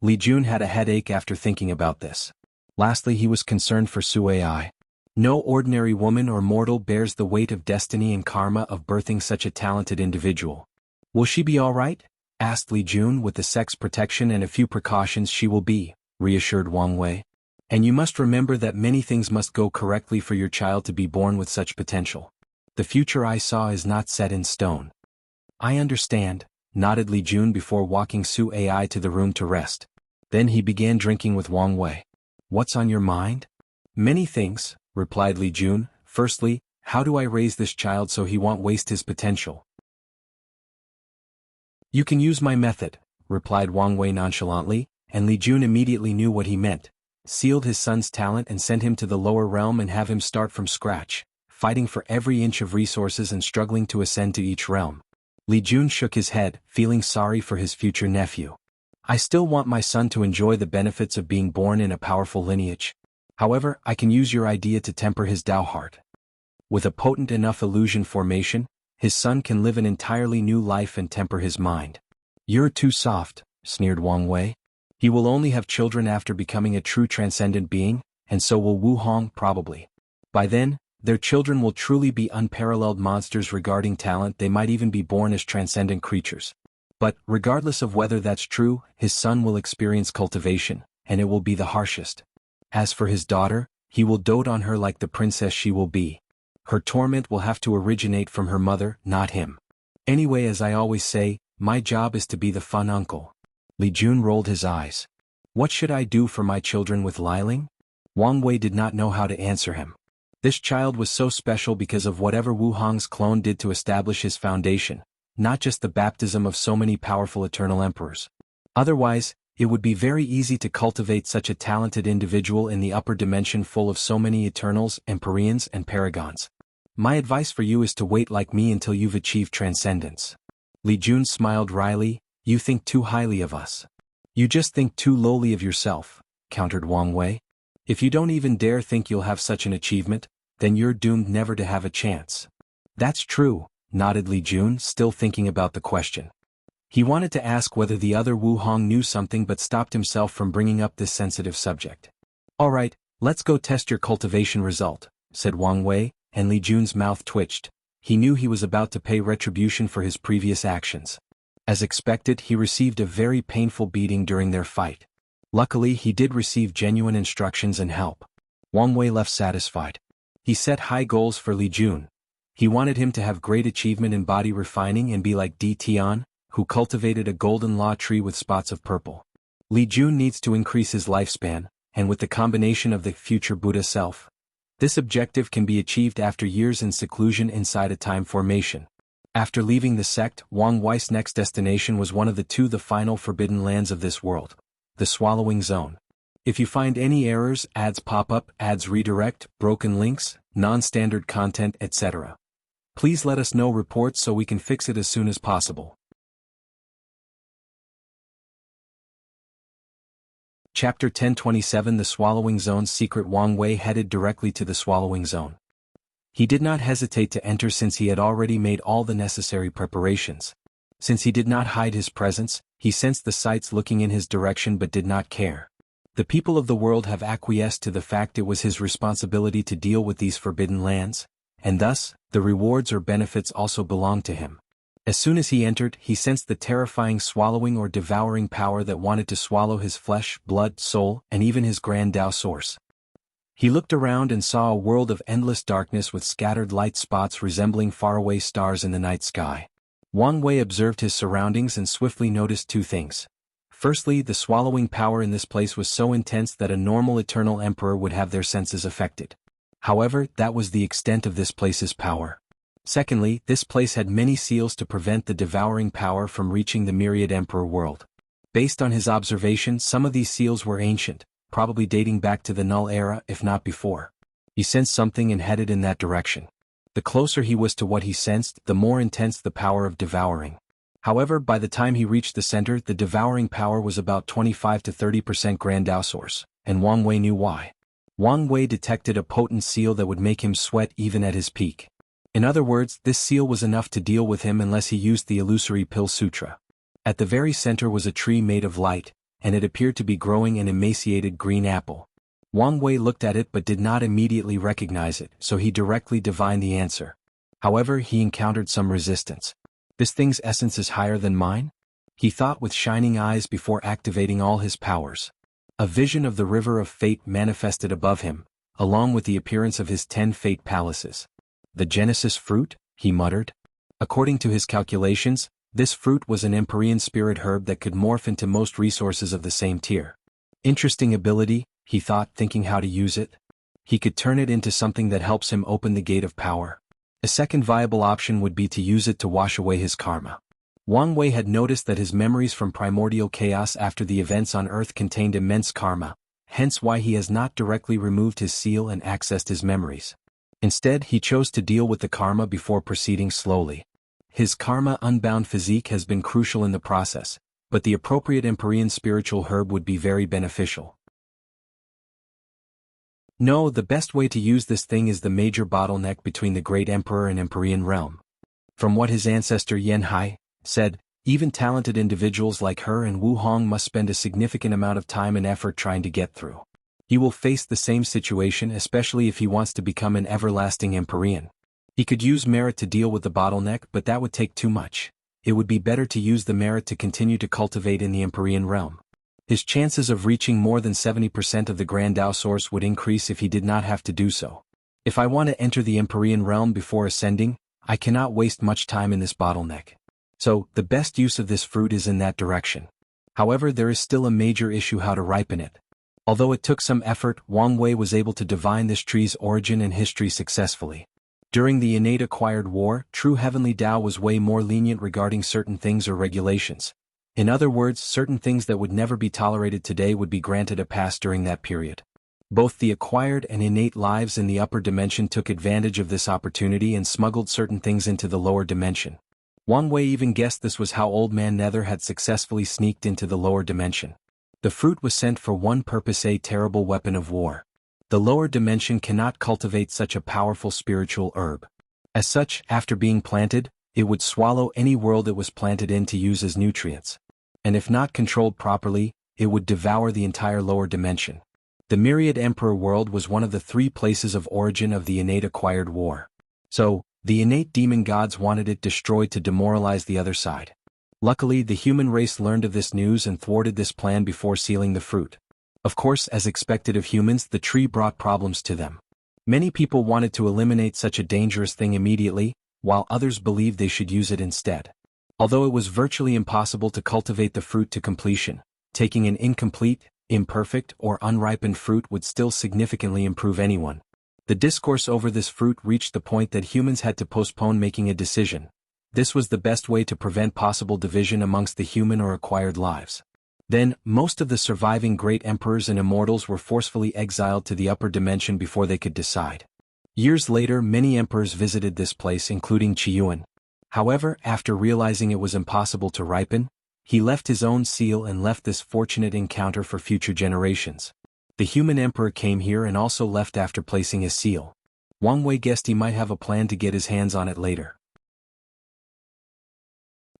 Li Jun had a headache after thinking about this. Lastly, he was concerned for Su Ai. No ordinary woman or mortal bears the weight of destiny and karma of birthing such a talented individual. Will she be all right? Asked Li Jun. With the sex protection and a few precautions she will be, reassured Wang Wei. And you must remember that many things must go correctly for your child to be born with such potential. The future I saw is not set in stone. I understand, nodded Li Jun before walking Su Ai to the room to rest. Then he began drinking with Wang Wei. What's on your mind? Many things, replied Li Jun. Firstly, how do I raise this child so he won't waste his potential? You can use my method, replied Wang Wei nonchalantly, and Li Jun immediately knew what he meant. Sealed his son's talent and sent him to the lower realm and have him start from scratch, fighting for every inch of resources and struggling to ascend to each realm. Li Jun shook his head, feeling sorry for his future nephew. I still want my son to enjoy the benefits of being born in a powerful lineage. However, I can use your idea to temper his Tao heart. With a potent enough illusion formation, his son can live an entirely new life and temper his mind. You're too soft, sneered Wang Wei. He will only have children after becoming a true transcendent being, and so will Wu Hong probably. By then, their children will truly be unparalleled monsters regarding talent. They might even be born as transcendent creatures. But, regardless of whether that's true, his son will experience cultivation, and it will be the harshest. As for his daughter, he will dote on her like the princess she will be. Her torment will have to originate from her mother, not him. Anyway, as I always say, my job is to be the fun uncle. Li Jun rolled his eyes. What should I do for my children with Liling? Wang Wei did not know how to answer him. This child was so special because of whatever Wu Hong's clone did to establish his foundation, not just the baptism of so many powerful eternal emperors. Otherwise, it would be very easy to cultivate such a talented individual in the upper dimension full of so many Eternals, Empyreans, and Paragons. My advice for you is to wait like me until you've achieved transcendence. Li Jun smiled wryly. You think too highly of us. You just think too lowly of yourself, countered Wang Wei. If you don't even dare think you'll have such an achievement, then you're doomed never to have a chance. That's true, nodded Li Jun, still thinking about the question. He wanted to ask whether the other Wu Hong knew something but stopped himself from bringing up this sensitive subject. "Alright, let's go test your cultivation result," said Wang Wei, and Li Jun's mouth twitched. He knew he was about to pay retribution for his previous actions. As expected, he received a very painful beating during their fight. Luckily, he did receive genuine instructions and help. Wang Wei left satisfied. He set high goals for Li Jun. He wanted him to have great achievement in body refining and be like Di Tian, who cultivated a golden law tree with spots of purple. Li Jun needs to increase his lifespan, and with the combination of the future Buddha self, this objective can be achieved after years in seclusion inside a time formation. After leaving the sect, Wang Wei's next destination was one of the final forbidden lands of this world, the Swallowing Zone. If you find any errors, ads pop up, ads redirect, broken links, non-standard content, etc., please let us know reports so we can fix it as soon as possible. Chapter 1027 The Swallowing Zone's Secret. Wang Wei headed directly to the Swallowing Zone. He did not hesitate to enter since he had already made all the necessary preparations. Since he did not hide his presence, he sensed the sights looking in his direction but did not care. The people of the world have acquiesced to the fact it was his responsibility to deal with these forbidden lands, and thus, the rewards or benefits also belonged to him. As soon as he entered, he sensed the terrifying swallowing or devouring power that wanted to swallow his flesh, blood, soul, and even his grand Tao source. He looked around and saw a world of endless darkness with scattered light spots resembling faraway stars in the night sky. Wang Wei observed his surroundings and swiftly noticed two things. Firstly, the swallowing power in this place was so intense that a normal eternal emperor would have their senses affected. However, that was the extent of this place's power. Secondly, this place had many seals to prevent the devouring power from reaching the myriad emperor world. Based on his observation, some of these seals were ancient, probably dating back to the Null era if not before. He sensed something and headed in that direction. The closer he was to what he sensed, the more intense the power of devouring. However, by the time he reached the center, the devouring power was about 25 to 30% Grand Tao source, and Wang Wei knew why. Wang Wei detected a potent seal that would make him sweat even at his peak. In other words, this seal was enough to deal with him unless he used the illusory pill sutra. At the very center was a tree made of light, and it appeared to be growing an emaciated green apple. Wang Wei looked at it but did not immediately recognize it, so he directly divined the answer. However, he encountered some resistance. This thing's essence is higher than mine? He thought with shining eyes before activating all his powers. A vision of the river of fate manifested above him, along with the appearance of his 10 fate palaces. The Genesis fruit, he muttered. According to his calculations, this fruit was an Empyrean spirit herb that could morph into most resources of the same tier. Interesting ability, he thought, thinking how to use it. He could turn it into something that helps him open the gate of power. A second viable option would be to use it to wash away his karma. Wang Wei had noticed that his memories from primordial chaos after the events on Earth contained immense karma, hence why he has not directly removed his seal and accessed his memories. Instead, he chose to deal with the karma before proceeding slowly. His karma-unbound physique has been crucial in the process, but the appropriate Empyrean spiritual herb would be very beneficial. No, the best way to use this thing is the major bottleneck between the Great Emperor and Empyrean realm. From what his ancestor Yanhai said, even talented individuals like her and Wu Hong must spend a significant amount of time and effort trying to get through. He will face the same situation, especially if he wants to become an everlasting Empyrean. He could use merit to deal with the bottleneck, but that would take too much. It would be better to use the merit to continue to cultivate in the Empyrean realm. His chances of reaching more than 70% of the Grand Tao source would increase if he did not have to do so. If I want to enter the Empyrean realm before ascending, I cannot waste much time in this bottleneck. So, the best use of this fruit is in that direction. However, there is still a major issue: how to ripen it. Although it took some effort, Wang Wei was able to divine this tree's origin and history successfully. During the innate acquired war, true heavenly Tao was way more lenient regarding certain things or regulations. In other words, certain things that would never be tolerated today would be granted a pass during that period. Both the acquired and innate lives in the upper dimension took advantage of this opportunity and smuggled certain things into the lower dimension. Wang Wei even guessed this was how Old Man Nether had successfully sneaked into the lower dimension. The fruit was sent for one purpose: a terrible weapon of war. The lower dimension cannot cultivate such a powerful spiritual herb. As such, after being planted, It would swallow any world it was planted in to use as nutrients. And if not controlled properly, it would devour the entire lower dimension. The Myriad Emperor world was one of the 3 places of origin of the innate acquired war. So, the innate demon gods wanted it destroyed to demoralize the other side. Luckily, the human race learned of this news and thwarted this plan before sealing the fruit. Of course, as expected of humans, the tree brought problems to them. Many people wanted to eliminate such a dangerous thing immediately, while others believed they should use it instead. Although it was virtually impossible to cultivate the fruit to completion, taking an incomplete, imperfect, or unripened fruit would still significantly improve anyone. The discourse over this fruit reached the point that humans had to postpone making a decision. This was the best way to prevent possible division amongst the human or acquired lives. Then, most of the surviving great emperors and immortals were forcefully exiled to the upper dimension before they could decide. Years later, many emperors visited this place, including Qiyuan. However, after realizing it was impossible to ripen, he left his own seal and left this fortunate encounter for future generations. The human emperor came here and also left after placing his seal. Wang Wei guessed he might have a plan to get his hands on it later.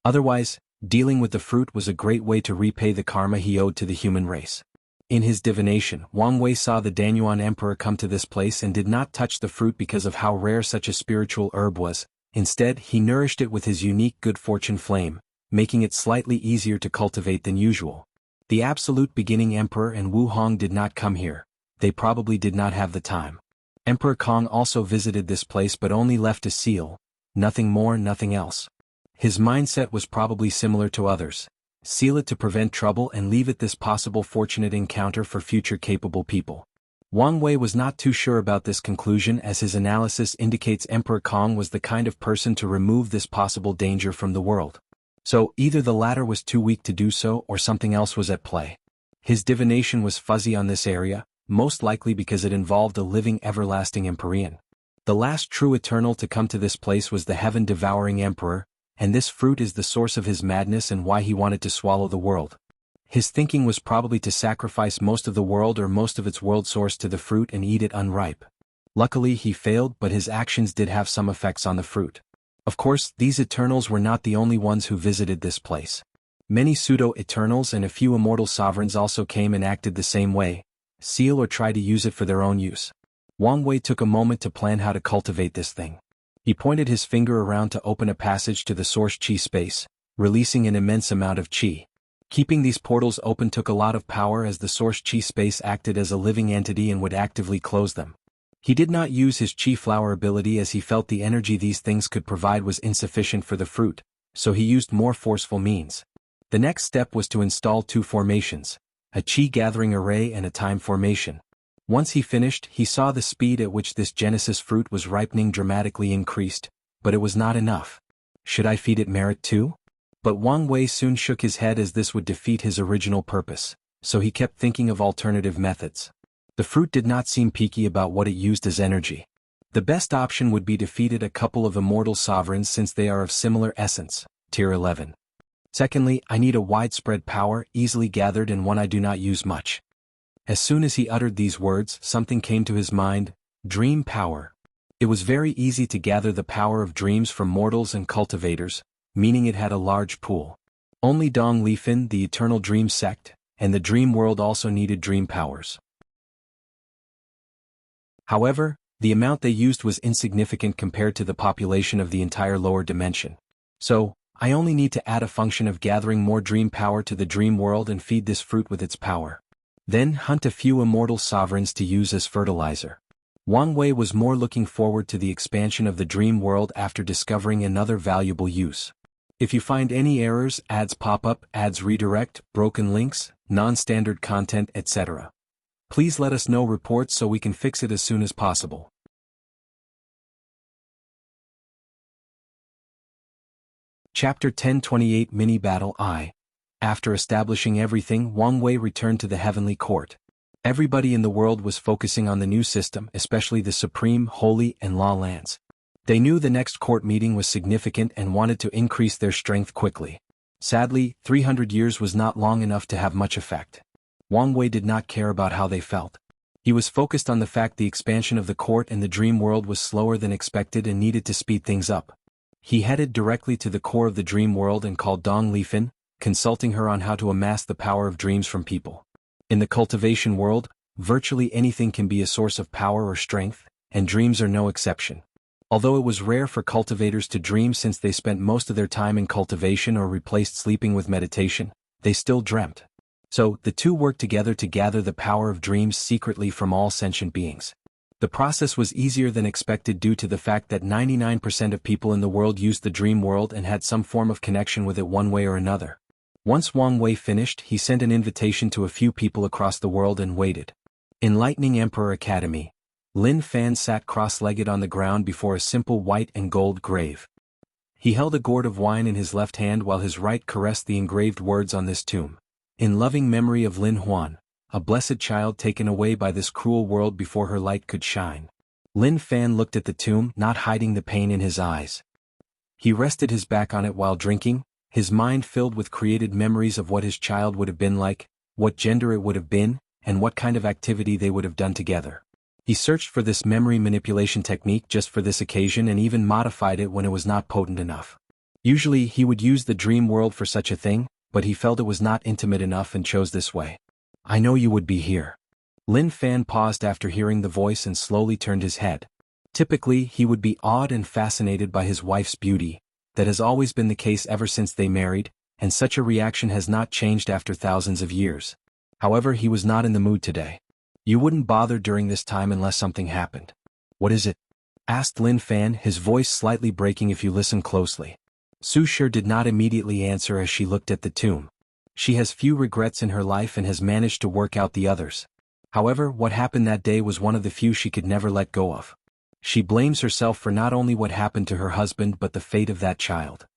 Otherwise, dealing with the fruit was a great way to repay the karma he owed to the human race. In his divination, Wang Wei saw the Danyuan emperor come to this place and did not touch the fruit because of how rare such a spiritual herb was. Instead, he nourished it with his unique good fortune flame, making it slightly easier to cultivate than usual. The absolute beginning emperor and Wu Hong did not come here. They probably did not have the time. Emperor Kong also visited this place but only left a seal. Nothing more, nothing else. His mindset was probably similar to others. Seal it to prevent trouble and leave it this possible fortunate encounter for future capable people. Wang Wei was not too sure about this conclusion, as his analysis indicates Emperor Kong was the kind of person to remove this possible danger from the world. So, either the latter was too weak to do so or something else was at play. His divination was fuzzy on this area, most likely because it involved a living everlasting Empyrean. The last true eternal to come to this place was the heaven-devouring emperor, and this fruit is the source of his madness and why he wanted to swallow the world. His thinking was probably to sacrifice most of the world or most of its world source to the fruit and eat it unripe. Luckily he failed, but his actions did have some effects on the fruit. Of course, these Eternals were not the only ones who visited this place. Many pseudo-Eternals and a few immortal sovereigns also came and acted the same way, seal or try to use it for their own use. Wang Wei took a moment to plan how to cultivate this thing. He pointed his finger around to open a passage to the source chi space, releasing an immense amount of chi. Keeping these portals open took a lot of power, as the source chi space acted as a living entity and would actively close them. He did not use his chi flower ability as he felt the energy these things could provide was insufficient for the fruit, so he used more forceful means. The next step was to install 2 formations, a chi gathering array and a time formation. Once he finished, he saw the speed at which this Genesis fruit was ripening dramatically increased, but it was not enough. Should I feed it merit too? But Wang Wei soon shook his head, as this would defeat his original purpose, so he kept thinking of alternative methods. The fruit did not seem picky about what it used as energy. The best option would be to feed it a couple of immortal sovereigns, since they are of similar essence, tier 11. Secondly, I need a widespread power, easily gathered, and one I do not use much. As soon as he uttered these words, something came to his mind: dream power. It was very easy to gather the power of dreams from mortals and cultivators, meaning it had a large pool. Only Dong Lifin, the Eternal Dream Sect, and the Dream World also needed dream powers. However, the amount they used was insignificant compared to the population of the entire lower dimension. So, I only need to add a function of gathering more dream power to the dream world and feed this fruit with its power. Then hunt a few immortal sovereigns to use as fertilizer. Wang Wei was more looking forward to the expansion of the dream world after discovering another valuable use. If you find any errors, ads pop up, ads redirect, broken links, non-standard content, etc., please let us know reports so we can fix it as soon as possible. Chapter 1028 Mini Battle I. After establishing everything, Wang Wei returned to the heavenly court. Everybody in the world was focusing on the new system, especially the Supreme, Holy, and Law lands. They knew the next court meeting was significant and wanted to increase their strength quickly. Sadly, 300 years was not long enough to have much effect. Wang Wei did not care about how they felt. He was focused on the fact the expansion of the court and the dream world was slower than expected and needed to speed things up. He headed directly to the core of the dream world and called Dong Lifan, consulting her on how to amass the power of dreams from people. In the cultivation world, virtually anything can be a source of power or strength, and dreams are no exception. Although it was rare for cultivators to dream since they spent most of their time in cultivation or replaced sleeping with meditation, they still dreamt. So, the two worked together to gather the power of dreams secretly from all sentient beings. The process was easier than expected due to the fact that 99% of people in the world used the dream world and had some form of connection with it one way or another. Once Wang Wei finished, he sent an invitation to a few people across the world and waited. In Lightning Emperor Academy, Lin Fan sat cross-legged on the ground before a simple white and gold grave. He held a gourd of wine in his left hand while his right caressed the engraved words on this tomb. In loving memory of Lin Huan, a blessed child taken away by this cruel world before her light could shine. Lin Fan looked at the tomb, not hiding the pain in his eyes. He rested his back on it while drinking, his mind filled with created memories of what his child would have been like, what gender it would have been, and what kind of activity they would have done together. He searched for this memory manipulation technique just for this occasion and even modified it when it was not potent enough. Usually he would use the dream world for such a thing, but he felt it was not intimate enough and chose this way. I know you would be here. Lin Fan paused after hearing the voice and slowly turned his head. Typically, he would be awed and fascinated by his wife's beauty. That has always been the case ever since they married, and such a reaction has not changed after thousands of years. However, he was not in the mood today. You wouldn't bother during this time unless something happened. What is it? Asked Lin Fan, his voice slightly breaking if you listen closely. Su Shi did not immediately answer as she looked at the tomb. She has few regrets in her life and has managed to work out the others. However, what happened that day was one of the few she could never let go of. She blames herself for not only what happened to her husband but the fate of that child.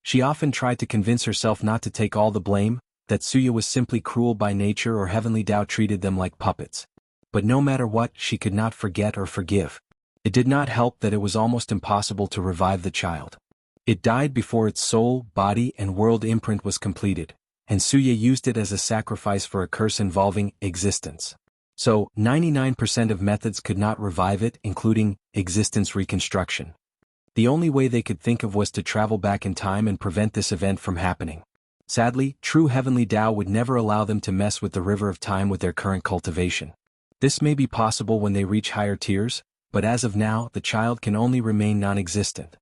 She often tried to convince herself not to take all the blame, that Suya was simply cruel by nature or Heavenly Tao treated them like puppets. But no matter what, she could not forget or forgive. It did not help that it was almost impossible to revive the child. It died before its soul, body and world imprint was completed, and Suya used it as a sacrifice for a curse involving existence. So, 99% of methods could not revive it, including existence reconstruction. The only way they could think of was to travel back in time and prevent this event from happening. Sadly, true Heavenly Tao would never allow them to mess with the river of time with their current cultivation. This may be possible when they reach higher tiers, but as of now, the child can only remain non-existent.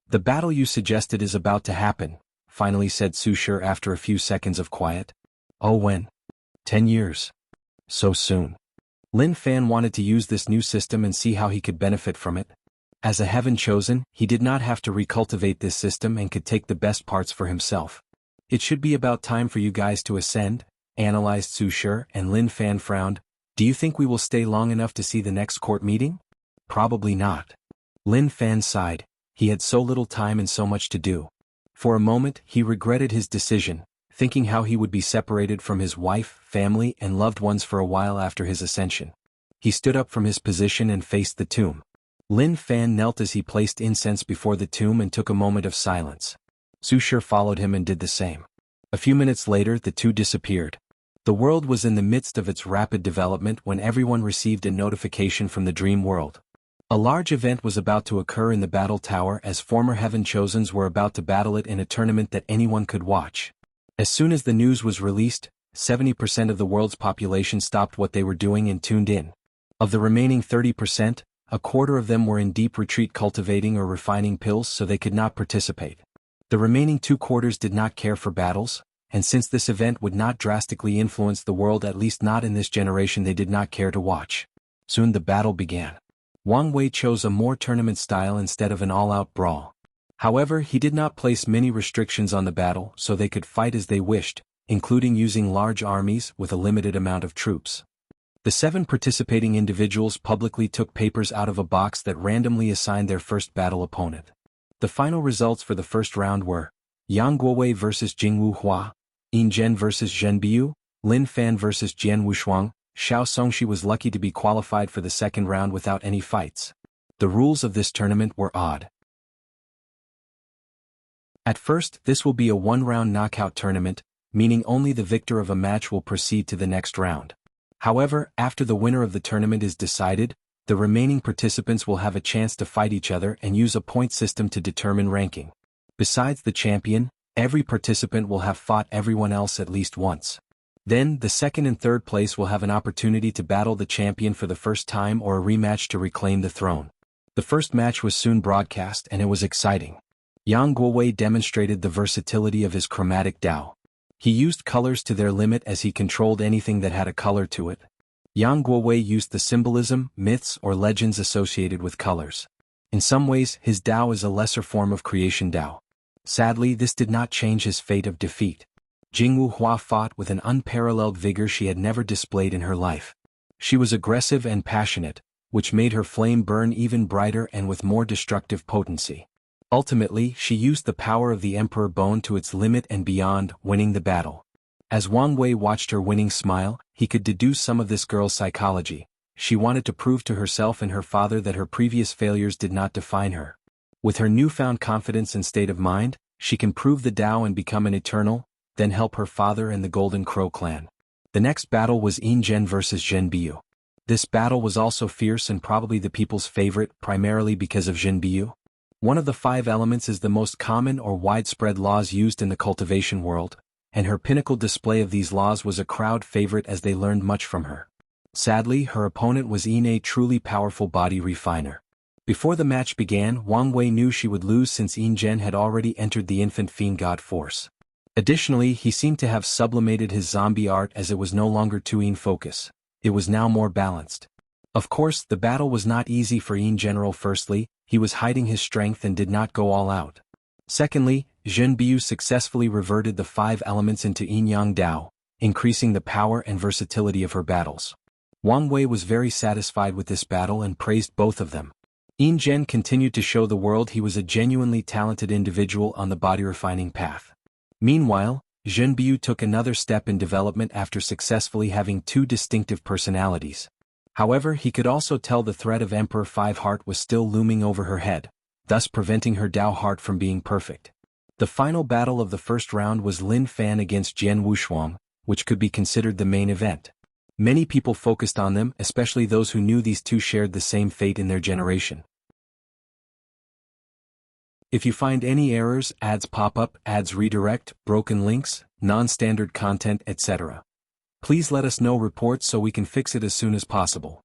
The battle you suggested is about to happen, finally said Su Shi after a few seconds of quiet. Oh, when? 10 years. So soon. Lin Fan wanted to use this new system and see how he could benefit from it. As a heaven chosen, he did not have to recultivate this system and could take the best parts for himself. It should be about time for you guys to ascend, analyzed Su Shi, and Lin Fan frowned. Do you think we will stay long enough to see the next court meeting? Probably not. Lin Fan sighed. He had so little time and so much to do. For a moment, he regretted his decision, thinking how he would be separated from his wife, family, and loved ones for a while after his ascension. He stood up from his position and faced the tomb. Lin Fan knelt as he placed incense before the tomb and took a moment of silence. Su Shi followed him and did the same. A few minutes later, the two disappeared. The world was in the midst of its rapid development when everyone received a notification from the dream world. A large event was about to occur in the battle tower as former Heaven Chosens were about to battle it in a tournament that anyone could watch. As soon as the news was released, 70% of the world's population stopped what they were doing and tuned in. Of the remaining 30%, a quarter of them were in deep retreat cultivating or refining pills so they could not participate. The remaining 2 quarters did not care for battles, and since this event would not drastically influence the world, at least not in this generation, they did not care to watch. Soon the battle began. Wang Wei chose a more tournament style instead of an all-out brawl. However, he did not place many restrictions on the battle so they could fight as they wished, including using large armies with a limited amount of troops. The 7 participating individuals publicly took papers out of a box that randomly assigned their first battle opponent. The final results for the first round were Yang Guowei vs Jingwu Hua, Yin Zhen vs Zhen Biu, Lin Fan vs Jian Wushuang. Xiao Songxi was lucky to be qualified for the second round without any fights. The rules of this tournament were odd. At first, this will be a 1-round knockout tournament, meaning only the victor of a match will proceed to the next round. However, after the winner of the tournament is decided, The remaining participants will have a chance to fight each other and use a point system to determine ranking. Besides the champion, every participant will have fought everyone else at least once. Then, the second and third place will have an opportunity to battle the champion for the first time or a rematch to reclaim the throne. The first match was soon broadcast and it was exciting. Yang Guowei demonstrated the versatility of his chromatic Dao. He used colors to their limit as he controlled anything that had a color to it. Yang Guowei used the symbolism, myths or legends associated with colors. In some ways, his Dao is a lesser form of creation Dao. Sadly, this did not change his fate of defeat. Jianghu Hua fought with an unparalleled vigor she had never displayed in her life. She was aggressive and passionate, which made her flame burn even brighter and with more destructive potency. Ultimately, she used the power of the Emperor Bone to its limit and beyond, winning the battle. As Wang Wei watched her winning smile, he could deduce some of this girl's psychology. She wanted to prove to herself and her father that her previous failures did not define her. With her newfound confidence and state of mind, she can prove the Tao and become an eternal, then help her father and the Golden Crow clan. The next battle was Yin Zhen versus Zhen Biu. This battle was also fierce and probably the people's favorite, primarily because of Zhen Biu. One of the 5 elements is the most common or widespread laws used in the cultivation world, and her pinnacle display of these laws was a crowd favorite as they learned much from her. Sadly, her opponent was Yin, a truly powerful body refiner. Before the match began, Wang Wei knew she would lose since Yin Zhen had already entered the infant fiend god force. Additionally, he seemed to have sublimated his zombie art as it was no longer too Yin focus. It was now more balanced. Of course, the battle was not easy for Yin General. Firstly, he was hiding his strength and did not go all out. Secondly, Zhen Biu successfully reverted the 5 elements into Yin Yang Dao, increasing the power and versatility of her battles. Wang Wei was very satisfied with this battle and praised both of them. Yin Zhen continued to show the world he was a genuinely talented individual on the body refining path. Meanwhile, Zhen Biu took another step in development after successfully having 2 distinctive personalities. However, he could also tell the threat of Emperor 5 Heart was still looming over her head, thus preventing her Dao Heart from being perfect. The final battle of the first round was Lin Fan against Jian Wushuang, which could be considered the main event. Many people focused on them, especially those who knew these two shared the same fate in their generation. If you find any errors, ads pop up, ads redirect, broken links, non-standard content, etc., please let us know reports so we can fix it as soon as possible.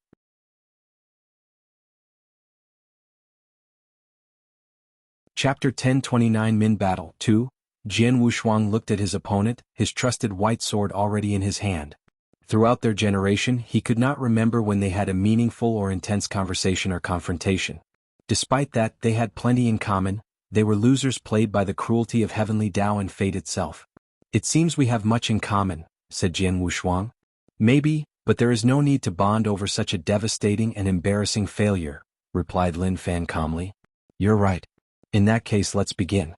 Chapter 1029 Min Battle 2. Jian Wushuang looked at his opponent, his trusted white sword already in his hand. Throughout their generation, he could not remember when they had a meaningful or intense conversation or confrontation. Despite that, they had plenty in common. They were losers plagued by the cruelty of heavenly Tao and fate itself. It seems we have much in common, said Jian Wushuang. Maybe, but there is no need to bond over such a devastating and embarrassing failure, replied Lin Fan calmly. You're right. In that case, let's begin.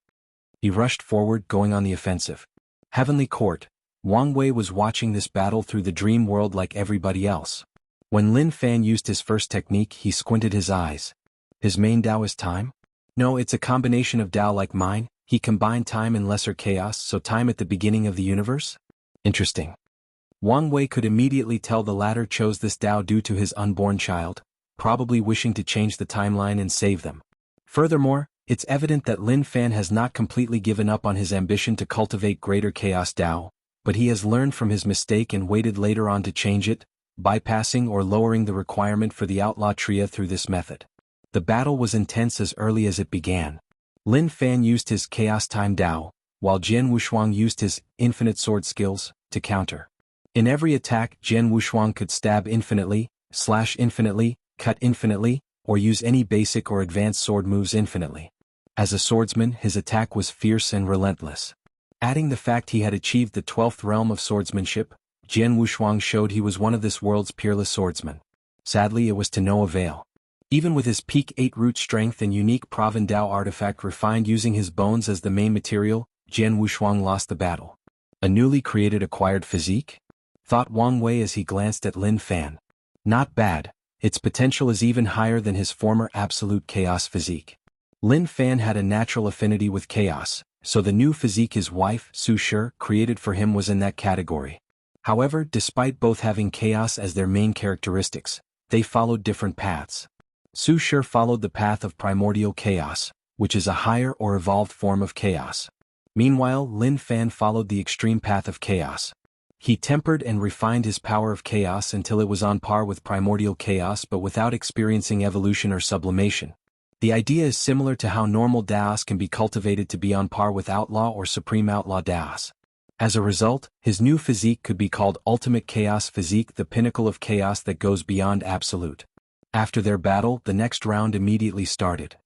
He rushed forward, going on the offensive. Heavenly Court. Wang Wei was watching this battle through the dream world like everybody else. When Lin Fan used his first technique, he squinted his eyes. His main Dao is time? No, it's a combination of Dao like mine. He combined time and lesser chaos, so time at the beginning of the universe? Interesting. Wang Wei could immediately tell the latter chose this Dao due to his unborn child, probably wishing to change the timeline and save them. Furthermore, it's evident that Lin Fan has not completely given up on his ambition to cultivate greater chaos Dao, but he has learned from his mistake and waited later on to change it, bypassing or lowering the requirement for the outlaw tria through this method. The battle was intense as early as it began. Lin Fan used his Chaos Time Dao, while Jian Wushuang used his Infinite Sword skills to counter. In every attack, Jian Wushuang could stab infinitely, slash infinitely, cut infinitely, or use any basic or advanced sword moves infinitely. As a swordsman, his attack was fierce and relentless. Adding the fact he had achieved the 12th realm of swordsmanship, Jian Wushuang showed he was one of this world's peerless swordsmen. Sadly, it was to no avail. Even with his peak 8 root strength and unique Pravin Dao artifact refined using his bones as the main material, Jian Wushuang lost the battle. A newly created acquired physique? Thought Wang Wei as he glanced at Lin Fan. Not bad, its potential is even higher than his former absolute chaos physique. Lin Fan had a natural affinity with chaos, so the new physique his wife, Su Shi, created for him was in that category. However, despite both having chaos as their main characteristics, they followed different paths. Su Shi followed the path of primordial chaos, which is a higher or evolved form of chaos. Meanwhile, Lin Fan followed the extreme path of chaos. He tempered and refined his power of chaos until it was on par with primordial chaos but without experiencing evolution or sublimation. The idea is similar to how normal Daos can be cultivated to be on par with outlaw or supreme outlaw Daos. As a result, his new physique could be called Ultimate Chaos Physique, the pinnacle of chaos that goes beyond absolute. After their battle, the next round immediately started.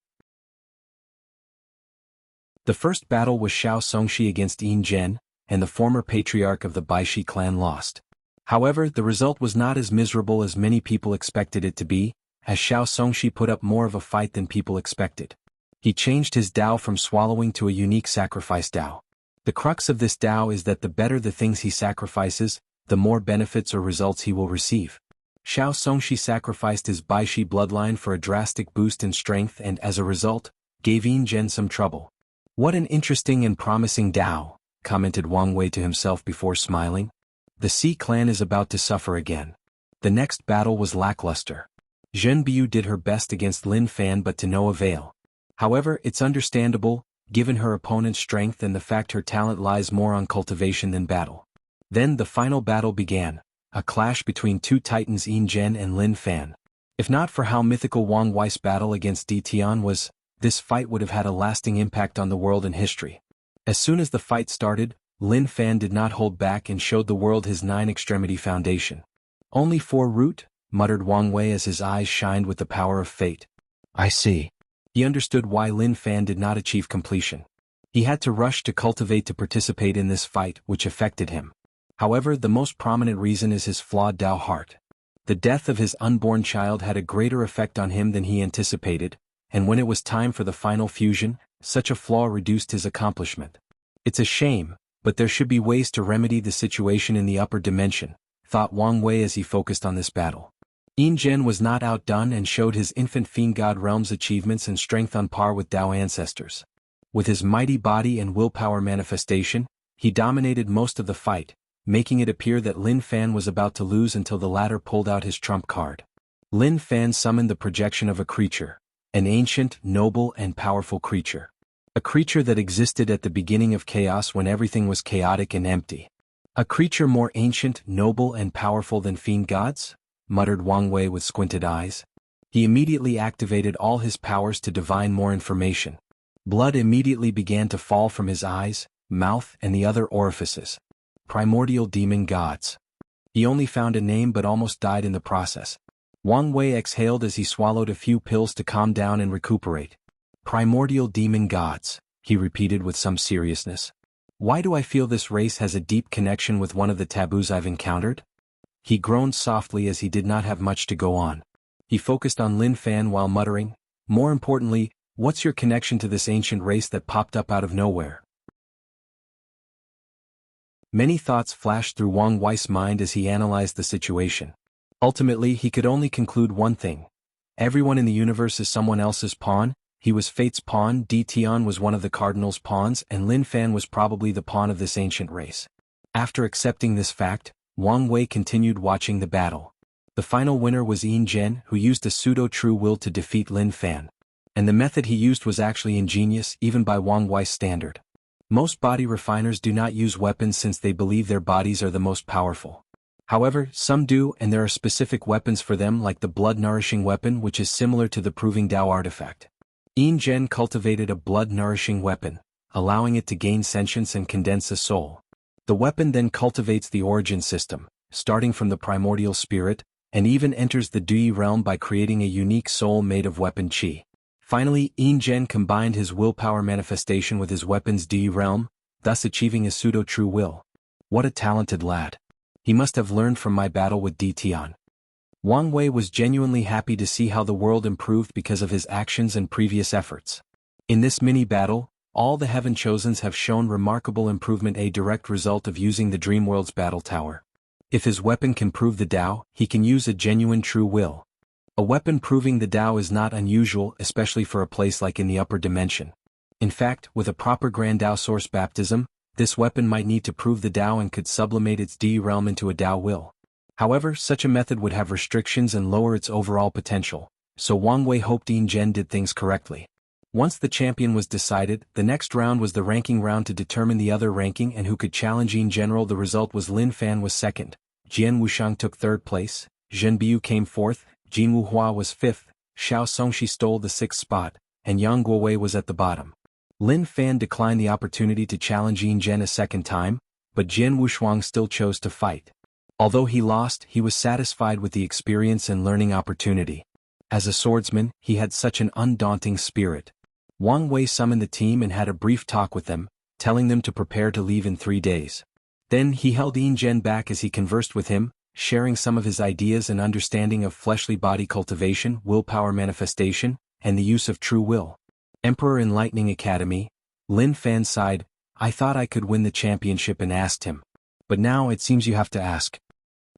The first battle was Xiao Songxi against Yin Zhen, and the former patriarch of the Baishi clan lost. However, the result was not as miserable as many people expected it to be, as Xiao Songxi put up more of a fight than people expected. He changed his Dao from swallowing to a unique sacrifice Dao. The crux of this Dao is that the better the things he sacrifices, the more benefits or results he will receive. Xiao Songxi sacrificed his Baishi bloodline for a drastic boost in strength and, as a result, gave Yin Zhen some trouble. "What an interesting and promising Dao," commented Wang Wei to himself before smiling. The Xi clan is about to suffer again. The next battle was lackluster. Zhen Biu did her best against Lin Fan but to no avail. However, it's understandable, given her opponent's strength and the fact her talent lies more on cultivation than battle. Then the final battle began, a clash between two titans Yin Zhen and Lin Fan. If not for how mythical Wang Wei's battle against Di Tian was, this fight would have had a lasting impact on the world and history. As soon as the fight started, Lin Fan did not hold back and showed the world his 9-extremity foundation. "Only 4 root?" muttered Wang Wei as his eyes shined with the power of fate. "I see." He understood why Lin Fan did not achieve completion. He had to rush to cultivate to participate in this fight, which affected him. However, the most prominent reason is his flawed Dao heart. The death of his unborn child had a greater effect on him than he anticipated, and when it was time for the final fusion, such a flaw reduced his accomplishment. It's a shame, but there should be ways to remedy the situation in the upper dimension, thought Wang Wei as he focused on this battle. Yin Zhen was not outdone and showed his infant fiend god realm's achievements and strength on par with Dao ancestors. With his mighty body and willpower manifestation, he dominated most of the fight, making it appear that Lin Fan was about to lose until the latter pulled out his trump card. Lin Fan summoned the projection of a creature, an ancient, noble and powerful creature. A creature that existed at the beginning of chaos when everything was chaotic and empty. A creature more ancient, noble and powerful than fiend gods? Muttered Wang Wei with squinted eyes. He immediately activated all his powers to divine more information. Blood immediately began to fall from his eyes, mouth and the other orifices. Primordial demon gods. He only found a name but almost died in the process. Wang Wei exhaled as he swallowed a few pills to calm down and recuperate. Primordial demon gods, he repeated with some seriousness. Why do I feel this race has a deep connection with one of the taboos I've encountered? He groaned softly as he did not have much to go on. He focused on Lin Fan while muttering, "More importantly, what's your connection to this ancient race that popped up out of nowhere?" Many thoughts flashed through Wang Wei's mind as he analyzed the situation. Ultimately, he could only conclude one thing. Everyone in the universe is someone else's pawn. He was Fate's pawn, Di Tian was one of the Cardinal's pawns, and Lin Fan was probably the pawn of this ancient race. After accepting this fact, Wang Wei continued watching the battle. The final winner was Yin Zhen, who used a pseudo-true will to defeat Lin Fan. And the method he used was actually ingenious, even by Wang Wei's standard. Most body refiners do not use weapons since they believe their bodies are the most powerful. However, some do, and there are specific weapons for them like the blood-nourishing weapon, which is similar to the Proving Dao artifact. Yin Zhen cultivated a blood-nourishing weapon, allowing it to gain sentience and condense a soul. The weapon then cultivates the origin system, starting from the primordial spirit, and even enters the Dui realm by creating a unique soul made of weapon qi. Finally, Yin Zhen combined his willpower manifestation with his weapon's Dui realm, thus achieving a pseudo-true will. What a talented lad. He must have learned from my battle with Di Tian. Wang Wei was genuinely happy to see how the world improved because of his actions and previous efforts. In this mini-battle, all the Heaven Chosens have shown remarkable improvement, a direct result of using the Dream World's battle tower. If his weapon can prove the Dao, he can use a genuine true will. A weapon proving the Dao is not unusual, especially for a place like in the upper dimension. In fact, with a proper Grand Dao Source baptism, this weapon might need to prove the Dao and could sublimate its Di realm into a Dao will. However, such a method would have restrictions and lower its overall potential, so Wang Wei hoped Yin Zhen did things correctly. Once the champion was decided, the next round was the ranking round to determine the other ranking and who could challenge Yin General. The result was Lin Fan was second, Jian Wuxiang took third place, Zhen Biu came fourth, Jin Wuhua was fifth, Xiao Songxi stole the sixth spot, and Yang Guowei was at the bottom. Lin Fan declined the opportunity to challenge Yin Zhen a second time, but Jian Wushuang still chose to fight. Although he lost, he was satisfied with the experience and learning opportunity. As a swordsman, he had such an undaunting spirit. Wang Wei summoned the team and had a brief talk with them, telling them to prepare to leave in 3 days. Then he held Yin Zhen back as he conversed with him, sharing some of his ideas and understanding of fleshly body cultivation, willpower manifestation, and the use of true will. Emperor Enlightening Academy, Lin Fan sighed, I thought I could win the championship and asked him. But now it seems you have to ask.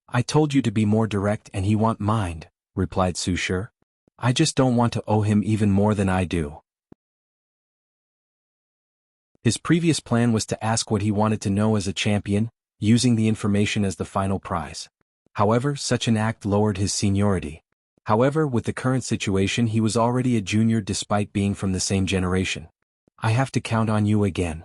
I told you to be more direct and he won't mind, replied Su Shi. I just don't want to owe him even more than I do. His previous plan was to ask what he wanted to know as a champion, using the information as the final prize. However, such an act lowered his seniority. However, with the current situation he was already a junior despite being from the same generation. I have to count on you again.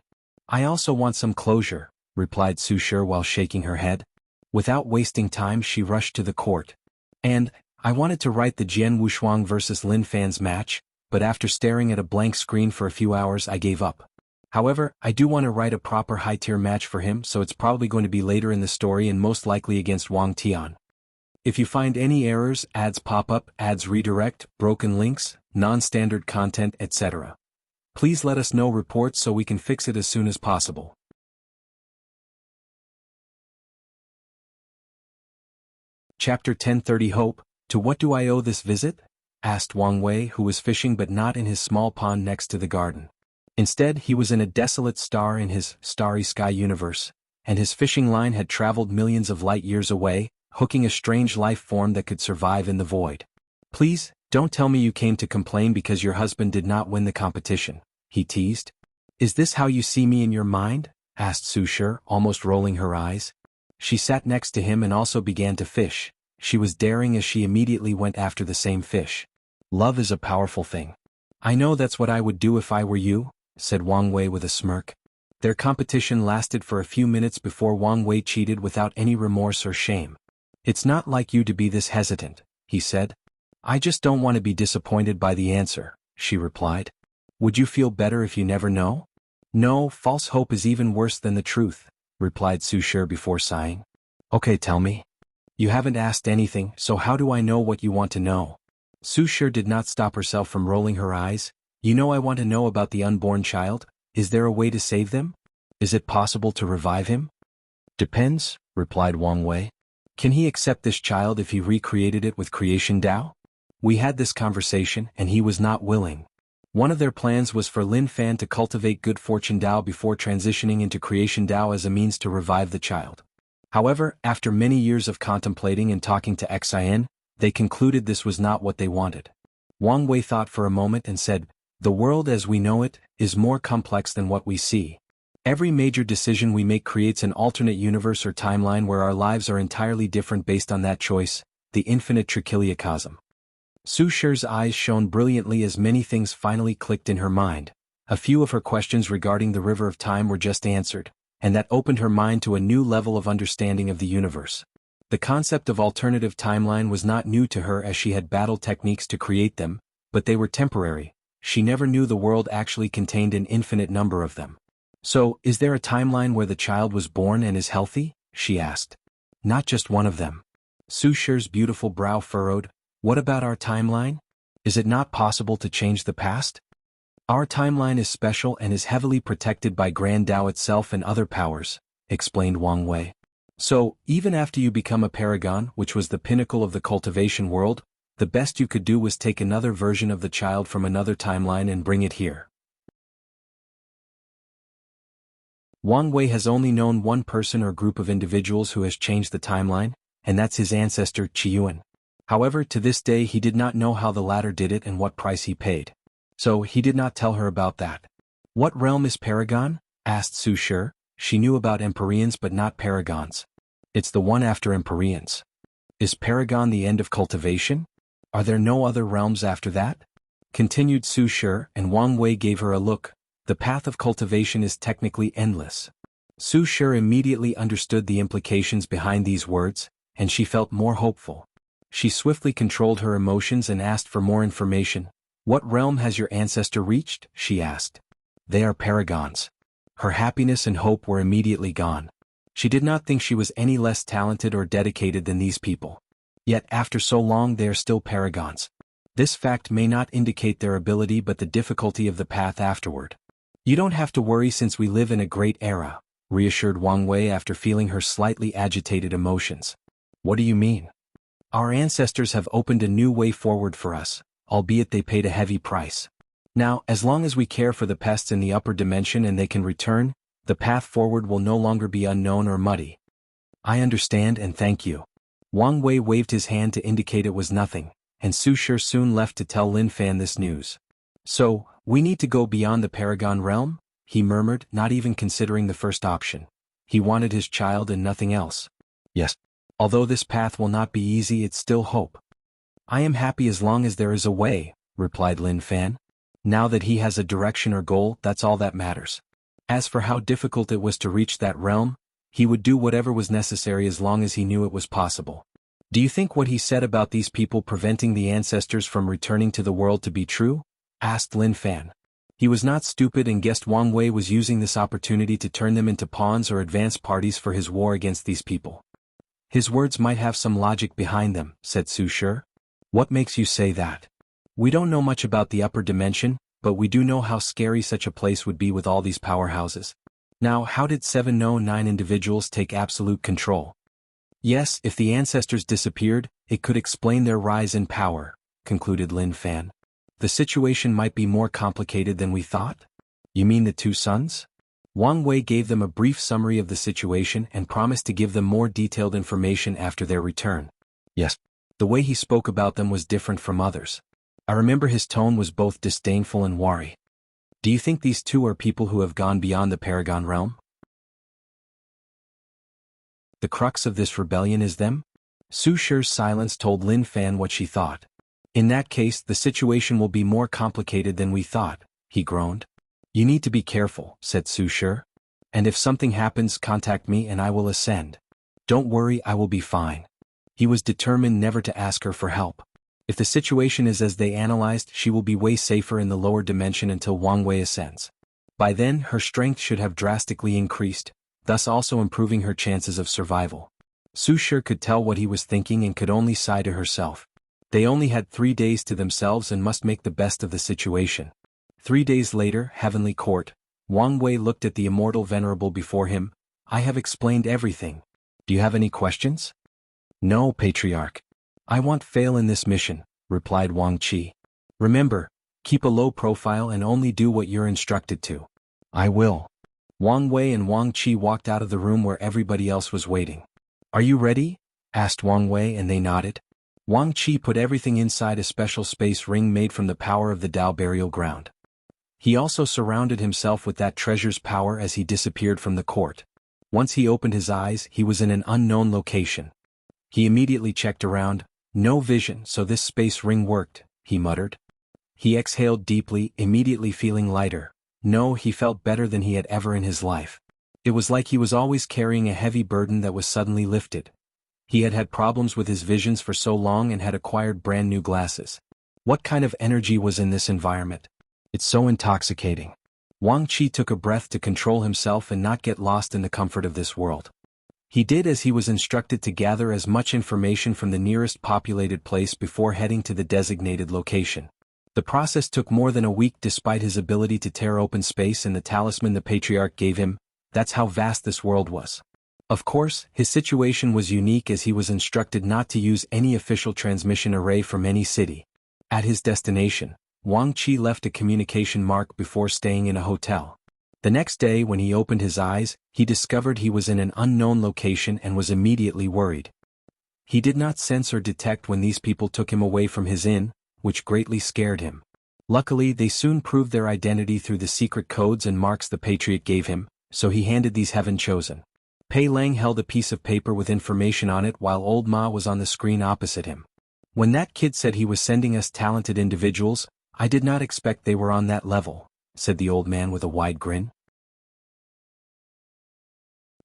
I also want some closure, replied Su Shi while shaking her head. Without wasting time she rushed to the court. And, I wanted to write the Jian Wushuang vs Lin Fan's match, but after staring at a blank screen for a few hours I gave up. However, I do want to write a proper high-tier match for him, so it's probably going to be later in the story and most likely against Wang Tian. If you find any errors, ads pop up, ads redirect, broken links, non-standard content, etc., please let us know reports so we can fix it as soon as possible. Chapter 1030 Hope, to what do I owe this visit? Asked Wang Wei, who was fishing but not in his small pond next to the garden. Instead, he was in a desolate star in his starry sky universe, and his fishing line had traveled millions of light years away, hooking a strange life form that could survive in the void. Please, don't tell me you came to complain because your husband did not win the competition, he teased. Is this how you see me in your mind? Asked Su Shi, almost rolling her eyes. She sat next to him and also began to fish. She was daring as she immediately went after the same fish. Love is a powerful thing. I know that's what I would do if I were you, said Wang Wei with a smirk. Their competition lasted for a few minutes before Wang Wei cheated without any remorse or shame. It's not like you to be this hesitant, he said. I just don't want to be disappointed by the answer, she replied. Would you feel better if you never know? No, false hope is even worse than the truth, replied Su Shi before sighing. Okay, tell me. You haven't asked anything, so how do I know what you want to know? Su Shi did not stop herself from rolling her eyes. You know I want to know about the unborn child. Is there a way to save them? Is it possible to revive him? Depends, replied Wang Wei. Can he accept this child if he recreated it with Creation Dao? We had this conversation and he was not willing. One of their plans was for Lin Fan to cultivate Good Fortune Dao before transitioning into Creation Dao as a means to revive the child. However, after many years of contemplating and talking to Xian, they concluded this was not what they wanted. Wang Wei thought for a moment and said, the world as we know it is more complex than what we see. Every major decision we make creates an alternate universe or timeline where our lives are entirely different based on that choice, the infinite trichiliocosm. Su Shi's eyes shone brilliantly as many things finally clicked in her mind. A few of her questions regarding the river of time were just answered, and that opened her mind to a new level of understanding of the universe. The concept of alternative timeline was not new to her as she had battled techniques to create them, but they were temporary. She never knew the world actually contained an infinite number of them. So, is there a timeline where the child was born and is healthy? She asked. Not just one of them. Su Shi's beautiful brow furrowed. What about our timeline? Is it not possible to change the past? Our timeline is special and is heavily protected by Grand Tao itself and other powers, explained Wang Wei. So, even after you become a paragon, which was the pinnacle of the cultivation world, the best you could do was take another version of the child from another timeline and bring it here. Wang Wei has only known one person or group of individuals who has changed the timeline, and that's his ancestor Qiyuan. However, to this day he did not know how the latter did it and what price he paid. So he did not tell her about that. What realm is Paragon? Asked Su Shi. She knew about Empyreans but not Paragons. It's the one after Empyreans. Is Paragon the end of cultivation? Are there no other realms after that? Continued Su Shi, and Wang Wei gave her a look. The path of cultivation is technically endless. Su Shi immediately understood the implications behind these words, and she felt more hopeful. She swiftly controlled her emotions and asked for more information. What realm has your ancestor reached? She asked. They are paragons. Her happiness and hope were immediately gone. She did not think she was any less talented or dedicated than these people. Yet after so long they are still paragons. This fact may not indicate their ability but the difficulty of the path afterward. You don't have to worry since we live in a great era, reassured Wang Wei after feeling her slightly agitated emotions. What do you mean? Our ancestors have opened a new way forward for us, albeit they paid a heavy price. Now, as long as we care for the pests in the upper dimension and they can return, the path forward will no longer be unknown or muddy. I understand and thank you. Wang Wei waved his hand to indicate it was nothing, and Su Shi soon left to tell Lin Fan this news. So, we need to go beyond the Paragon realm? He murmured, not even considering the first option. He wanted his child and nothing else. Yes. Although this path will not be easy, it's still hope. I am happy as long as there is a way, replied Lin Fan. Now that he has a direction or goal, that's all that matters. As for how difficult it was to reach that realm, he would do whatever was necessary as long as he knew it was possible. Do you think what he said about these people preventing the ancestors from returning to the world to be true? Asked Lin Fan. He was not stupid and guessed Wang Wei was using this opportunity to turn them into pawns or advance parties for his war against these people. His words might have some logic behind them, said Su Shi. What makes you say that? We don't know much about the upper dimension, but we do know how scary such a place would be with all these powerhouses. Now, how did 709 individuals take absolute control? Yes, if the ancestors disappeared, it could explain their rise in power, concluded Lin Fan. The situation might be more complicated than we thought? You mean the two sons? Wang Wei gave them a brief summary of the situation and promised to give them more detailed information after their return. Yes. The way he spoke about them was different from others. I remember his tone was both disdainful and wary. Do you think these two are people who have gone beyond the Paragon realm? The crux of this rebellion is them? Su Shi's silence told Lin Fan what she thought. In that case, the situation will be more complicated than we thought, he groaned. You need to be careful, said Su Shi. And if something happens, contact me and I will ascend. Don't worry, I will be fine. He was determined never to ask her for help. If the situation is as they analyzed, she will be way safer in the lower dimension until Wang Wei ascends. By then, her strength should have drastically increased, thus also improving her chances of survival. Su Shi could tell what he was thinking and could only sigh to herself. They only had 3 days to themselves and must make the best of the situation. 3 days later, Heavenly Court. Wang Wei looked at the Immortal Venerable before him. I have explained everything. Do you have any questions? No, Patriarch. I won't fail in this mission, replied Wang Qi. Remember, keep a low profile and only do what you're instructed to. I will. Wang Wei and Wang Qi walked out of the room where everybody else was waiting. Are you ready? Asked Wang Wei and they nodded. Wang Qi put everything inside a special space ring made from the power of the Dao burial ground. He also surrounded himself with that treasure's power as he disappeared from the court. Once he opened his eyes, he was in an unknown location. He immediately checked around. No vision, so this space ring worked, he muttered. He exhaled deeply, immediately feeling lighter. No, he felt better than he had ever in his life. It was like he was always carrying a heavy burden that was suddenly lifted. He had had problems with his visions for so long and had acquired brand new glasses. What kind of energy was in this environment? It's so intoxicating. Wang Qi took a breath to control himself and not get lost in the comfort of this world. He did as he was instructed to gather as much information from the nearest populated place before heading to the designated location. The process took more than a week despite his ability to tear open space and the talisman the Patriarch gave him. That's how vast this world was. Of course, his situation was unique as he was instructed not to use any official transmission array from any city. At his destination, Wang Qi left a communication mark before staying in a hotel. The next day when he opened his eyes, he discovered he was in an unknown location and was immediately worried. He did not sense or detect when these people took him away from his inn, which greatly scared him. Luckily, they soon proved their identity through the secret codes and marks the Patriot gave him, so he handed these heaven-chosen Pei Lang held a piece of paper with information on it while Old Ma was on the screen opposite him. When that kid said he was sending us talented individuals, I did not expect they were on that level, said the old man with a wide grin.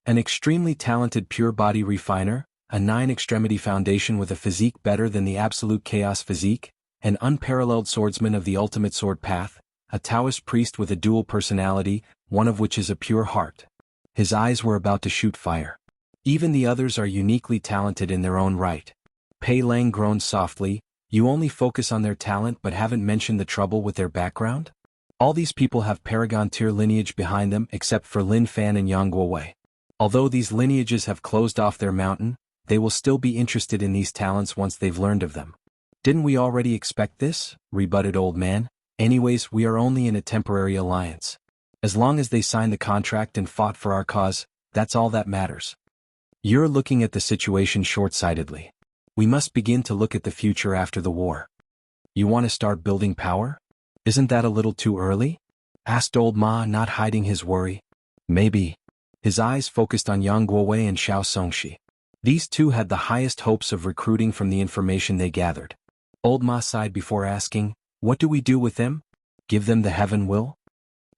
An extremely talented pure body refiner, a 9-extremity foundation with a physique better than the absolute chaos physique, an unparalleled swordsman of the ultimate sword path, a Taoist priest with a dual personality, one of which is a pure heart. His eyes were about to shoot fire. Even the others are uniquely talented in their own right. Pei Lang groaned softly. You only focus on their talent but haven't mentioned the trouble with their background? All these people have Paragon-tier lineage behind them except for Lin Fan and Yang Guowei. Although these lineages have closed off their mountain, they will still be interested in these talents once they've learned of them. Didn't we already expect this? Rebutted Old Man. Anyways, we are only in a temporary alliance. As long as they signed the contract and fought for our cause, that's all that matters. You're looking at the situation short-sightedly. We must begin to look at the future after the war. You want to start building power? Isn't that a little too early? Asked Old Ma, not hiding his worry. Maybe. His eyes focused on Yang Guowei and Xianxia. These two had the highest hopes of recruiting from the information they gathered. Old Ma sighed before asking, what do we do with them? Give them the heaven will?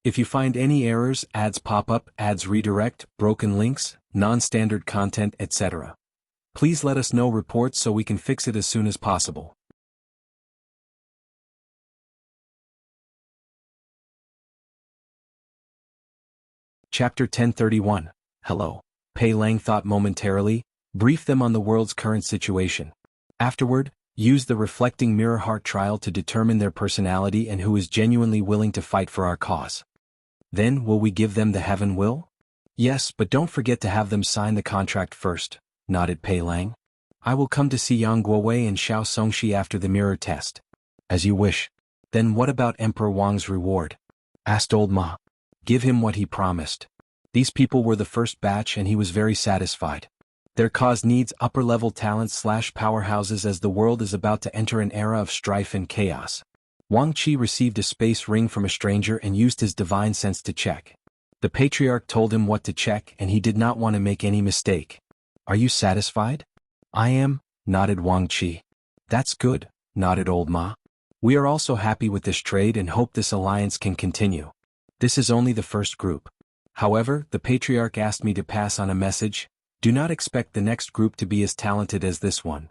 If you find any errors, ads pop up, ads redirect, broken links, non-standard content, etc. Please let us know reports so we can fix it as soon as possible. Chapter 1031. Hello. Pei Lang thought momentarily. Brief them on the world's current situation. Afterward, use the reflecting mirror heart trial to determine their personality and who is genuinely willing to fight for our cause. Then, will we give them the heaven will? Yes, but don't forget to have them sign the contract first, nodded Pei Lang. I will come to see Yang Guowei and Xianxia after the mirror test. As you wish. Then what about Emperor Wang's reward? Asked Old Ma. Give him what he promised. These people were the first batch and he was very satisfied. Their cause needs upper-level talents/powerhouses as the world is about to enter an era of strife and chaos. Wang Qi received a space ring from a stranger and used his divine sense to check. The patriarch told him what to check and he did not want to make any mistake. Are you satisfied? I am, nodded Wang Qi. That's good, nodded Old Ma. We are also happy with this trade and hope this alliance can continue. This is only the first group. However, the patriarch asked me to pass on a message. Do not expect the next group to be as talented as this one.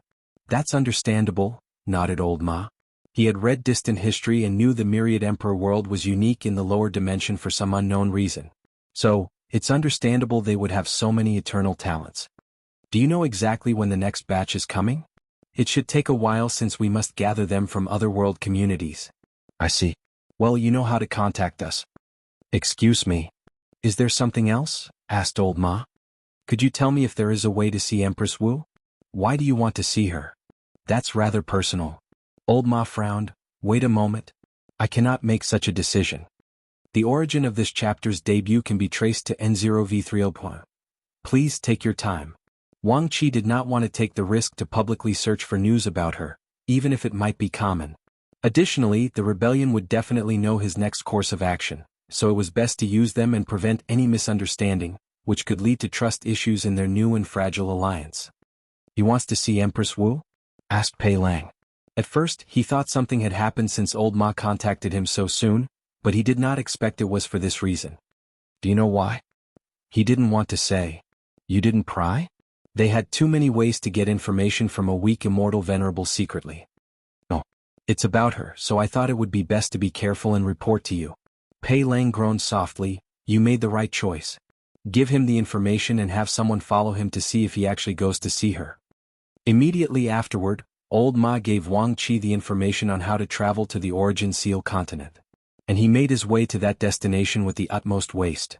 That's understandable, nodded Old Ma. He had read distant history and knew the myriad emperor world was unique in the lower dimension for some unknown reason. So, it's understandable they would have so many eternal talents. Do you know exactly when the next batch is coming? It should take a while since we must gather them from other world communities. I see. Well, you know how to contact us. Excuse me. Is there something else? Asked Old Ma. Could you tell me if there is a way to see Empress Wu? Why do you want to see her? That's rather personal. Old Ma frowned. Wait a moment. I cannot make such a decision. The origin of this chapter's debut can be traced to N0V30. Please take your time. Wang Qi did not want to take the risk to publicly search for news about her, even if it might be common. Additionally, the rebellion would definitely know his next course of action, so it was best to use them and prevent any misunderstanding, which could lead to trust issues in their new and fragile alliance. He wants to see Empress Wu? Asked Pei Lang. At first, he thought something had happened since Old Ma contacted him so soon, but he did not expect it was for this reason. Do you know why? He didn't want to say. You didn't pry? They had too many ways to get information from a weak immortal venerable secretly. No. It's about her, so I thought it would be best to be careful and report to you. Pei Lang groaned softly. You made the right choice. Give him the information and have someone follow him to see if he actually goes to see her. Immediately afterward, Old Ma gave Wang Qi the information on how to travel to the Origin Seal continent. And he made his way to that destination with the utmost haste.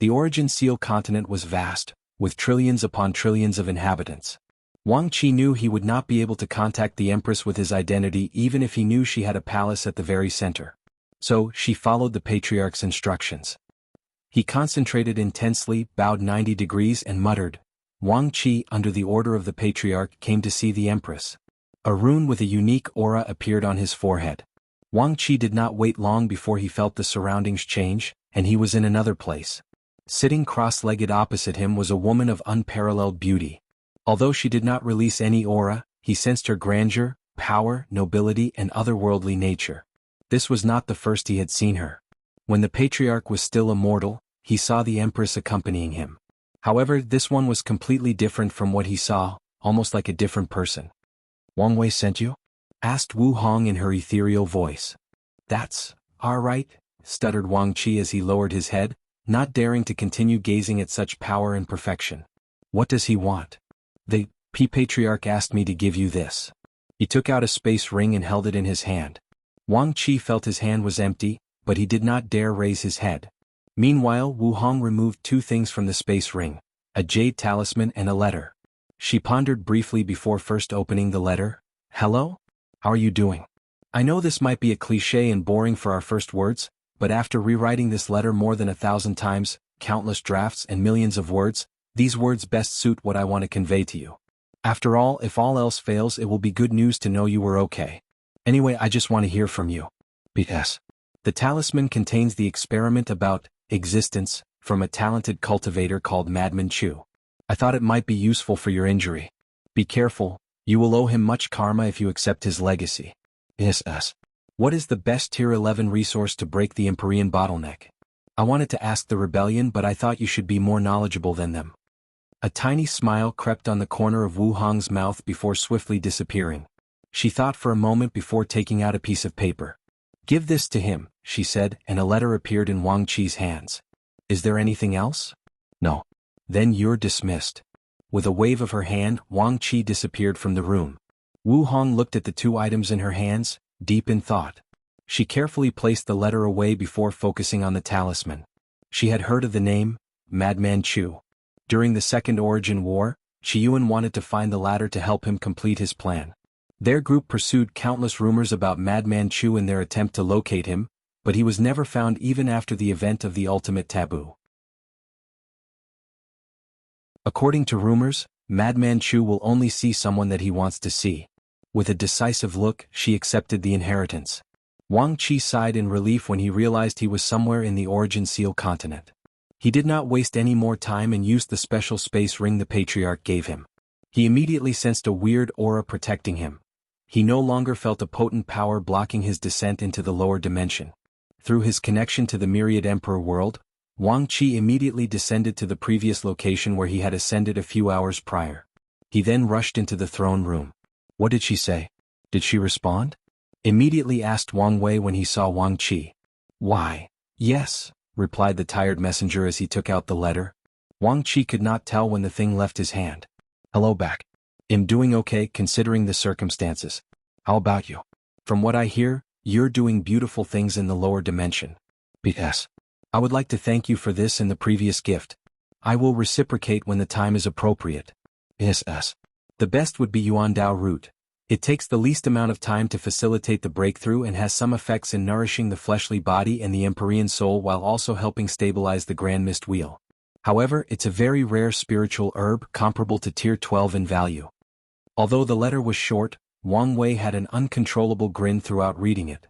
The Origin Seal continent was vast, with trillions upon trillions of inhabitants. Wang Qi knew he would not be able to contact the Empress with his identity even if he knew she had a palace at the very center. So, she followed the Patriarch's instructions. He concentrated intensely, bowed 90 degrees and muttered. Wang Qi, under the order of the Patriarch, came to see the Empress. A rune with a unique aura appeared on his forehead. Wang Qi did not wait long before he felt the surroundings change, and he was in another place. Sitting cross-legged opposite him was a woman of unparalleled beauty. Although she did not release any aura, he sensed her grandeur, power, nobility and otherworldly nature. This was not the first he had seen her. When the patriarch was still immortal, he saw the empress accompanying him. However, this one was completely different from what he saw, almost like a different person. "Wang Wei sent you?" asked Wu Hong in her ethereal voice. "That's all right," stuttered Wang Qi as he lowered his head, not daring to continue gazing at such power and perfection. "What does he want?" "The Patriarch asked me to give you this." He took out a space ring and held it in his hand. Wang Qi felt his hand was empty, but he did not dare raise his head. Meanwhile, Wu Hong removed two things from the space ring, a jade talisman and a letter. She pondered briefly before first opening the letter. "Hello? How are you doing? I know this might be a cliché and boring for our first words, but after rewriting this letter more than 1,000 times, countless drafts and millions of words, these words best suit what I want to convey to you. After all, if all else fails, it will be good news to know you were okay. Anyway, I just want to hear from you. P.S. The talisman contains the experiment about existence from a talented cultivator called Madman Chu. I thought it might be useful for your injury. Be careful, you will owe him much karma if you accept his legacy. P.S. What is the best Tier 11 resource to break the Empyrean bottleneck? I wanted to ask the rebellion, but I thought you should be more knowledgeable than them. A tiny smile crept on the corner of Wu Hong's mouth before swiftly disappearing. She thought for a moment before taking out a piece of paper. "Give this to him," she said, and a letter appeared in Wang Qi's hands. "Is there anything else?" "No." "Then you're dismissed." With a wave of her hand, Wang Qi disappeared from the room. Wu Hong looked at the two items in her hands, deep in thought. She carefully placed the letter away before focusing on the talisman. She had heard of the name, Madman Chu. During the Second Origin War, Qiyuan wanted to find the latter to help him complete his plan. Their group pursued countless rumors about Madman Chu in their attempt to locate him, but he was never found even after the event of the ultimate taboo. According to rumors, Madman Chu will only see someone that he wants to see. With a decisive look, she accepted the inheritance. Wang Qi sighed in relief when he realized he was somewhere in the Origin Seal continent. He did not waste any more time and used the special space ring the Patriarch gave him. He immediately sensed a weird aura protecting him. He no longer felt a potent power blocking his descent into the lower dimension. Through his connection to the Myriad Emperor world, Wang Qi immediately descended to the previous location where he had ascended a few hours prior. He then rushed into the throne room. "What did she say? Did she respond?" immediately asked Wang Wei when he saw Wang Qi. "Why, yes," replied the tired messenger as he took out the letter. Wang Qi could not tell when the thing left his hand. "Hello back. I'm doing okay considering the circumstances. How about you? From what I hear, you're doing beautiful things in the lower dimension. P.S. I would like to thank you for this and the previous gift. I will reciprocate when the time is appropriate. S.S. The best would be Yuan Dao root. It takes the least amount of time to facilitate the breakthrough and has some effects in nourishing the fleshly body and the Empyrean soul while also helping stabilize the Grand Mist Wheel. However, it's a very rare spiritual herb comparable to Tier 12 in value." Although the letter was short, Wang Wei had an uncontrollable grin throughout reading it.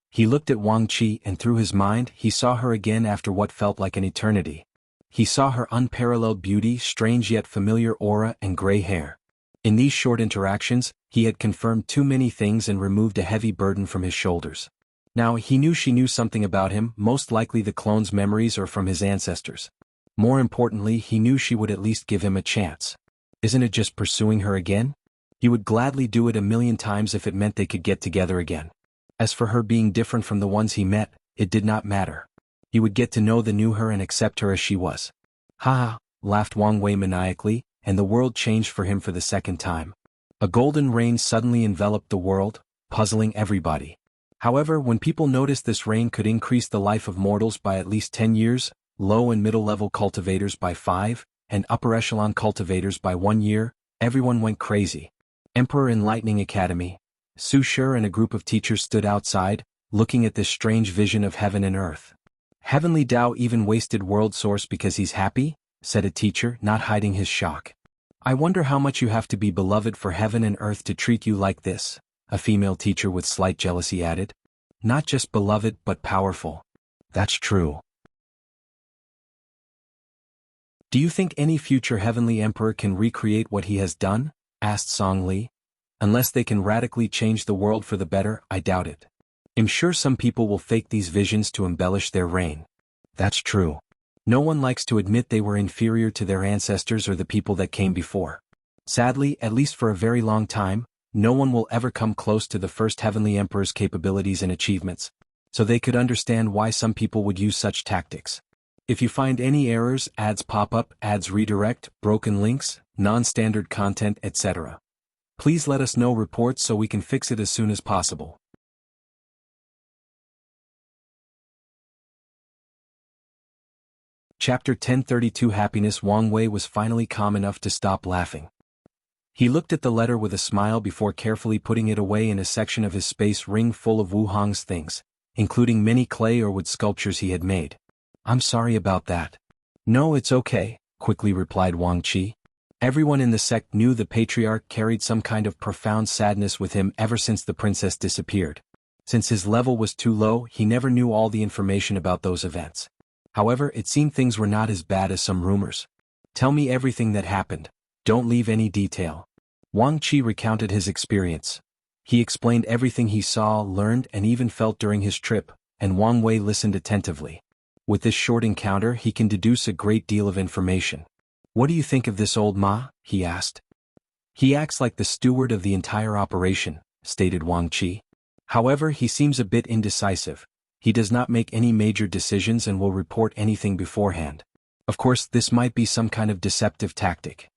He looked at Wang Qi and through his mind he saw her again after what felt like an eternity. He saw her unparalleled beauty, strange yet familiar aura and gray hair. In these short interactions, he had confirmed too many things and removed a heavy burden from his shoulders. Now he knew she knew something about him, most likely the clone's memories or from his ancestors. More importantly, he knew she would at least give him a chance. Isn't it just pursuing her again? He would gladly do it 1,000,000 times if it meant they could get together again. As for her being different from the ones he met, it did not matter. He would get to know the new her and accept her as she was. "Ha ha," laughed Wang Wei maniacally, and the world changed for him for the second time. A golden rain suddenly enveloped the world, puzzling everybody. However, when people noticed this rain could increase the life of mortals by at least 10 years, low and middle-level cultivators by 5, and upper-echelon cultivators by 1 year, everyone went crazy. Emperor Enlightening Academy, Su Shi and a group of teachers stood outside, looking at this strange vision of heaven and earth. "Heavenly Tao even wasted world source because he's happy?" said a teacher, not hiding his shock. "I wonder how much you have to be beloved for heaven and earth to treat you like this," a female teacher with slight jealousy added. "Not just beloved but powerful." "That's true." Do you think any future heavenly emperor can recreate what he has done? Asked Song Li. Unless they can radically change the world for the better, I doubt it. I'm sure some people will fake these visions to embellish their reign. That's true. No one likes to admit they were inferior to their ancestors or the people that came before. Sadly, at least for a very long time, no one will ever come close to the first heavenly emperor's capabilities and achievements, so they could understand why some people would use such tactics. If you find any errors, ads pop up, ads redirect, broken links, non-standard content, etc., please let us know reports so we can fix it as soon as possible. Chapter 1032 Happiness. Wang Wei was finally calm enough to stop laughing. He looked at the letter with a smile before carefully putting it away in a section of his space ring full of Wu Hong's things, including many clay or wood sculptures he had made. I'm sorry about that. No, it's okay, quickly replied Wang Qi. Everyone in the sect knew the patriarch carried some kind of profound sadness with him ever since the princess disappeared. Since his level was too low, he never knew all the information about those events. However, it seemed things were not as bad as some rumors. Tell me everything that happened. Don't leave any detail. Wang Qi recounted his experience. He explained everything he saw, learned, and even felt during his trip, and Wang Wei listened attentively. With this short encounter, he can deduce a great deal of information. What do you think of this old Ma? He asked. He acts like the steward of the entire operation, stated Wang Qi. However, he seems a bit indecisive. He does not make any major decisions and will report anything beforehand. Of course, this might be some kind of deceptive tactic.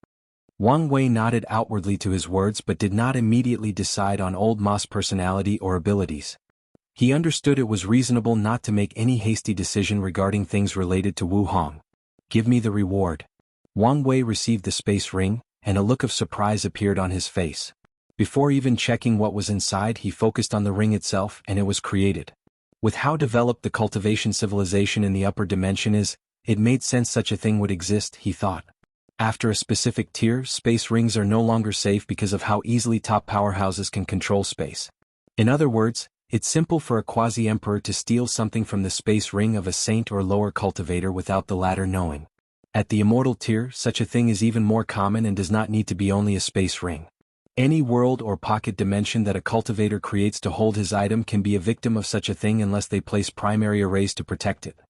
Wang Wei nodded outwardly to his words but did not immediately decide on old Ma's personality or abilities. He understood it was reasonable not to make any hasty decision regarding things related to Wu Hong. Give me the reward. Wang Wei received the space ring, and a look of surprise appeared on his face. Before even checking what was inside, he focused on the ring itself, and it was created. With how developed the cultivation civilization in the upper dimension is, it made sense such a thing would exist, he thought. After a specific tier, space rings are no longer safe because of how easily top powerhouses can control space. In other words, it's simple for a quasi-emperor to steal something from the space ring of a saint or lower cultivator without the latter knowing. At the Immortal tier, such a thing is even more common and does not need to be only a space ring. Any world or pocket dimension that a cultivator creates to hold his item can be a victim of such a thing unless they place primary arrays to protect it.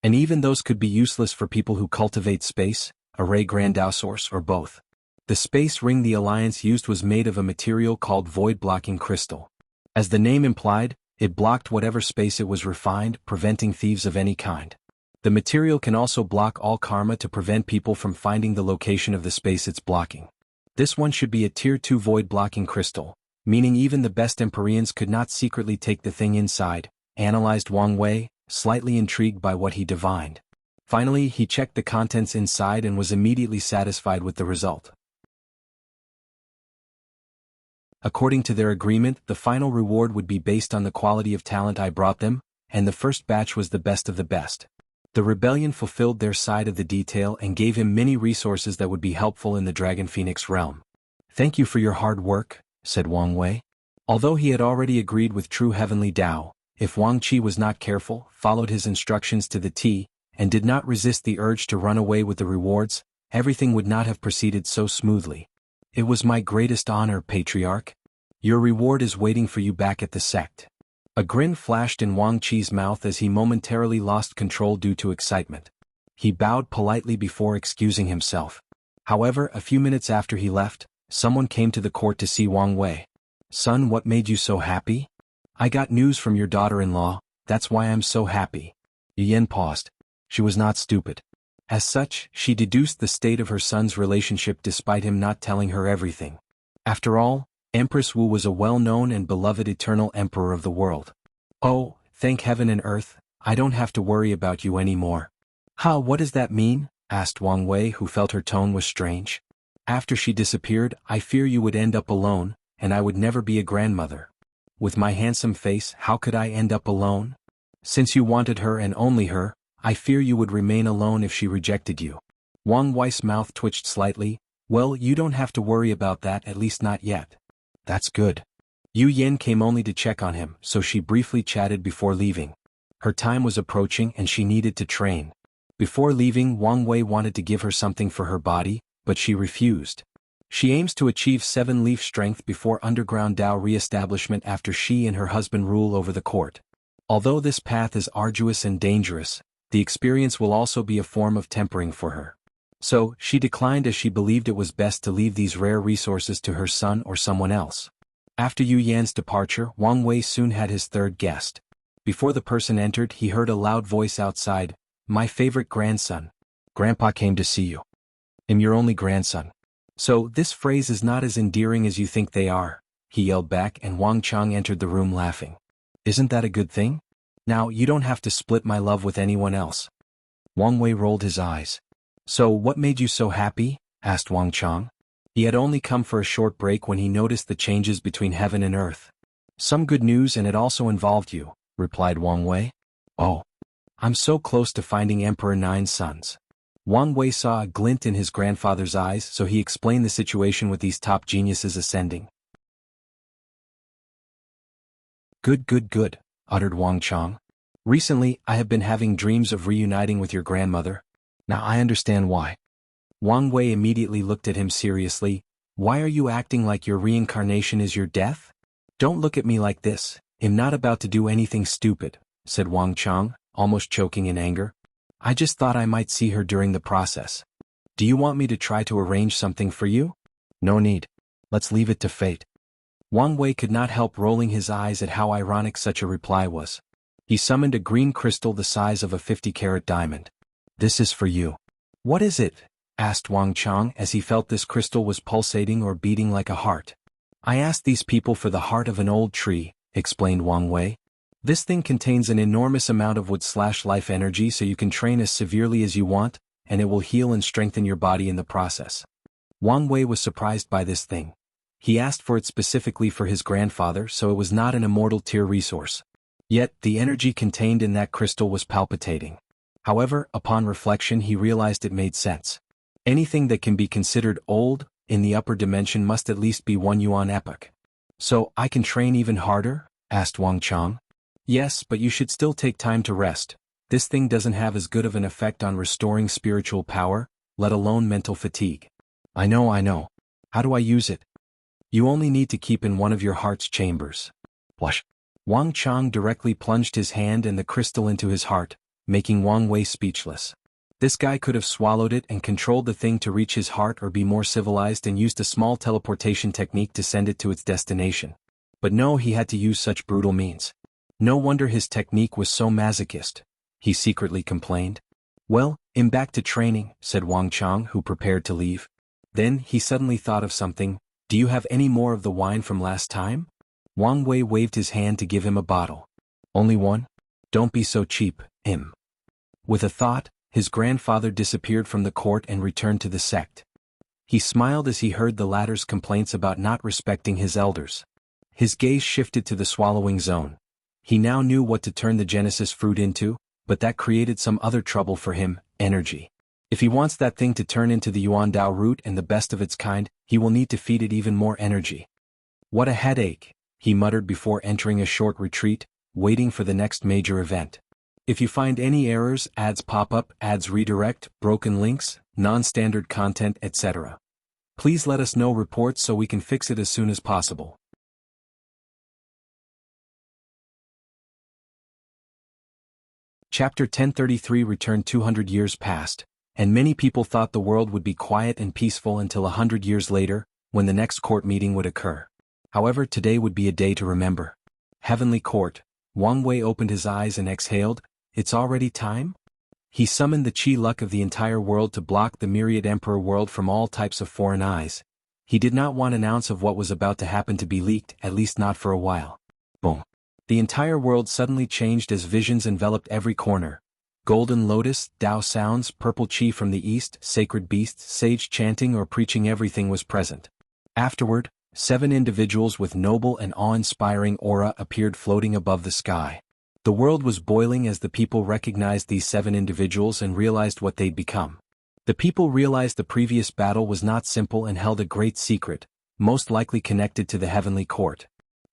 And even those could be useless for people who cultivate space, array grandeur, or both. The space ring the Alliance used was made of a material called void-blocking crystal. As the name implied, it blocked whatever space it was refined, preventing thieves of any kind. The material can also block all karma to prevent people from finding the location of the space it's blocking. This one should be a Tier 2 void-blocking crystal, meaning even the best Empyreans could not secretly take the thing inside, analyzed Wang Wei, slightly intrigued by what he divined. Finally, he checked the contents inside and was immediately satisfied with the result. According to their agreement, the final reward would be based on the quality of talent I brought them, and the first batch was the best of the best. The rebellion fulfilled their side of the detail and gave him many resources that would be helpful in the Dragon Phoenix realm. Thank you for your hard work, said Wang Wei. Although he had already agreed with true heavenly Tao, if Wang Qi was not careful, followed his instructions to the T, and did not resist the urge to run away with the rewards, everything would not have proceeded so smoothly. It was my greatest honor, Patriarch. Your reward is waiting for you back at the sect. A grin flashed in Wang Qi's mouth as he momentarily lost control due to excitement. He bowed politely before excusing himself. However, a few minutes after he left, someone came to the court to see Wang Wei. Son, what made you so happy? I got news from your daughter-in-law, that's why I'm so happy. Yen paused. She was not stupid. As such, she deduced the state of her son's relationship despite him not telling her everything. After all, Empress Wu was a well-known and beloved eternal emperor of the world. Oh, thank heaven and earth, I don't have to worry about you anymore. How, what does that mean? Asked Wang Wei, who felt her tone was strange. After she disappeared, I fear you would end up alone, and I would never be a grandmother. With my handsome face, how could I end up alone? Since you wanted her and only her, I fear you would remain alone if she rejected you. Wang Wei's mouth twitched slightly. Well, you don't have to worry about that, at least not yet. That's good. Yu Yen came only to check on him, so she briefly chatted before leaving. Her time was approaching and she needed to train. Before leaving, Wang Wei wanted to give her something for her body, but she refused. She aims to achieve 7-leaf strength before underground Dao re-establishment after she and her husband rule over the court. Although this path is arduous and dangerous, the experience will also be a form of tempering for her. So, she declined as she believed it was best to leave these rare resources to her son or someone else. After Yu Yan's departure, Wang Wei soon had his third guest. Before the person entered, he heard a loud voice outside, "My favorite grandson. Grandpa came to see you. I'm your only grandson." "So, this phrase is not as endearing as you think they are," he yelled back, and Wang Chang entered the room laughing. "Isn't that a good thing? Now you don't have to split my love with anyone else." Wang Wei rolled his eyes. "So what made you so happy?" asked Wang Chang. He had only come for a short break when he noticed the changes between heaven and earth. "Some good news, and it also involved you," replied Wang Wei. "Oh. I'm so close to finding Emperor Nine's sons." Wang Wei saw a glint in his grandfather's eyes, so he explained the situation with these top geniuses ascending. Good, uttered Wang Chang. "Recently, I have been having dreams of reuniting with your grandmother. Now I understand why." Wang Wei immediately looked at him seriously. "Why are you acting like your reincarnation is your death? Don't look at me like this. I'm not about to do anything stupid," said Wang Chang, almost choking in anger. "I just thought I might see her during the process. Do you want me to try to arrange something for you?" "No need. Let's leave it to fate." Wang Wei could not help rolling his eyes at how ironic such a reply was. He summoned a green crystal the size of a 50-carat diamond. "This is for you." "What is it?" asked Wang Chang as he felt this crystal was pulsating or beating like a heart. "I asked these people for the heart of an old tree," explained Wang Wei. "This thing contains an enormous amount of wood/life energy, so you can train as severely as you want, and it will heal and strengthen your body in the process." Wang Wei was surprised by this thing. He asked for it specifically for his grandfather, so it was not an immortal tier resource. Yet, the energy contained in that crystal was palpitating. However, upon reflection he realized it made sense. Anything that can be considered old, in the upper dimension must at least be 1 yuan epoch. "So, I can train even harder?" asked Wang Chang. "Yes, but you should still take time to rest. This thing doesn't have as good of an effect on restoring spiritual power, let alone mental fatigue." I know. How do I use it?" "You only need to keep in one of your heart's chambers." Whoosh! Wang Chang directly plunged his hand and the crystal into his heart, making Wang Wei speechless. This guy could have swallowed it and controlled the thing to reach his heart, or be more civilized and used a small teleportation technique to send it to its destination. But no, he had to use such brutal means. No wonder his technique was so masochist, he secretly complained. "Well, I'm back to training," said Wang Chang, who prepared to leave. Then, he suddenly thought of something. "Do you have any more of the wine from last time?" Wang Wei waved his hand to give him a bottle. "Only one? Don't be so cheap, Im." With a thought, his grandfather disappeared from the court and returned to the sect. He smiled as he heard the latter's complaints about not respecting his elders. His gaze shifted to the swallowing zone. He now knew what to turn the Genesis fruit into, but that created some other trouble for him: energy. If he wants that thing to turn into the Yuan Dao root and the best of its kind, he will need to feed it even more energy. "What a headache," he muttered before entering a short retreat, waiting for the next major event. If you find any errors, ads pop up, ads redirect, broken links, non-standard content, etc., please let us know reports so we can fix it as soon as possible. Chapter 1033 returned 200 years past, and many people thought the world would be quiet and peaceful until 100 years later, when the next court meeting would occur. However, today would be a day to remember. Heavenly Court. Wang Wei opened his eyes and exhaled. "It's already time?" He summoned the chi luck of the entire world to block the myriad emperor world from all types of foreign eyes. He did not want an ounce of what was about to happen to be leaked, at least not for a while. Boom. The entire world suddenly changed as visions enveloped every corner. Golden lotus, Dao sounds, purple chi from the east, sacred beasts, sage chanting or preaching, everything was present. Afterward, 7 individuals with noble and awe-inspiring aura appeared floating above the sky. The world was boiling as the people recognized these 7 individuals and realized what they'd become. The people realized the previous battle was not simple and held a great secret, most likely connected to the heavenly court.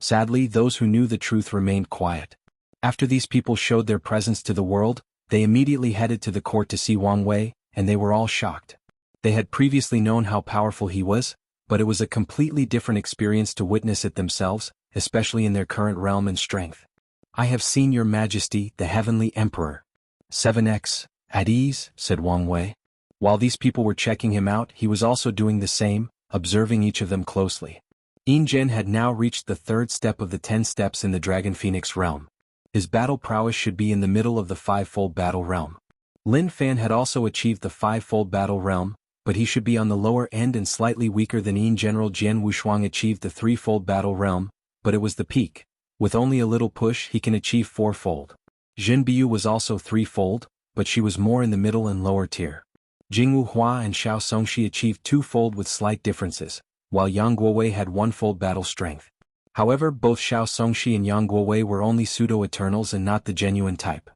Sadly, those who knew the truth remained quiet. After these people showed their presence to the world, They immediately headed to the court to see Wang Wei, and they were all shocked. They had previously known how powerful he was, but it was a completely different experience to witness it themselves, especially in their current realm and strength. "I have seen your majesty, the heavenly emperor." 7x, at ease, said Wang Wei. While these people were checking him out, he was also doing the same, observing each of them closely. Yin Zhen had now reached the third step of the 10 steps in the Dragon Phoenix realm. His battle prowess should be in the middle of the five-fold battle realm. Lin Fan had also achieved the five-fold battle realm, but he should be on the lower end and slightly weaker than Yin General Jian Wushuang achieved the threefold battle realm, but it was the peak. With only a little push he can achieve fourfold. Jin Biu was also threefold, but she was more in the middle and lower tier. Jingwu Hua and Xianxia achieved twofold with slight differences, while Yang Guowei had onefold battle strength. However, both Xianxia and Yang Guowei were only pseudo-eternals and not the genuine type.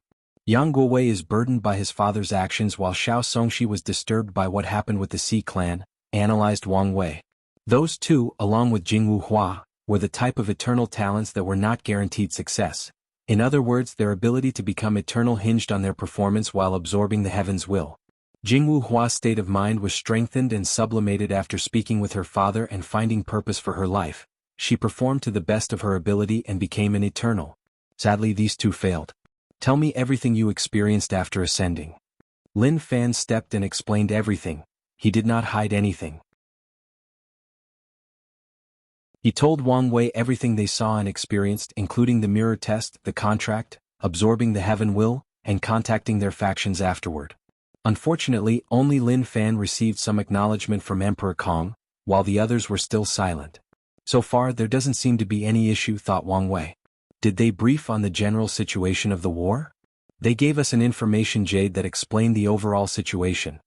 Yang Guowei is burdened by his father's actions while Xianxia was disturbed by what happened with the Xi clan, analyzed Wang Wei. Those two, along with Jingwu Hua, were the type of eternal talents that were not guaranteed success. In other words, their ability to become eternal hinged on their performance while absorbing the heaven's will. Jingwu Hua's state of mind was strengthened and sublimated after speaking with her father and finding purpose for her life. She performed to the best of her ability and became an eternal. Sadly, these two failed. "Tell me everything you experienced after ascending." Lin Fan stepped and explained everything. He did not hide anything. He told Wang Wei everything they saw and experienced, including the mirror test, the contract, absorbing the heaven will, and contacting their factions afterward. Unfortunately, only Lin Fan received some acknowledgement from Emperor Kong, while the others were still silent. So far there doesn't seem to be any issue, thought Wang Wei. Did they brief on the general situation of the war? They gave us an information jade that explained the overall situation.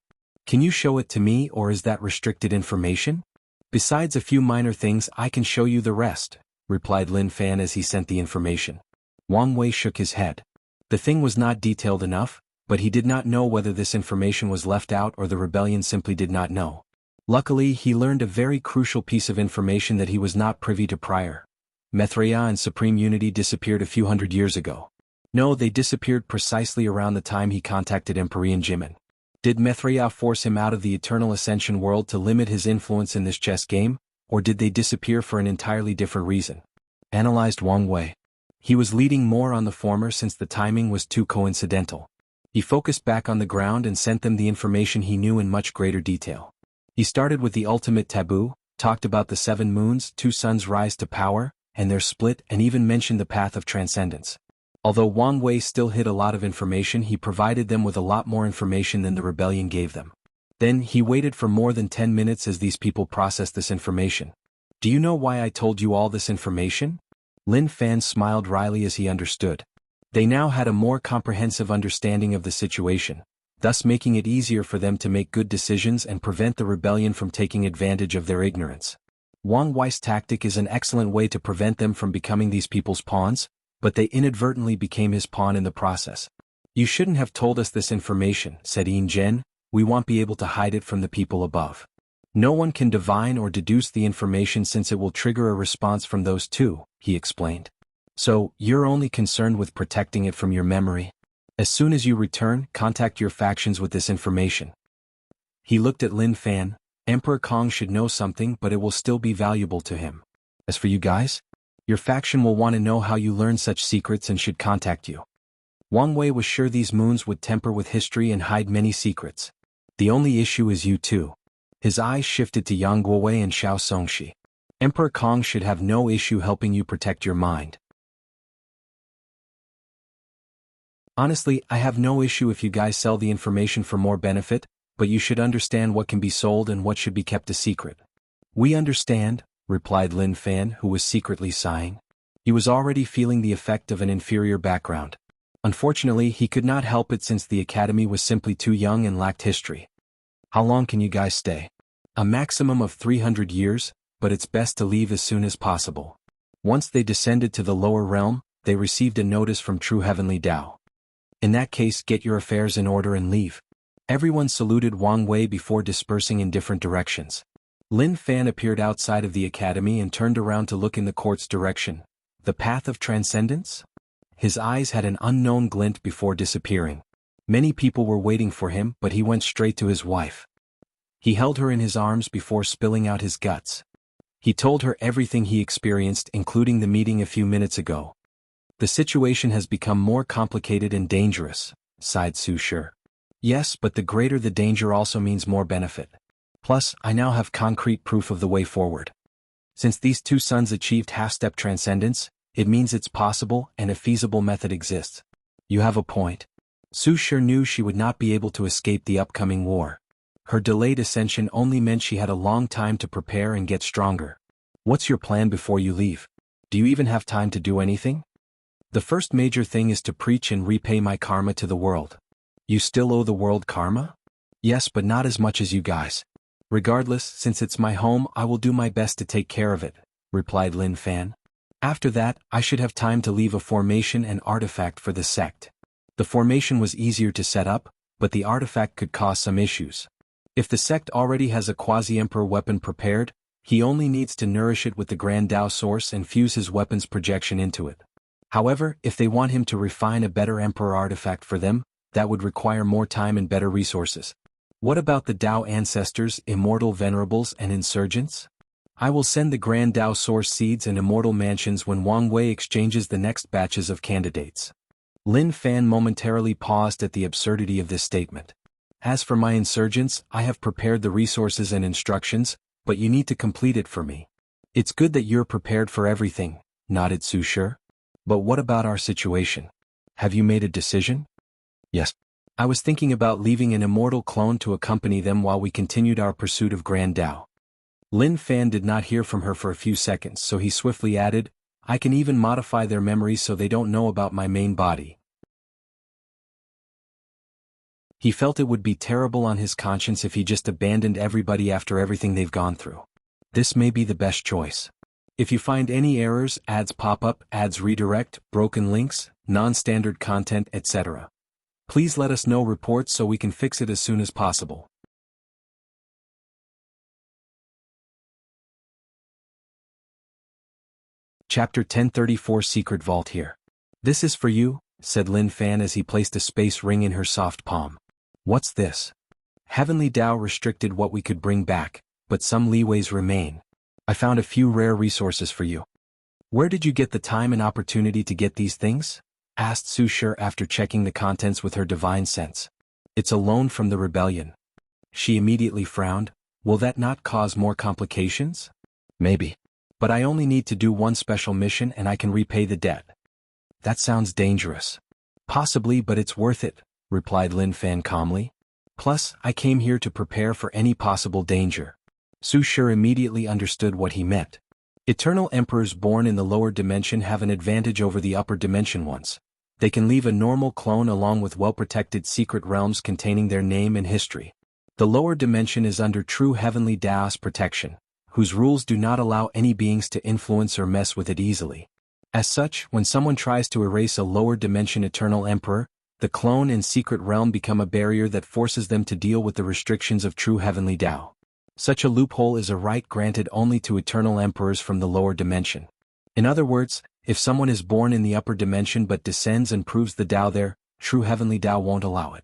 Can you show it to me, or is that restricted information? Besides a few minor things, I can show you the rest, replied Lin Fan as he sent the information. Wang Wei shook his head. The thing was not detailed enough, but he did not know whether this information was left out or the rebellion simply did not know. Luckily, he learned a very crucial piece of information that he was not privy to prior. Mithraea and Supreme Unity disappeared a few hundred years ago. No, they disappeared precisely around the time he contacted Empyrean Jimin. Did Mithraea force him out of the Eternal Ascension world to limit his influence in this chess game, or did they disappear for an entirely different reason? Analyzed Wang Wei. He was leading more on the former since the timing was too coincidental. He focused back on the ground and sent them the information he knew in much greater detail. He started with the ultimate taboo, talked about the 7 moons, 2 suns' rise to power, and their split, and even mentioned the path of transcendence. Although Wang Wei still hid a lot of information, he provided them with a lot more information than the rebellion gave them. Then, he waited for more than 10 minutes as these people processed this information. "Do you know why I told you all this information?" Lin Fan smiled wryly as he understood. They now had a more comprehensive understanding of the situation, thus making it easier for them to make good decisions and prevent the rebellion from taking advantage of their ignorance. Wang Wei's tactic is an excellent way to prevent them from becoming these people's pawns, but they inadvertently became his pawn in the process. "You shouldn't have told us this information," said Yin Zhen. "We won't be able to hide it from the people above. No one can divine or deduce the information since it will trigger a response from those two," he explained. "So, you're only concerned with protecting it from your memory? As soon as you return, contact your factions with this information." He looked at Lin Fan. Emperor Kong should know something, but it will still be valuable to him. As for you guys, your faction will want to know how you learn such secrets and should contact you. Wang Wei was sure these moons would temper with history and hide many secrets. The only issue is you two. His eyes shifted to Yang Guowei and Xianxia. Emperor Kong should have no issue helping you protect your mind. Honestly, I have no issue if you guys sell the information for more benefit, but you should understand what can be sold and what should be kept a secret. We understand, replied Lin Fan, who was secretly sighing. He was already feeling the effect of an inferior background. Unfortunately, he could not help it since the academy was simply too young and lacked history. How long can you guys stay? A maximum of 300 years, but it's best to leave as soon as possible. Once they descended to the lower realm, they received a notice from True Heavenly Tao. In that case, get your affairs in order and leave. Everyone saluted Wang Wei before dispersing in different directions. Lin Fan appeared outside of the academy and turned around to look in the court's direction. The path of transcendence? His eyes had an unknown glint before disappearing. Many people were waiting for him, but he went straight to his wife. He held her in his arms before spilling out his guts. He told her everything he experienced, including the meeting a few minutes ago. The situation has become more complicated and dangerous, sighed Xianxia. Yes, but the greater the danger also means more benefit. Plus, I now have concrete proof of the way forward. Since these two sons achieved half-step transcendence, it means it's possible and a feasible method exists. You have a point. Xianxia knew she would not be able to escape the upcoming war. Her delayed ascension only meant she had a long time to prepare and get stronger. What's your plan before you leave? Do you even have time to do anything? The first major thing is to preach and repay my karma to the world. You still owe the world karma? Yes, but not as much as you guys. Regardless, since it's my home, I will do my best to take care of it, replied Lin Fan. After that, I should have time to leave a formation and artifact for the sect. The formation was easier to set up, but the artifact could cause some issues. If the sect already has a quasi-emperor weapon prepared, he only needs to nourish it with the Grand Tao source and fuse his weapon's projection into it. However, if they want him to refine a better emperor artifact for them, that would require more time and better resources. What about the Tao ancestors, Immortal venerables and insurgents? I will send the Grand Tao source seeds and Immortal mansions when Wang Wei exchanges the next batches of candidates. Lin Fan momentarily paused at the absurdity of this statement. As for my insurgents, I have prepared the resources and instructions, but you need to complete it for me. It's good that you're prepared for everything, nodded Xianxia. But what about our situation? Have you made a decision? Yes. I was thinking about leaving an Immortal clone to accompany them while we continued our pursuit of Grand Tao. Lin Fan did not hear from her for a few seconds, so he swiftly added, I can even modify their memories so they don't know about my main body. He felt it would be terrible on his conscience if he just abandoned everybody after everything they've gone through. This may be the best choice. If you find any errors, ads pop up, ads redirect, broken links, non-standard content, etc., please let us know reports so we can fix it as soon as possible. Chapter 1034 Secret Vault here. This is for you, said Lin Fan as he placed a space ring in her soft palm. What's this? Heavenly Tao restricted what we could bring back, but some leeways remain. I found a few rare resources for you. Where did you get the time and opportunity to get these things? Asked Xianxia after checking the contents with her divine sense. It's a loan from the rebellion. She immediately frowned. Will that not cause more complications? Maybe. But I only need to do one special mission and I can repay the debt. That sounds dangerous. Possibly, but it's worth it, replied Lin Fan calmly. Plus, I came here to prepare for any possible danger. Xianxia immediately understood what he meant. Eternal emperors born in the lower dimension have an advantage over the upper dimension ones. They can leave a normal clone along with well-protected secret realms containing their name and history. The lower dimension is under true heavenly Tao's protection, whose rules do not allow any beings to influence or mess with it easily. As such, when someone tries to erase a lower dimension eternal emperor, the clone and secret realm become a barrier that forces them to deal with the restrictions of true heavenly Tao. Such a loophole is a right granted only to eternal emperors from the lower dimension. In other words, if someone is born in the upper dimension but descends and proves the Tao there, true heavenly Tao won't allow it.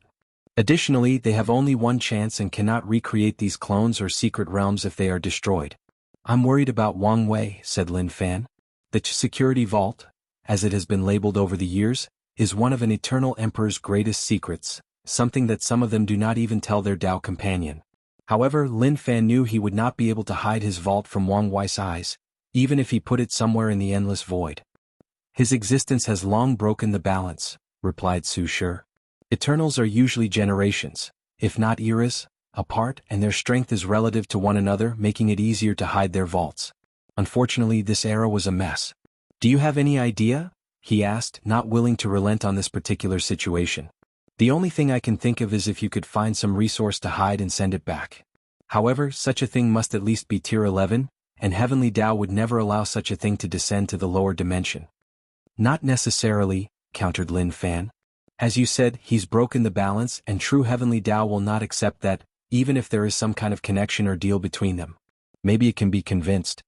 Additionally, they have only one chance and cannot recreate these clones or secret realms if they are destroyed. I'm worried about Wang Wei, said Lin Fan. The security vault, as it has been labeled over the years, is one of an eternal emperor's greatest secrets, something that some of them do not even tell their Tao companion. However, Lin Fan knew he would not be able to hide his vault from Wang Wei's eyes, even if he put it somewhere in the endless void. His existence has long broken the balance, replied Xianxia. Eternals are usually generations, if not eras, apart, and their strength is relative to one another, making it easier to hide their vaults. Unfortunately, this era was a mess. Do you have any idea? He asked, not willing to relent on this particular situation. The only thing I can think of is if you could find some resource to hide and send it back. However, such a thing must at least be tier 11, and Heavenly Tao would never allow such a thing to descend to the lower dimension. Not necessarily, countered Lin Fan. As you said, he's broken the balance, and true Heavenly Tao will not accept that, even if there is some kind of connection or deal between them. Maybe it can be convinced.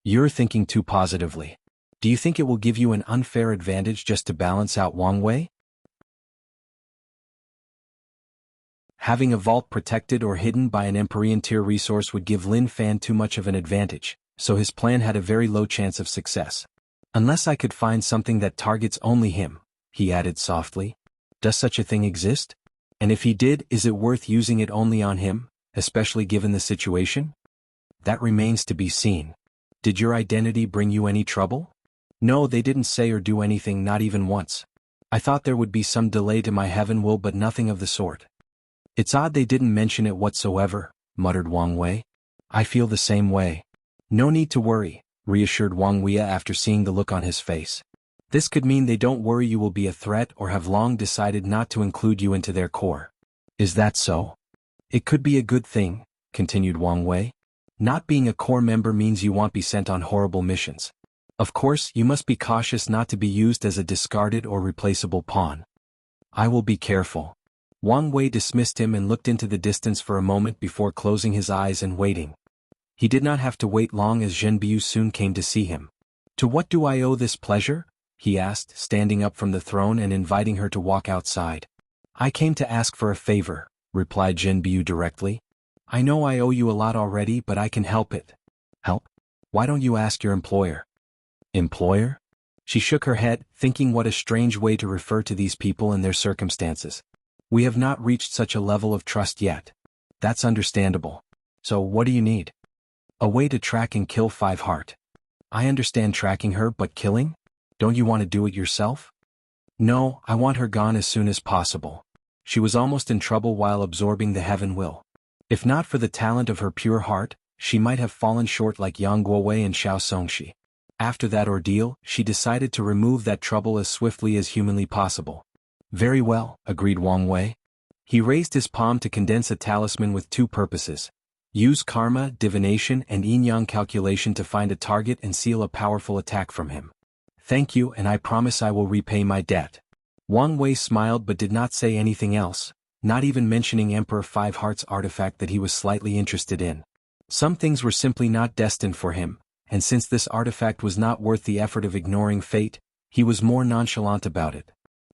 You're thinking too positively. Do you think it will give you an unfair advantage just to balance out Wang Wei? Having a vault protected or hidden by an Empyrean tier resource would give Lin Fan too much of an advantage, so his plan had a very low chance of success. Unless I could find something that targets only him, he added softly. Does such a thing exist? And if he did, is it worth using it only on him, especially given the situation? That remains to be seen. Did your identity bring you any trouble? No, they didn't say or do anything, not even once. I thought there would be some delay to my heaven will, but nothing of the sort. It's odd they didn't mention it whatsoever, muttered Wang Wei. I feel the same way. No need to worry, reassured Wang Wei after seeing the look on his face. This could mean they don't worry you will be a threat or have long decided not to include you into their core. Is that so? It could be a good thing, continued Wang Wei. Not being a core member means you won't be sent on horrible missions. Of course, you must be cautious not to be used as a discarded or replaceable pawn. I will be careful. Wang Wei dismissed him and looked into the distance for a moment before closing his eyes and waiting. He did not have to wait long as Zhenbiu soon came to see him. To what do I owe this pleasure? He asked, standing up from the throne and inviting her to walk outside. I came to ask for a favor, replied Zhenbiu directly. I know I owe you a lot already, but I can help it. Help? Why don't you ask your employer? Employer? She shook her head, thinking what a strange way to refer to these people and their circumstances. We have not reached such a level of trust yet. That's understandable. So what do you need? A way to track and kill Five Heart. I understand tracking her, but killing? Don't you want to do it yourself? No, I want her gone as soon as possible. She was almost in trouble while absorbing the heaven will. If not for the talent of her pure heart, she might have fallen short like Yang Guowei and Xiao Songxi. After that ordeal, she decided to remove that trouble as swiftly as humanly possible. Very well, agreed Wang Wei. He raised his palm to condense a talisman with two purposes. Use karma, divination and yin-yang calculation to find a target and seal a powerful attack from him. Thank you, and I promise I will repay my debt. Wang Wei smiled but did not say anything else, not even mentioning Emperor Five Heart's artifact that he was slightly interested in. Some things were simply not destined for him, and since this artifact was not worth the effort of ignoring fate, he was more nonchalant about it.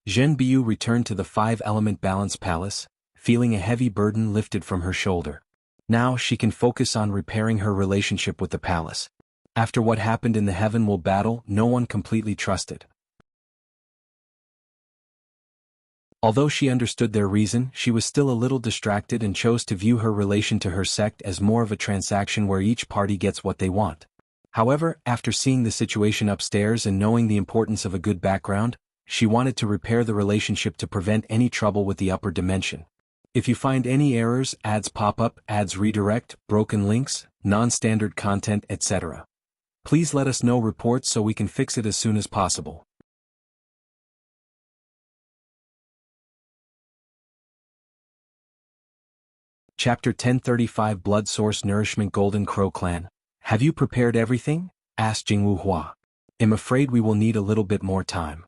Zhenbiu returned to the five-element balance palace, feeling a heavy burden lifted from her shoulder. Now she can focus on repairing her relationship with the palace. After what happened in the Heaven Will battle, no one completely trusted. Although she understood their reason, she was still a little distracted and chose to view her relation to her sect as more of a transaction where each party gets what they want. However, after seeing the situation upstairs and knowing the importance of a good background, she wanted to repair the relationship to prevent any trouble with the upper dimension. If you find any errors, ads pop up, ads redirect, broken links, non-standard content, etc. Please let us know reports so we can fix it as soon as possible. Chapter 1035 Blood Source Nourishment Golden Crow Clan. Have you prepared everything? Asked Jianghu Hua. I'm afraid we will need a little bit more time.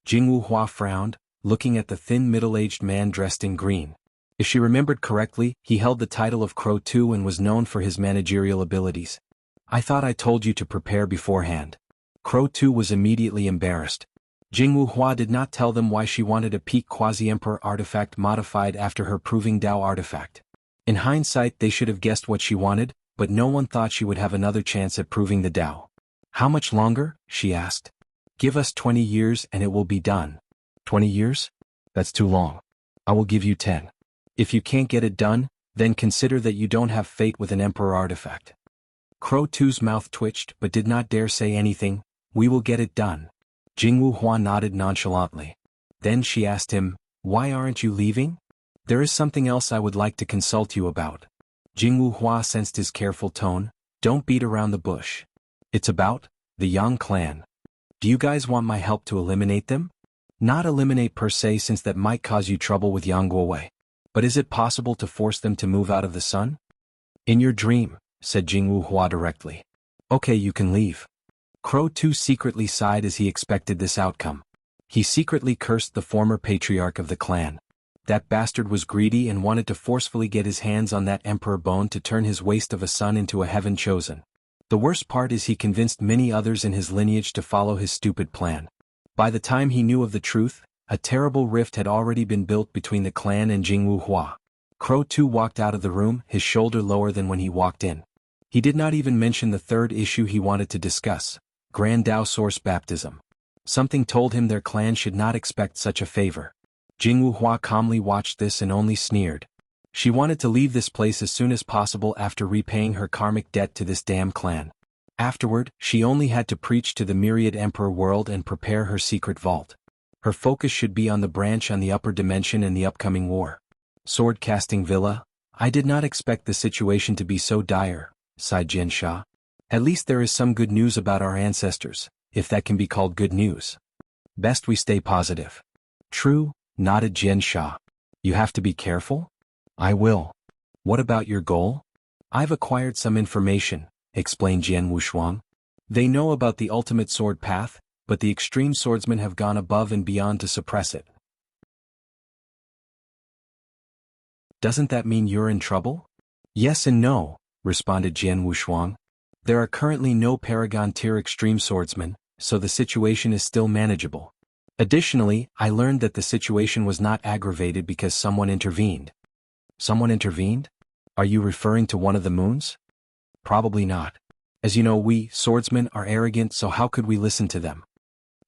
Jianghu Hua frowned, looking at the thin middle-aged man dressed in green. If she remembered correctly, he held the title of Crow II and was known for his managerial abilities. I thought I told you to prepare beforehand. Crow II was immediately embarrassed. Jianghu Hua did not tell them why she wanted a peak quasi-emperor artifact modified after her proving Dao artifact. In hindsight, they should have guessed what she wanted, but no one thought she would have another chance at proving the Dao. How much longer? She asked. Give us 20 years and it will be done. 20 years? That's too long. I will give you 10. If you can't get it done, then consider that you don't have fate with an emperor artifact. Crow II's mouth twitched but did not dare say anything. We will get it done. Jianghu Hua nodded nonchalantly. Then she asked him, why aren't you leaving? There is something else I would like to consult you about. Jianghu Hua sensed his careful tone. Don't beat around the bush. It's about the Yang clan. Do you guys want my help to eliminate them? Not eliminate per se, since that might cause you trouble with Yang Guowei. But is it possible to force them to move out of the sun? In your dream, said Jianghu Hua directly. Okay, you can leave. Crow II secretly sighed as he expected this outcome. He secretly cursed the former patriarch of the clan. That bastard was greedy and wanted to forcefully get his hands on that emperor bone to turn his waste of a son into a heaven chosen. The worst part is he convinced many others in his lineage to follow his stupid plan. By the time he knew of the truth, a terrible rift had already been built between the clan and Jianghu Hua. Crow 2 walked out of the room, his shoulder lower than when he walked in. He did not even mention the third issue he wanted to discuss, Grand Dao Source Baptism. Something told him their clan should not expect such a favor. Jianghu Hua calmly watched this and only sneered. She wanted to leave this place as soon as possible after repaying her karmic debt to this damn clan. Afterward, she only had to preach to the myriad emperor world and prepare her secret vault. Her focus should be on the branch on the upper dimension and the upcoming war. Sword-casting villa? I did not expect the situation to be so dire, sighed Xianxia. At least there is some good news about our ancestors, if that can be called good news. Best we stay positive. True, nodded Xianxia. You have to be careful? I will. What about your goal? I've acquired some information, explained Jian Wushuang. They know about the ultimate sword path, but the extreme swordsmen have gone above and beyond to suppress it. Doesn't that mean you're in trouble? Yes and no, responded Jian Wushuang. There are currently no Paragon-tier extreme swordsmen, so the situation is still manageable. Additionally, I learned that the situation was not aggravated because someone intervened. Someone intervened? Are you referring to one of the moons? Probably not. As you know, we, swordsmen, are arrogant, so how could we listen to them?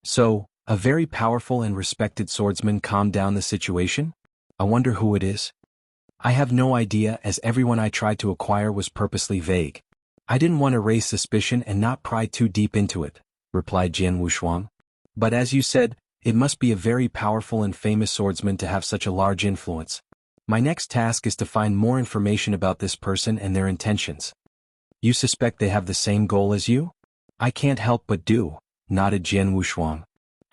So, a very powerful and respected swordsman calmed down the situation? I wonder who it is. I have no idea, as everyone I tried to acquire was purposely vague. I didn't want to raise suspicion and not pry too deep into it, replied Jian Wushuang. But as you said, it must be a very powerful and famous swordsman to have such a large influence. My next task is to find more information about this person and their intentions. You suspect they have the same goal as you? I can't help but do, nodded Jian Wushuang.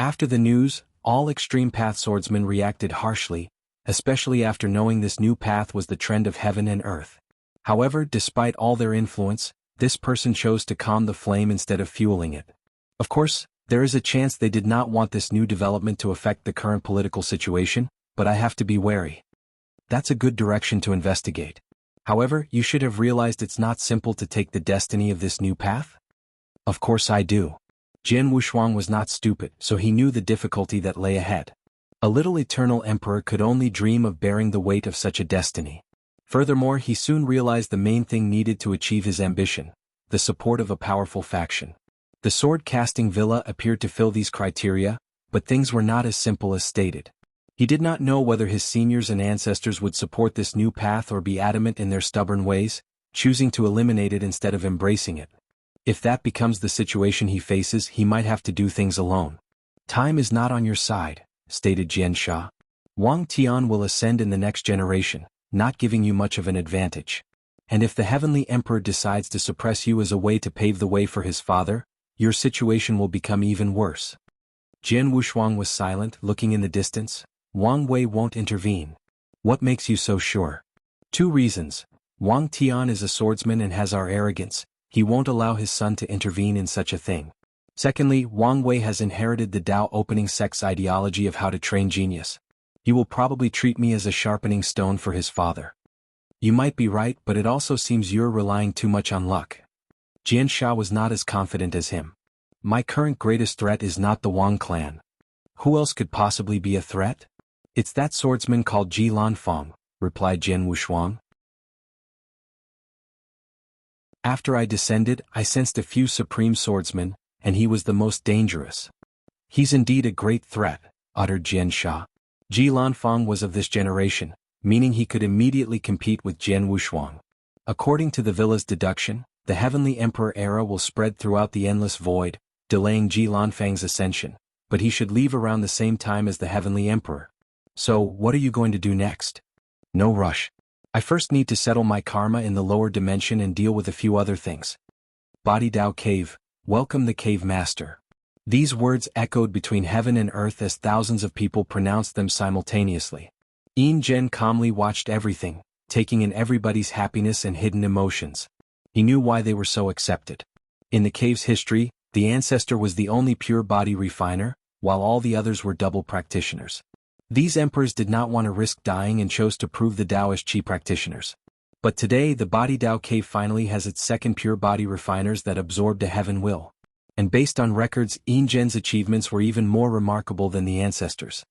After the news, all extreme path swordsmen reacted harshly, especially after knowing this new path was the trend of heaven and earth. However, despite all their influence, this person chose to calm the flame instead of fueling it. Of course, there is a chance they did not want this new development to affect the current political situation, but I have to be wary. That's a good direction to investigate. However, you should have realized it's not simple to take the destiny of this new path? Of course I do. Jian Wushuang was not stupid, so he knew the difficulty that lay ahead. A little eternal emperor could only dream of bearing the weight of such a destiny. Furthermore, he soon realized the main thing needed to achieve his ambition, the support of a powerful faction. The sword-casting villa appeared to fill these criteria, but things were not as simple as stated. He did not know whether his seniors and ancestors would support this new path or be adamant in their stubborn ways, choosing to eliminate it instead of embracing it. If that becomes the situation he faces, he might have to do things alone. Time is not on your side, stated Xianxia. Wang Tian will ascend in the next generation, not giving you much of an advantage. And if the Heavenly Emperor decides to suppress you as a way to pave the way for his father, your situation will become even worse. Jian Wushuang was silent, looking in the distance. Wang Wei won't intervene. What makes you so sure? 2 reasons. Wang Tian is a swordsman and has our arrogance. He won't allow his son to intervene in such a thing. Secondly, Wang Wei has inherited the Dao opening sect's ideology of how to train genius. He will probably treat me as a sharpening stone for his father. You might be right, but it also seems you're relying too much on luck. Xianxia was not as confident as him. My current greatest threat is not the Wang clan. Who else could possibly be a threat? It's that swordsman called Ji Lanfeng, replied Jian Wushuang. After I descended, I sensed a few supreme swordsmen, and he was the most dangerous. He's indeed a great threat, uttered Xianxia. Ji Lanfeng was of this generation, meaning he could immediately compete with Jian Wushuang. According to the villa's deduction, the Heavenly Emperor era will spread throughout the endless void, delaying Ji Lanfeng's ascension, but he should leave around the same time as the Heavenly Emperor. So, what are you going to do next? No rush. I first need to settle my karma in the lower dimension and deal with a few other things. Body Dao Cave, welcome the Cave Master. These words echoed between heaven and earth as thousands of people pronounced them simultaneously. Yin Zhen calmly watched everything, taking in everybody's happiness and hidden emotions. He knew why they were so accepted. In the cave's history, the ancestor was the only pure body refiner, while all the others were double practitioners. These emperors did not want to risk dying and chose to prove the Dao as chi practitioners. But today the Body Dao Cave finally has its second pure body refiners that absorbed a heaven will. And based on records, Yin Zhen's achievements were even more remarkable than the ancestors.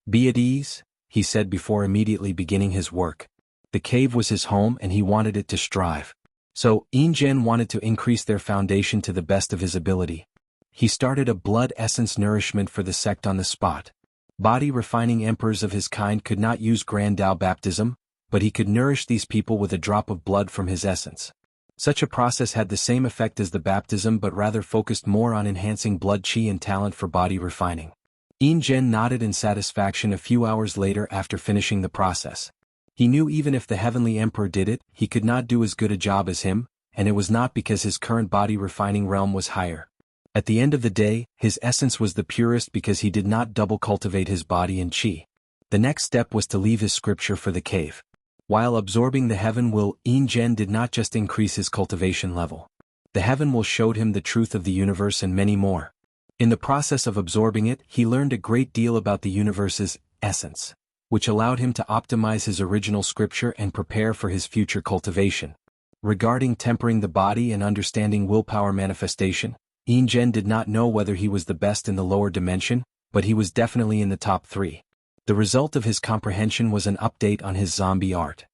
Be at ease, he said before immediately beginning his work. The cave was his home and he wanted it to strive. So, Yin wanted to increase their foundation to the best of his ability. He started a blood essence nourishment for the sect on the spot. Body-refining emperors of his kind could not use Grand Dao baptism, but he could nourish these people with a drop of blood from his essence. Such a process had the same effect as the baptism but rather focused more on enhancing blood qi and talent for body refining. Yin nodded in satisfaction a few hours later after finishing the process. He knew even if the Heavenly Emperor did it, he could not do as good a job as him, and it was not because his current body refining realm was higher. At the end of the day, his essence was the purest because he did not double cultivate his body and qi. The next step was to leave his scripture for the cave. While absorbing the heaven will, Yin did not just increase his cultivation level. The heaven will showed him the truth of the universe and many more. In the process of absorbing it, he learned a great deal about the universe's essence, which allowed him to optimize his original scripture and prepare for his future cultivation. Regarding tempering the body and understanding willpower manifestation, Yin did not know whether he was the best in the lower dimension, but he was definitely in the top 3. The result of his comprehension was an update on his zombie art.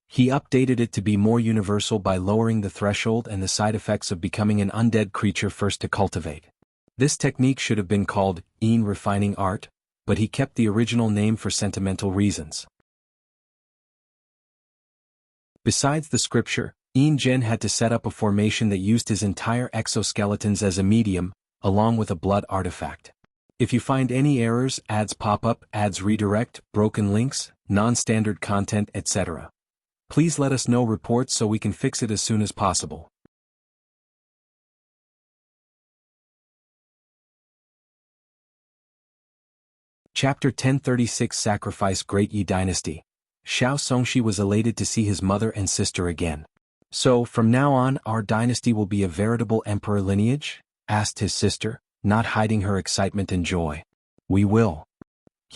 He updated it to be more universal by lowering the threshold and the side effects of becoming an undead creature first to cultivate. This technique should have been called Yin Refining Art, but he kept the original name for sentimental reasons. Besides the scripture, Yin had to set up a formation that used his entire exoskeletons as a medium, along with a blood artifact. If you find any errors, ads pop up, ads redirect, broken links, non-standard content, etc., please let us know reports so we can fix it as soon as possible. Chapter 1036 Sacrifice Great Yi Dynasty. Xianxia was elated to see his mother and sister again. So, from now on, our dynasty will be a veritable emperor lineage? Asked his sister, not hiding her excitement and joy. We will.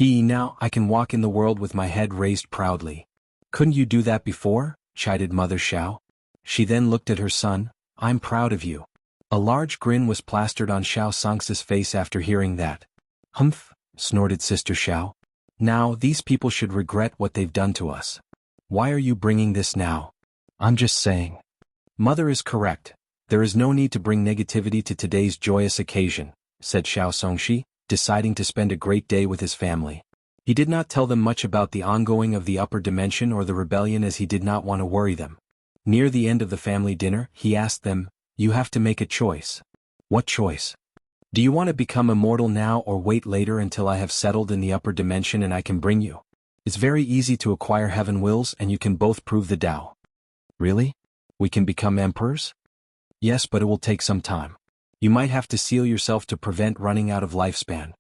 Now I can walk in the world with my head raised proudly. Couldn't you do that before? Chided Mother Xiao. She then looked at her son. I'm proud of you. A large grin was plastered on Xianxia's face after hearing that. Humph, snorted Sister Xiao. Now these people should regret what they've done to us. Why are you bringing this now? I'm just saying. Mother is correct. There is no need to bring negativity to today's joyous occasion, said Xianxia, deciding to spend a great day with his family. He did not tell them much about the ongoing of the upper dimension or the rebellion as he did not want to worry them. Near the end of the family dinner, he asked them, You have to make a choice. What choice? Do you want to become immortal now or wait later until I have settled in the upper dimension and I can bring you? It's very easy to acquire heaven wills and you can both prove the Tao. Really? We can become emperors? Yes, but it will take some time. You might have to seal yourself to prevent running out of lifespan.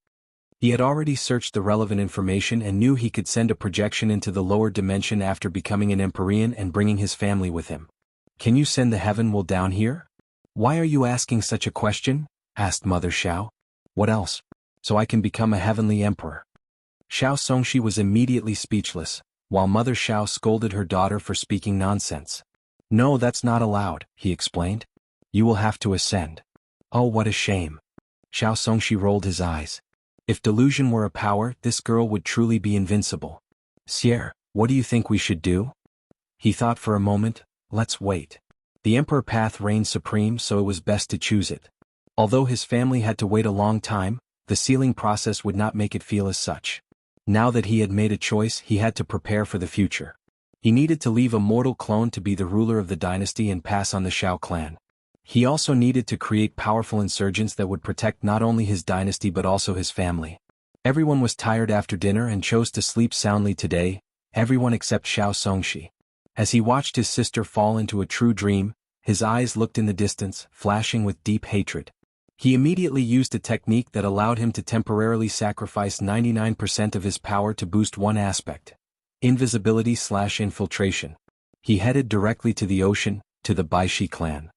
He had already searched the relevant information and knew he could send a projection into the lower dimension after becoming an Empyrean and bringing his family with him. Can you send the heaven will down here? Why are you asking such a question? Asked Mother Xiao. What else? So I can become a heavenly emperor. Xianxia was immediately speechless, while Mother Xiao scolded her daughter for speaking nonsense. No, that's not allowed, he explained. You will have to ascend. Oh, what a shame. Xianxia rolled his eyes. If delusion were a power, this girl would truly be invincible. Sierre, what do you think we should do? He thought for a moment. Let's wait. The emperor path reigned supreme, so it was best to choose it. Although his family had to wait a long time, the sealing process would not make it feel as such. Now that he had made a choice, he had to prepare for the future. He needed to leave a mortal clone to be the ruler of the dynasty and pass on the Xiao clan. He also needed to create powerful insurgents that would protect not only his dynasty but also his family. Everyone was tired after dinner and chose to sleep soundly today, everyone except Xianxia. As he watched his sister fall into a true dream, his eyes looked in the distance, flashing with deep hatred. He immediately used a technique that allowed him to temporarily sacrifice 99% of his power to boost one aspect. Invisibility/infiltration. He headed directly to the ocean, to the Baishi clan.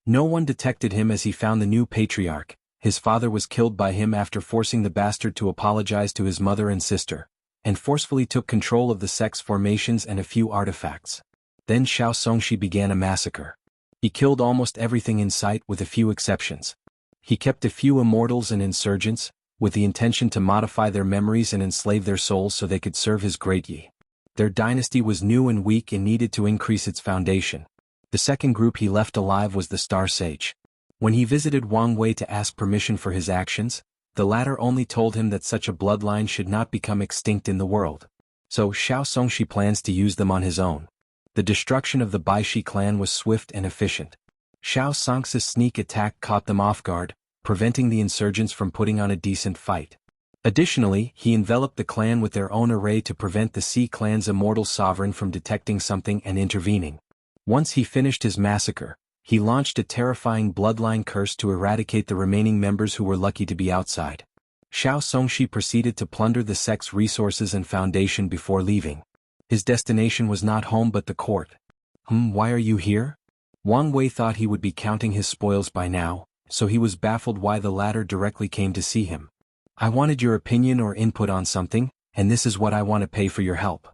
No one detected him as he found the new patriarch. His father was killed by him after forcing the bastard to apologize to his mother and sister, and forcefully took control of the sect's formations and a few artifacts. Then Xianxia began a massacre. He killed almost everything in sight with a few exceptions. He kept a few immortals and insurgents, with the intention to modify their memories and enslave their souls so they could serve his great Yi. Their dynasty was new and weak and needed to increase its foundation. The second group he left alive was the Star Sage. When he visited Wang Wei to ask permission for his actions, the latter only told him that such a bloodline should not become extinct in the world. So Xianxia plans to use them on his own. The destruction of the Baishi clan was swift and efficient. Xianxia's sneak attack caught them off guard, preventing the insurgents from putting on a decent fight. Additionally, he enveloped the clan with their own array to prevent the Sea clan's immortal sovereign from detecting something and intervening. Once he finished his massacre, he launched a terrifying bloodline curse to eradicate the remaining members who were lucky to be outside. Xianxia proceeded to plunder the sect's resources and foundation before leaving. His destination was not home but the court. Why are you here? Wang Wei thought he would be counting his spoils by now, so he was baffled why the latter directly came to see him. I wanted your opinion or input on something, and this is what I want to pay for your help.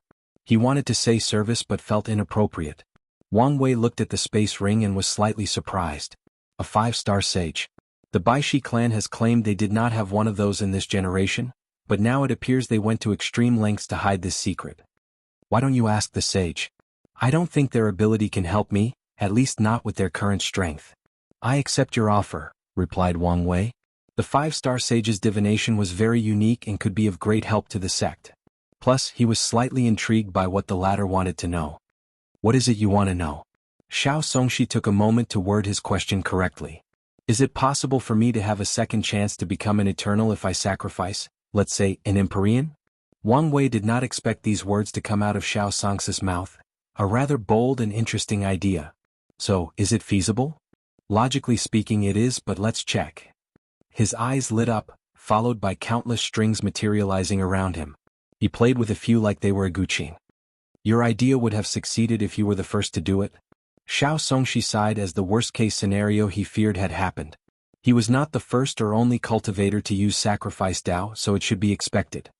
He wanted to say service but felt inappropriate. Wang Wei looked at the space ring and was slightly surprised. A 5-star sage. The Baishi clan has claimed they did not have one of those in this generation, but now it appears they went to extreme lengths to hide this secret. Why don't you ask the sage? I don't think their ability can help me, at least not with their current strength. I accept your offer, replied Wang Wei. The 5-star sage's divination was very unique and could be of great help to the sect. Plus, he was slightly intrigued by what the latter wanted to know. What is it you want to know? Xianxia took a moment to word his question correctly. Is it possible for me to have a second chance to become an eternal if I sacrifice, let's say, an Empyrean? Wang Wei did not expect these words to come out of Xianxia's mouth. A rather bold and interesting idea. So, is it feasible? Logically speaking it is, but let's check. His eyes lit up, followed by countless strings materializing around him. He played with a few like they were a guqin. Your idea would have succeeded if you were the first to do it? Xianxia sighed as the worst-case scenario he feared had happened. He was not the first or only cultivator to use sacrifice Dao, so it should be expected.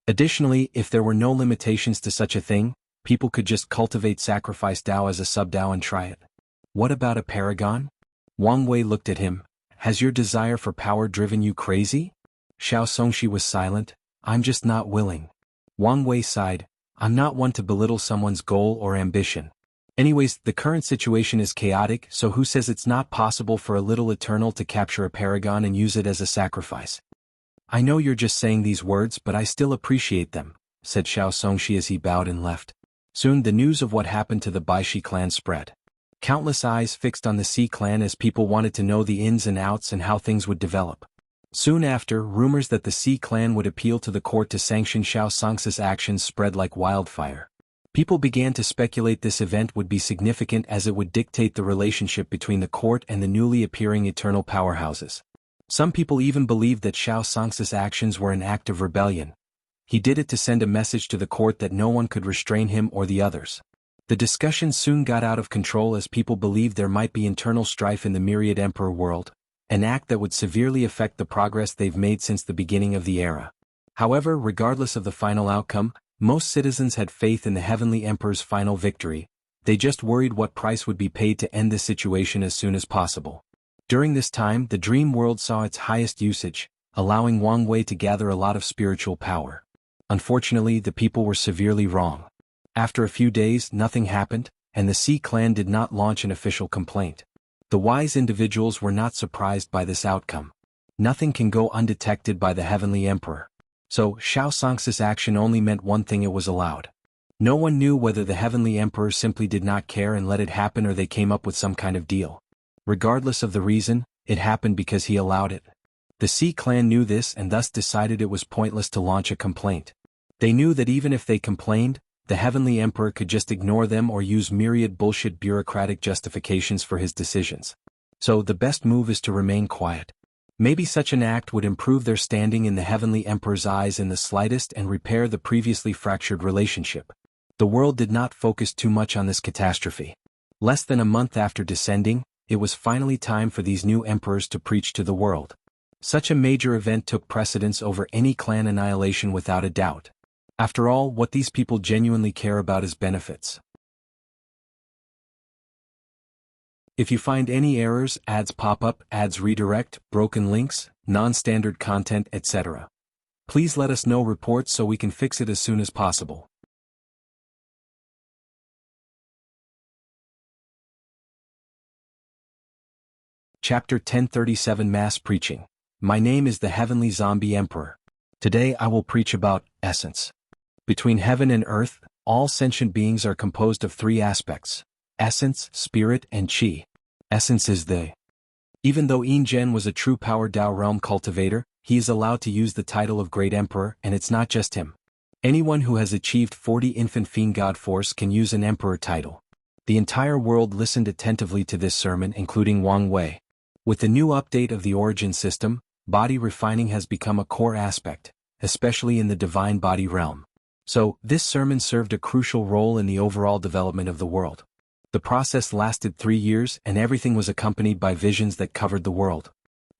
Additionally, if there were no limitations to such a thing, people could just cultivate sacrifice Dao as a sub-Dao and try it. What about a paragon? Wang Wei looked at him. Has your desire for power driven you crazy? Xianxia was silent. I'm just not willing. Wang Wei sighed. I'm not one to belittle someone's goal or ambition. Anyways, the current situation is chaotic, so who says it's not possible for a little eternal to capture a paragon and use it as a sacrifice? I know you're just saying these words, but I still appreciate them, said Xianxia as he bowed and left. Soon the news of what happened to the Baishi clan spread. Countless eyes fixed on the Sea clan as people wanted to know the ins and outs and how things would develop. Soon after, rumors that the Sea clan would appeal to the court to sanction Xianxia's actions spread like wildfire. People began to speculate this event would be significant as it would dictate the relationship between the court and the newly appearing eternal powerhouses. Some people even believed that Xianxia's actions were an act of rebellion. He did it to send a message to the court that no one could restrain him or the others. The discussion soon got out of control as people believed there might be internal strife in the myriad emperor world, an act that would severely affect the progress they've made since the beginning of the era. However, regardless of the final outcome, most citizens had faith in the heavenly emperor's final victory. They just worried what price would be paid to end the situation as soon as possible. During this time, the dream world saw its highest usage, allowing Wang Wei to gather a lot of spiritual power. Unfortunately, the people were severely wrong. After a few days, nothing happened, and the Sea clan did not launch an official complaint. The wise individuals were not surprised by this outcome. Nothing can go undetected by the heavenly emperor. So, Xianxia's action only meant one thing: it was allowed. No one knew whether the heavenly emperor simply did not care and let it happen or they came up with some kind of deal. Regardless of the reason, it happened because he allowed it. The Sea clan knew this and thus decided it was pointless to launch a complaint. They knew that even if they complained, the heavenly emperor could just ignore them or use myriad bullshit bureaucratic justifications for his decisions. So the best move is to remain quiet. Maybe such an act would improve their standing in the heavenly emperor's eyes in the slightest and repair the previously fractured relationship. The world did not focus too much on this catastrophe. Less than a month after descending, it was finally time for these new emperors to preach to the world. Such a major event took precedence over any clan annihilation without a doubt. After all, what these people genuinely care about is benefits. If you find any errors, ads pop up, ads redirect, broken links, non-standard content, etc., please let us know reports so we can fix it as soon as possible. Chapter 1037 Mass Preaching. My name is the Heavenly Zombie Emperor. Today I will preach about essence. Between heaven and earth, all sentient beings are composed of three aspects: essence, spirit, and qi. Essence is the. Even though Yin Zhen was a true power Tao realm cultivator, he is allowed to use the title of Great Emperor, and it's not just him. Anyone who has achieved 40 infant fiend god force can use an emperor title. The entire world listened attentively to this sermon, including Wang Wei. With the new update of the origin system, body refining has become a core aspect, especially in the divine body realm. So, this sermon served a crucial role in the overall development of the world. The process lasted 3 years and everything was accompanied by visions that covered the world.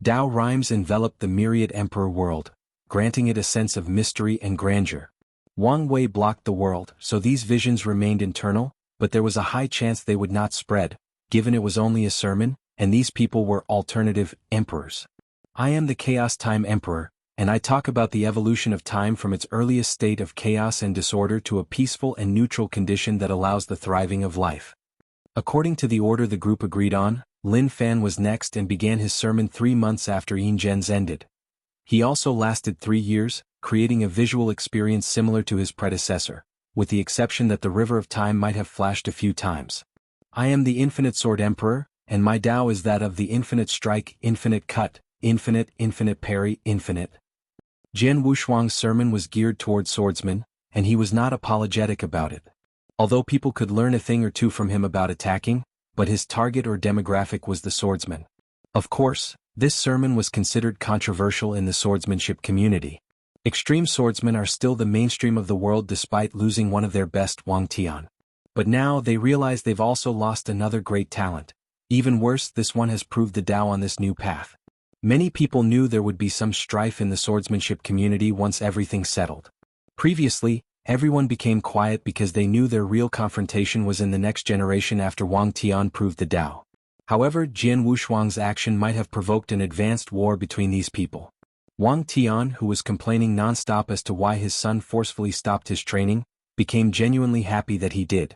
Tao rhymes enveloped the myriad emperor world, granting it a sense of mystery and grandeur. Wang Wei blocked the world, so these visions remained internal, but there was a high chance they would not spread, given it was only a sermon, and these people were alternative emperors. I am the Chaos Time Emperor, and I talk about the evolution of time from its earliest state of chaos and disorder to a peaceful and neutral condition that allows the thriving of life. According to the order the group agreed on, Lin Fan was next and began his sermon 3 months after Yin Zhen's ended. He also lasted 3 years, creating a visual experience similar to his predecessor, with the exception that the river of time might have flashed a few times. I am the Infinite Sword Emperor, and my Tao is that of the infinite strike, infinite cut, infinite parry, infinite. Jian Wushuang's sermon was geared toward swordsmen, and he was not apologetic about it. Although people could learn a thing or two from him about attacking, but his target or demographic was the swordsman. Of course, this sermon was considered controversial in the swordsmanship community. Extreme swordsmen are still the mainstream of the world despite losing one of their best, Wang Tian. But now they realize they've also lost another great talent. Even worse, this one has proved the Tao on this new path. Many people knew there would be some strife in the swordsmanship community once everything settled. Previously, everyone became quiet because they knew their real confrontation was in the next generation after Wang Tian proved the Tao. However, Jian Wushuang's action might have provoked an advanced war between these people. Wang Tian, who was complaining non-stop as to why his son forcefully stopped his training, became genuinely happy that he did.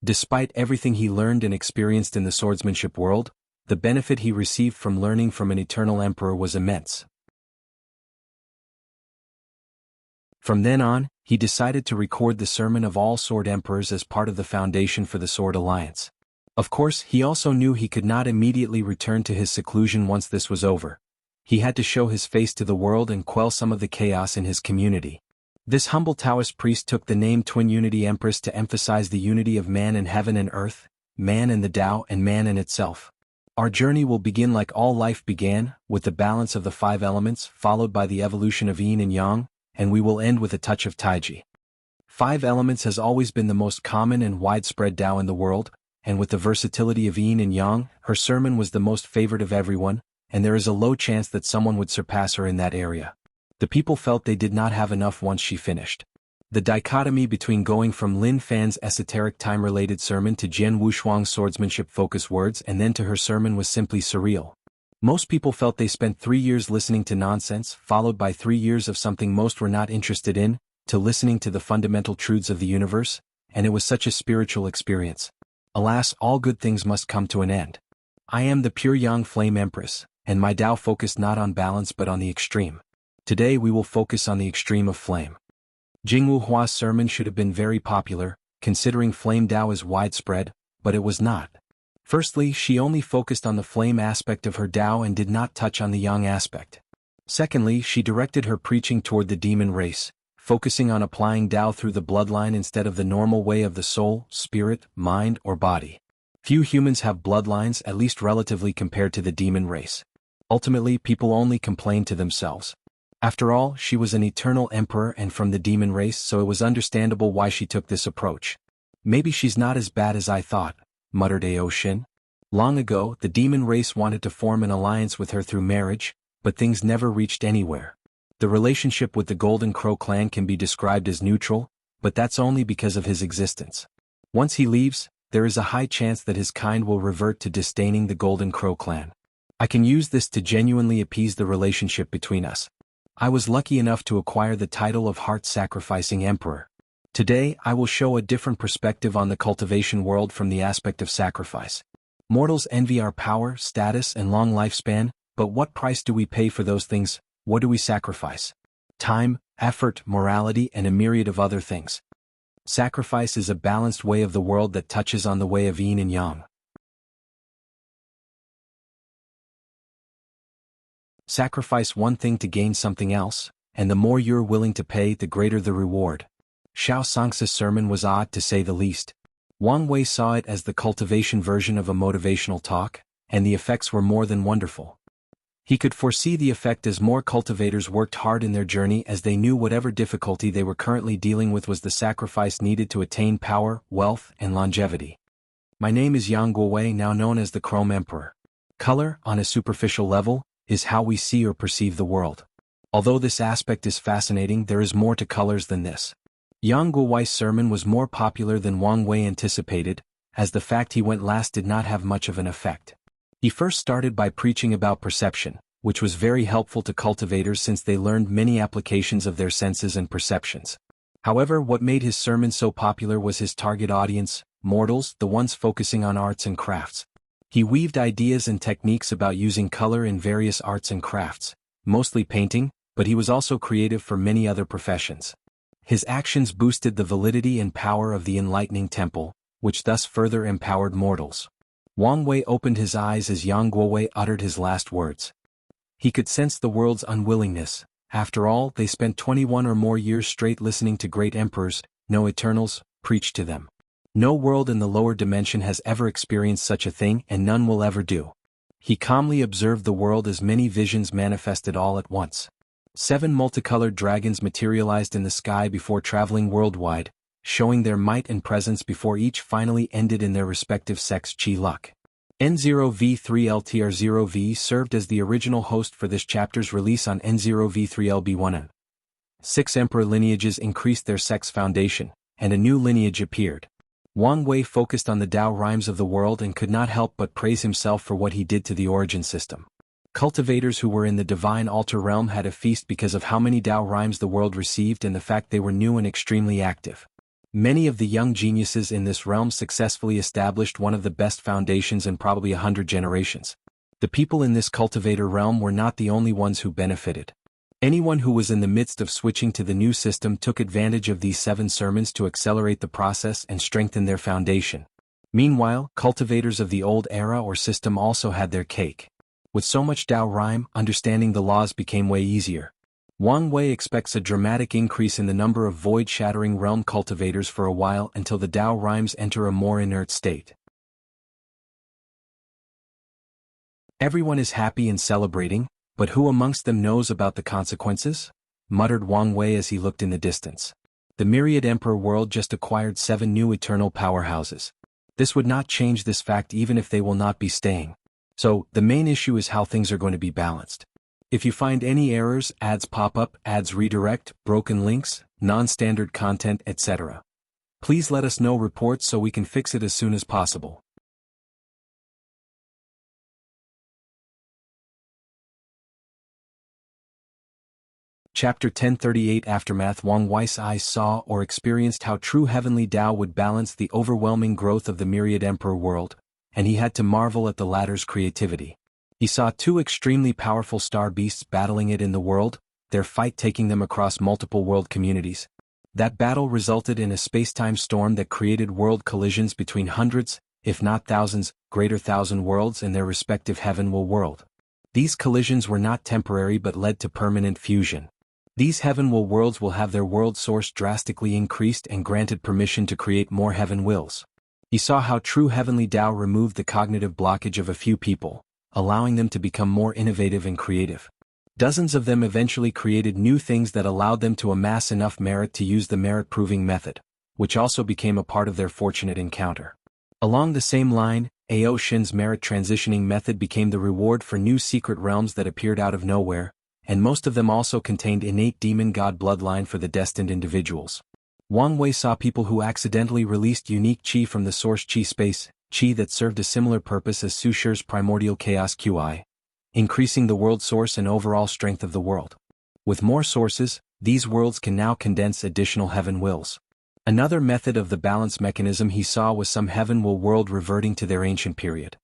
Despite everything he learned and experienced in the swordsmanship world, the benefit he received from learning from an eternal emperor was immense. From then on, he decided to record the sermon of all sword emperors as part of the foundation for the Sword Alliance. Of course, he also knew he could not immediately return to his seclusion once this was over. He had to show his face to the world and quell some of the chaos in his community. This humble Taoist priest took the name Twin Unity Empress to emphasize the unity of man and heaven and earth, man and the Tao and man and itself. Our journey will begin like all life began, with the balance of the 5 elements followed by the evolution of yin and yang, and we will end with a touch of taiji. 5 elements has always been the most common and widespread Tao in the world, and with the versatility of yin and yang, her sermon was the most favored of everyone, and there is a low chance that someone would surpass her in that area. The people felt they did not have enough once she finished. The dichotomy between going from Lin Fan's esoteric time-related sermon to Jian Wushuang's swordsmanship-focused words and then to her sermon was simply surreal. Most people felt they spent 3 years listening to nonsense, followed by 3 years of something most were not interested in, to listening to the fundamental truths of the universe, and it was such a spiritual experience. Alas, all good things must come to an end. I am the pure Yang Flame Empress, and my Tao focused not on balance but on the extreme. Today we will focus on the extreme of flame. Jingwu Hua's sermon should have been very popular, considering flame Tao is widespread, but it was not. Firstly, she only focused on the flame aspect of her Tao and did not touch on the yang aspect. Secondly, she directed her preaching toward the demon race, focusing on applying Tao through the bloodline instead of the normal way of the soul, spirit, mind, or body. Few humans have bloodlines, at least relatively compared to the demon race. Ultimately, people only complain to themselves. After all, she was an eternal emperor and from the demon race, so it was understandable why she took this approach. Maybe she's not as bad as I thought, muttered Ao Shin. Long ago, the demon race wanted to form an alliance with her through marriage, but things never reached anywhere. The relationship with the Golden Crow clan can be described as neutral, but that's only because of his existence. Once he leaves, there is a high chance that his kind will revert to disdaining the Golden Crow clan. I can use this to genuinely appease the relationship between us. I was lucky enough to acquire the title of heart-sacrificing emperor. Today I will show a different perspective on the cultivation world from the aspect of sacrifice. Mortals envy our power, status, and long lifespan, but what price do we pay for those things? What do we sacrifice? Time, effort, morality, and a myriad of other things. Sacrifice is a balanced way of the world that touches on the way of yin and yang. Sacrifice one thing to gain something else, and the more you're willing to pay, the greater the reward. Xianxia's sermon was odd to say the least. Wang Wei saw it as the cultivation version of a motivational talk, and the effects were more than wonderful. He could foresee the effect as more cultivators worked hard in their journey, as they knew whatever difficulty they were currently dealing with was the sacrifice needed to attain power, wealth, and longevity. My name is Yang Guowei, now known as the Chrome Emperor. Color, on a superficial level, is how we see or perceive the world. Although this aspect is fascinating, there is more to colors than this. Yang Guowei's sermon was more popular than Wang Wei anticipated, as the fact he went last did not have much of an effect. He first started by preaching about perception, which was very helpful to cultivators since they learned many applications of their senses and perceptions. However, what made his sermon so popular was his target audience, mortals, the ones focusing on arts and crafts. He weaved ideas and techniques about using color in various arts and crafts, mostly painting, but he was also creative for many other professions. His actions boosted the validity and power of the enlightening temple, which thus further empowered mortals. Wang Wei opened his eyes as Yang Guowei uttered his last words. He could sense the world's unwillingness. After all, they spent 21 or more years straight listening to great emperors, no eternals, preach to them. No world in the lower dimension has ever experienced such a thing, and none will ever do. He calmly observed the world as many visions manifested all at once. 7 multicolored dragons materialized in the sky before traveling worldwide, showing their might and presence before each finally ended in their respective sex chi luck. N0V3LTR0V served as the original host for this chapter's release on N0V3LB1N. 6 emperor lineages increased their sex foundation, and a new lineage appeared. Wang Wei focused on the Tao rhymes of the world and could not help but praise himself for what he did to the origin system. Cultivators who were in the divine altar realm had a feast because of how many Tao rhymes the world received and the fact they were new and extremely active. Many of the young geniuses in this realm successfully established one of the best foundations in probably 100 generations. The people in this cultivator realm were not the only ones who benefited. Anyone who was in the midst of switching to the new system took advantage of these 7 sermons to accelerate the process and strengthen their foundation. Meanwhile, cultivators of the old era or system also had their cake. With so much Tao rhyme, understanding the laws became way easier. Wang Wei expects a dramatic increase in the number of void-shattering realm cultivators for a while until the Tao rhymes enter a more inert state. Everyone is happy and celebrating, but who amongst them knows about the consequences? Muttered Wang Wei as he looked in the distance. The myriad emperor world just acquired 7 new eternal powerhouses. This would not change this fact even if they will not be staying. So, the main issue is how things are going to be balanced. If you find any errors, ads pop up, ads redirect, broken links, non-standard content, etc., please let us know reports so we can fix it as soon as possible. Chapter 1038 Aftermath. Wang Wei's eyes saw or experienced how true heavenly Tao would balance the overwhelming growth of the myriad emperor world, and he had to marvel at the latter's creativity. He saw 2 extremely powerful star beasts battling it in the world, their fight taking them across multiple world communities. That battle resulted in a space-time storm that created world collisions between hundreds, if not thousands, greater thousand worlds in their respective heavenward world. These collisions were not temporary but led to permanent fusion. These heavenward worlds will have their world source drastically increased and granted permission to create more heaven wills. He saw how true heavenly Tao removed the cognitive blockage of a few people, allowing them to become more innovative and creative. Dozens of them eventually created new things that allowed them to amass enough merit to use the merit-proving method, which also became a part of their fortunate encounter. Along the same line, Ao Shin's merit transitioning method became the reward for new secret realms that appeared out of nowhere, and most of them also contained innate demon god bloodline for the destined individuals. Wang Wei saw people who accidentally released unique qi from the source qi space, qi that served a similar purpose as Su Shi's primordial chaos qi, increasing the world source and overall strength of the world. With more sources, these worlds can now condense additional heaven wills. Another method of the balance mechanism he saw was some heaven will world reverting to their ancient period.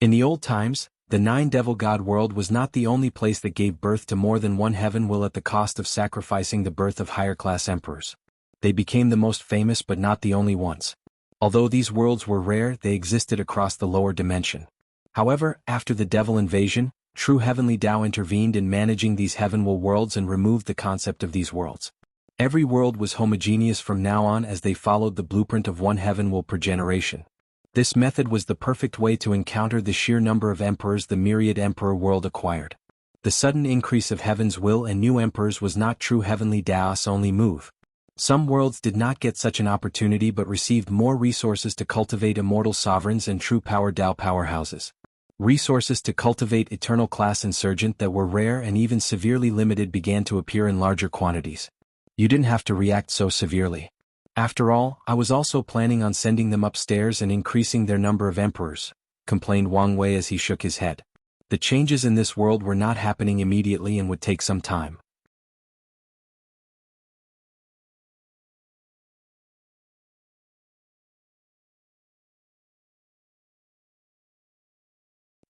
In the old times, the nine devil god world was not the only place that gave birth to more than one heaven will at the cost of sacrificing the birth of higher class emperors. They became the most famous but not the only ones. Although these worlds were rare, they existed across the lower dimension. However, after the devil invasion, true heavenly Tao intervened in managing these heavenward worlds and removed the concept of these worlds. Every world was homogeneous from now on as they followed the blueprint of one heavenward per generation. This method was the perfect way to encounter the sheer number of emperors the myriad emperor world acquired. The sudden increase of heaven's will and new emperors was not true heavenly Tao's only move. Some worlds did not get such an opportunity but received more resources to cultivate immortal sovereigns and true power Tao powerhouses. Resources to cultivate eternal class insurgent that were rare and even severely limited began to appear in larger quantities. You didn't have to react so severely. After all, I was also planning on sending them upstairs and increasing their number of emperors, complained Wang Wei as he shook his head. The changes in this world were not happening immediately and would take some time.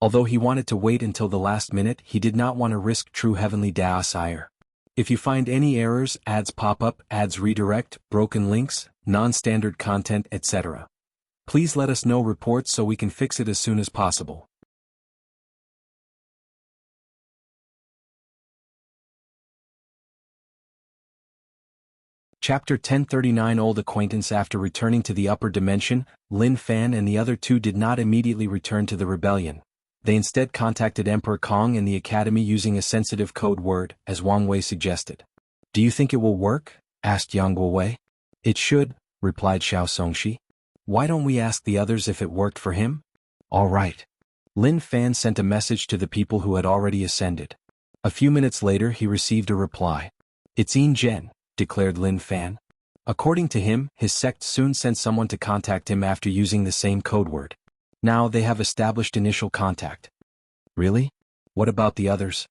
Although he wanted to wait until the last minute, he did not want to risk true heavenly Tao's ire. If you find any errors, ads pop up, ads redirect, broken links, non-standard content, etc., please let us know reports so we can fix it as soon as possible. Chapter 1039 Old Acquaintance. After returning to the upper dimension, Lin Fan and the other two did not immediately return to the rebellion. They instead contacted Emperor Kong and the Academy using a sensitive code word, as Wang Wei suggested. Do you think it will work? Asked Yang Wei. It should, replied Xianxia. Why don't we ask the others if it worked for him? All right. Lin Fan sent a message to the people who had already ascended. A few minutes later he received a reply. It's Yin Zhen, declared Lin Fan. According to him, his sect soon sent someone to contact him after using the same code word. Now they have established initial contact. Really? What about the others?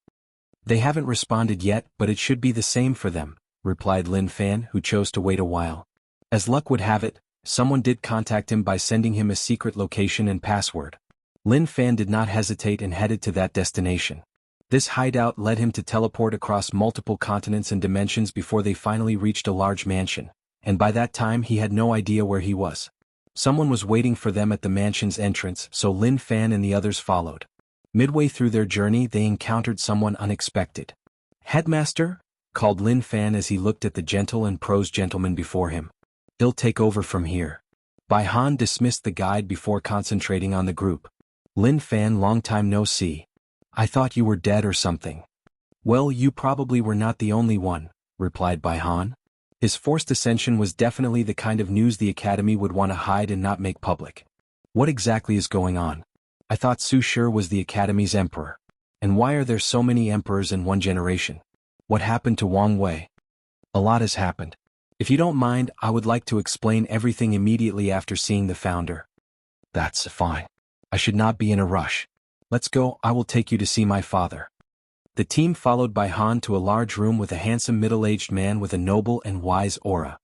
They haven't responded yet, but it should be the same for them, replied Lin Fan, who chose to wait a while. As luck would have it, someone did contact him by sending him a secret location and password. Lin Fan did not hesitate and headed to that destination. This hideout led him to teleport across multiple continents and dimensions before they finally reached a large mansion, and by that time he had no idea where he was. Someone was waiting for them at the mansion's entrance, so Lin Fan and the others followed. Midway through their journey they encountered someone unexpected. Headmaster? Called Lin Fan as he looked at the gentle and prose gentleman before him. He'll take over from here. Bai Han dismissed the guide before concentrating on the group. Lin Fan, long time no see. I thought you were dead or something. Well, you probably were not the only one, replied Bai Han. His forced ascension was definitely the kind of news the Academy would want to hide and not make public. What exactly is going on? I thought Su Shi was the Academy's emperor. And why are there so many emperors in one generation? What happened to Wang Wei? A lot has happened. If you don't mind, I would like to explain everything immediately after seeing the founder. That's fine. I should not be in a rush. Let's go, I will take you to see my father. The team followed Bai Han to a large room with a handsome middle-aged man with a noble and wise aura.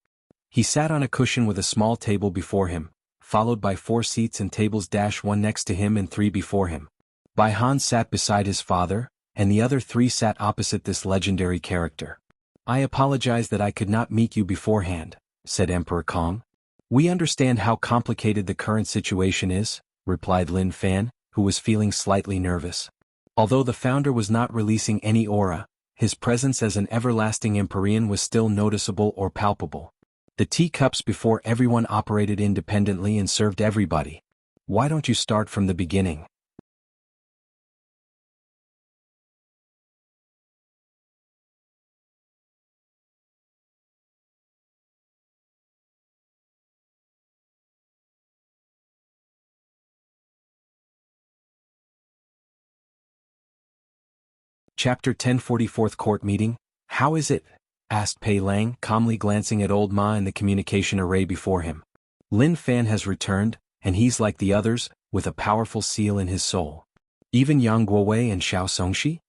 He sat on a cushion with a small table before him, followed by 4 seats and tables -1 next to him and 3 before him. Bai Han sat beside his father, and the other 3 sat opposite this legendary character. I apologize that I could not meet you beforehand, said Emperor Kong. We understand how complicated the current situation is, replied Lin Fan, who was feeling slightly nervous. Although the founder was not releasing any aura, his presence as an everlasting Empyrean was still noticeable or palpable. The teacups before everyone operated independently and served everybody. Why don't you start from the beginning? Chapter 10 44th Court Meeting. How is it, asked Pei Lang, calmly glancing at old Ma in the communication array before him. Lin Fan has returned, and he's like the others, with a powerful seal in his soul. Even Yang Guowei and Xiao Songxi?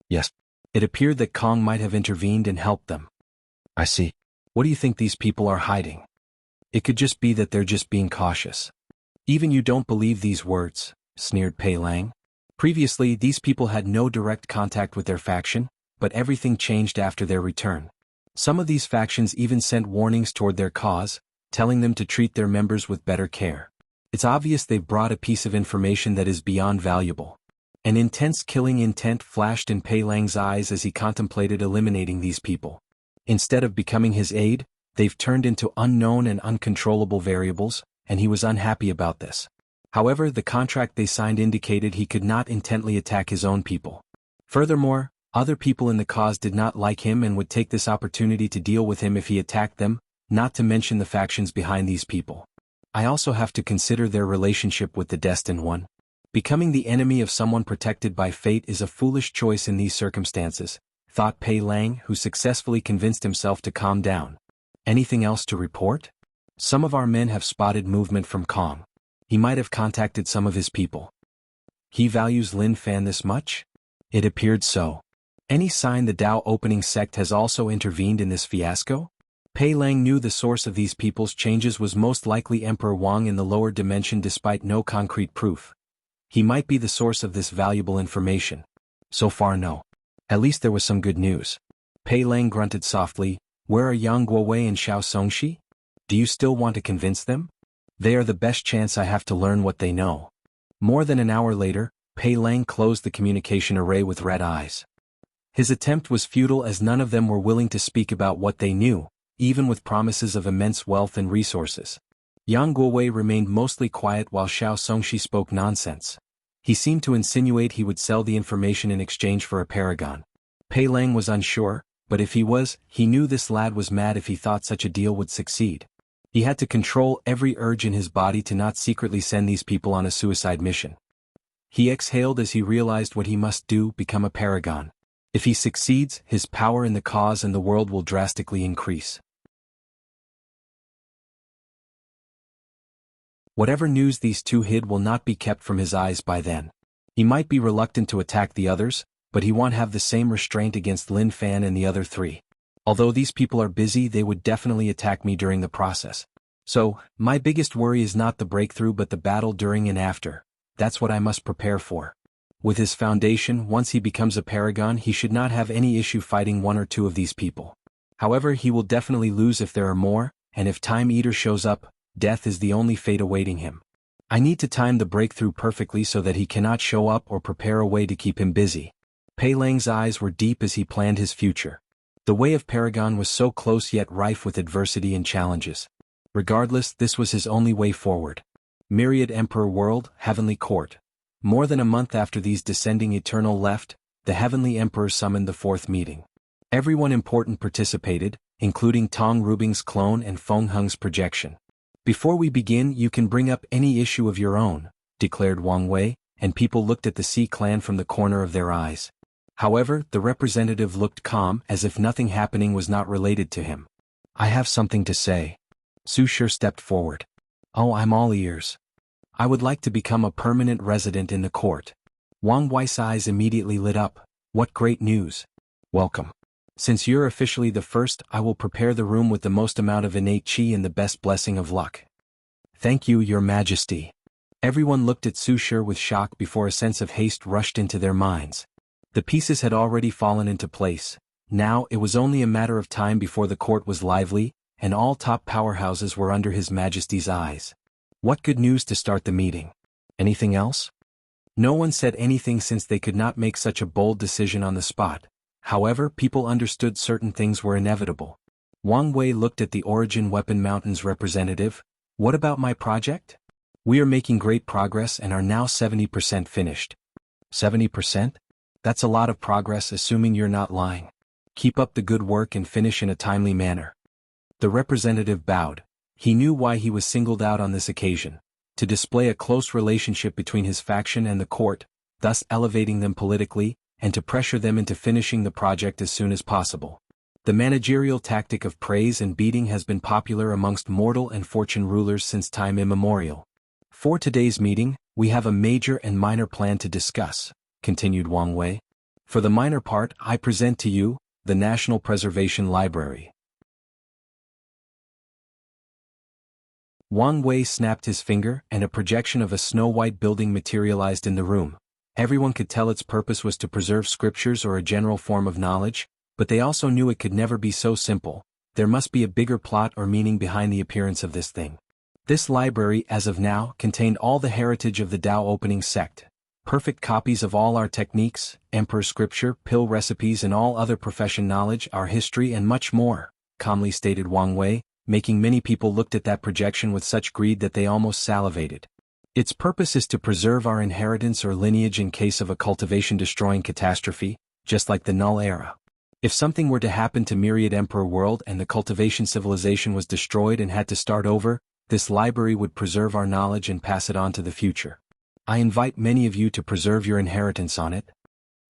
Yes. It appeared that Kong might have intervened and helped them. I see. What do you think these people are hiding? It could just be that they're just being cautious. Even you don't believe these words, sneered Pei Lang. Previously, these people had no direct contact with their faction, but everything changed after their return. Some of these factions even sent warnings toward their cause, telling them to treat their members with better care. It's obvious they've brought a piece of information that is beyond valuable. An intense killing intent flashed in Pei Lang's eyes as he contemplated eliminating these people. Instead of becoming his aide, they've turned into unknown and uncontrollable variables, and he was unhappy about this. However, the contract they signed indicated he could not intently attack his own people. Furthermore, other people in the cause did not like him and would take this opportunity to deal with him if he attacked them, not to mention the factions behind these people. I also have to consider their relationship with the Destined One. Becoming the enemy of someone protected by fate is a foolish choice in these circumstances, thought Pei Lang, who successfully convinced himself to calm down. Anything else to report? Some of our men have spotted movement from Kong. He might have contacted some of his people. He values Lin Fan this much? It appeared so. Any sign the Dao opening sect has also intervened in this fiasco? Pei Lang knew the source of these people's changes was most likely Emperor Wang in the lower dimension despite no concrete proof. He might be the source of this valuable information. So far no. At least there was some good news. Pei Lang grunted softly. Where are Yang Guowei and Xiao Songxi? Do you still want to convince them? They are the best chance I have to learn what they know. More than an hour later, Pei Lang closed the communication array with red eyes. His attempt was futile as none of them were willing to speak about what they knew, even with promises of immense wealth and resources. Yang Guowei remained mostly quiet while Xiao Songxi spoke nonsense. He seemed to insinuate he would sell the information in exchange for a paragon. Pei Lang was unsure, but if he was, he knew this lad was mad if he thought such a deal would succeed. He had to control every urge in his body to not secretly send these people on a suicide mission. He exhaled as he realized what he must do: become a paragon. If he succeeds, his power in the cause and the world will drastically increase. Whatever news these two hid will not be kept from his eyes by then. He might be reluctant to attack the others, but he won't have the same restraint against Lin Fan and the other three. Although these people are busy, they would definitely attack me during the process. So, my biggest worry is not the breakthrough but the battle during and after. That's what I must prepare for. With his foundation, once he becomes a paragon, he should not have any issue fighting one or two of these people. However, he will definitely lose if there are more, and if Time Eater shows up, death is the only fate awaiting him. I need to time the breakthrough perfectly so that he cannot show up or prepare a way to keep him busy. Pei Lang's eyes were deep as he planned his future. The way of Paragon was so close yet rife with adversity and challenges. Regardless, this was his only way forward. Myriad Emperor World, Heavenly Court. More than a month after these descending Eternal left, the Heavenly Emperor summoned the fourth meeting. Everyone important participated, including Tong Rubing's clone and Feng Heng's projection. Before we begin, you can bring up any issue of your own, declared Wang Wei, and people looked at the Sea Clan from the corner of their eyes. However, the representative looked calm, as if nothing happening was not related to him. I have something to say. Su Shi stepped forward. Oh, I'm all ears. I would like to become a permanent resident in the court. Wang Wei's eyes immediately lit up. What great news. Welcome. Since you're officially the first, I will prepare the room with the most amount of innate qi and the best blessing of luck. Thank you, Your Majesty. Everyone looked at Su Shi with shock before a sense of haste rushed into their minds. The pieces had already fallen into place. Now it was only a matter of time before the court was lively, and all top powerhouses were under His Majesty's eyes. What good news to start the meeting. Anything else? No one said anything since they could not make such a bold decision on the spot. However, people understood certain things were inevitable. Wang Wei looked at the Origin Weapon Mountain's representative. What about my project? We are making great progress and are now 70% finished. 70%? That's a lot of progress, assuming you're not lying. Keep up the good work and finish in a timely manner. The representative bowed. He knew why he was singled out on this occasion. To display a close relationship between his faction and the court, thus elevating them politically, and to pressure them into finishing the project as soon as possible. The managerial tactic of praise and beating has been popular amongst mortal and fortune rulers since time immemorial. For today's meeting, we have a major and minor plan to discuss, continued Wang Wei. For the minor part, I present to you the National Preservation Library. Wang Wei snapped his finger, and a projection of a snow-white building materialized in the room. Everyone could tell its purpose was to preserve scriptures or a general form of knowledge, but they also knew it could never be so simple. There must be a bigger plot or meaning behind the appearance of this thing. This library, as of now, contained all the heritage of the Tao opening sect. Perfect copies of all our techniques, emperor scripture, pill recipes and all other profession knowledge, our history and much more, calmly stated Wang Wei, making many people looked at that projection with such greed that they almost salivated. Its purpose is to preserve our inheritance or lineage in case of a cultivation-destroying catastrophe, just like the Null era. If something were to happen to Myriad Emperor World and the cultivation civilization was destroyed and had to start over, this library would preserve our knowledge and pass it on to the future. I invite many of you to preserve your inheritance on it.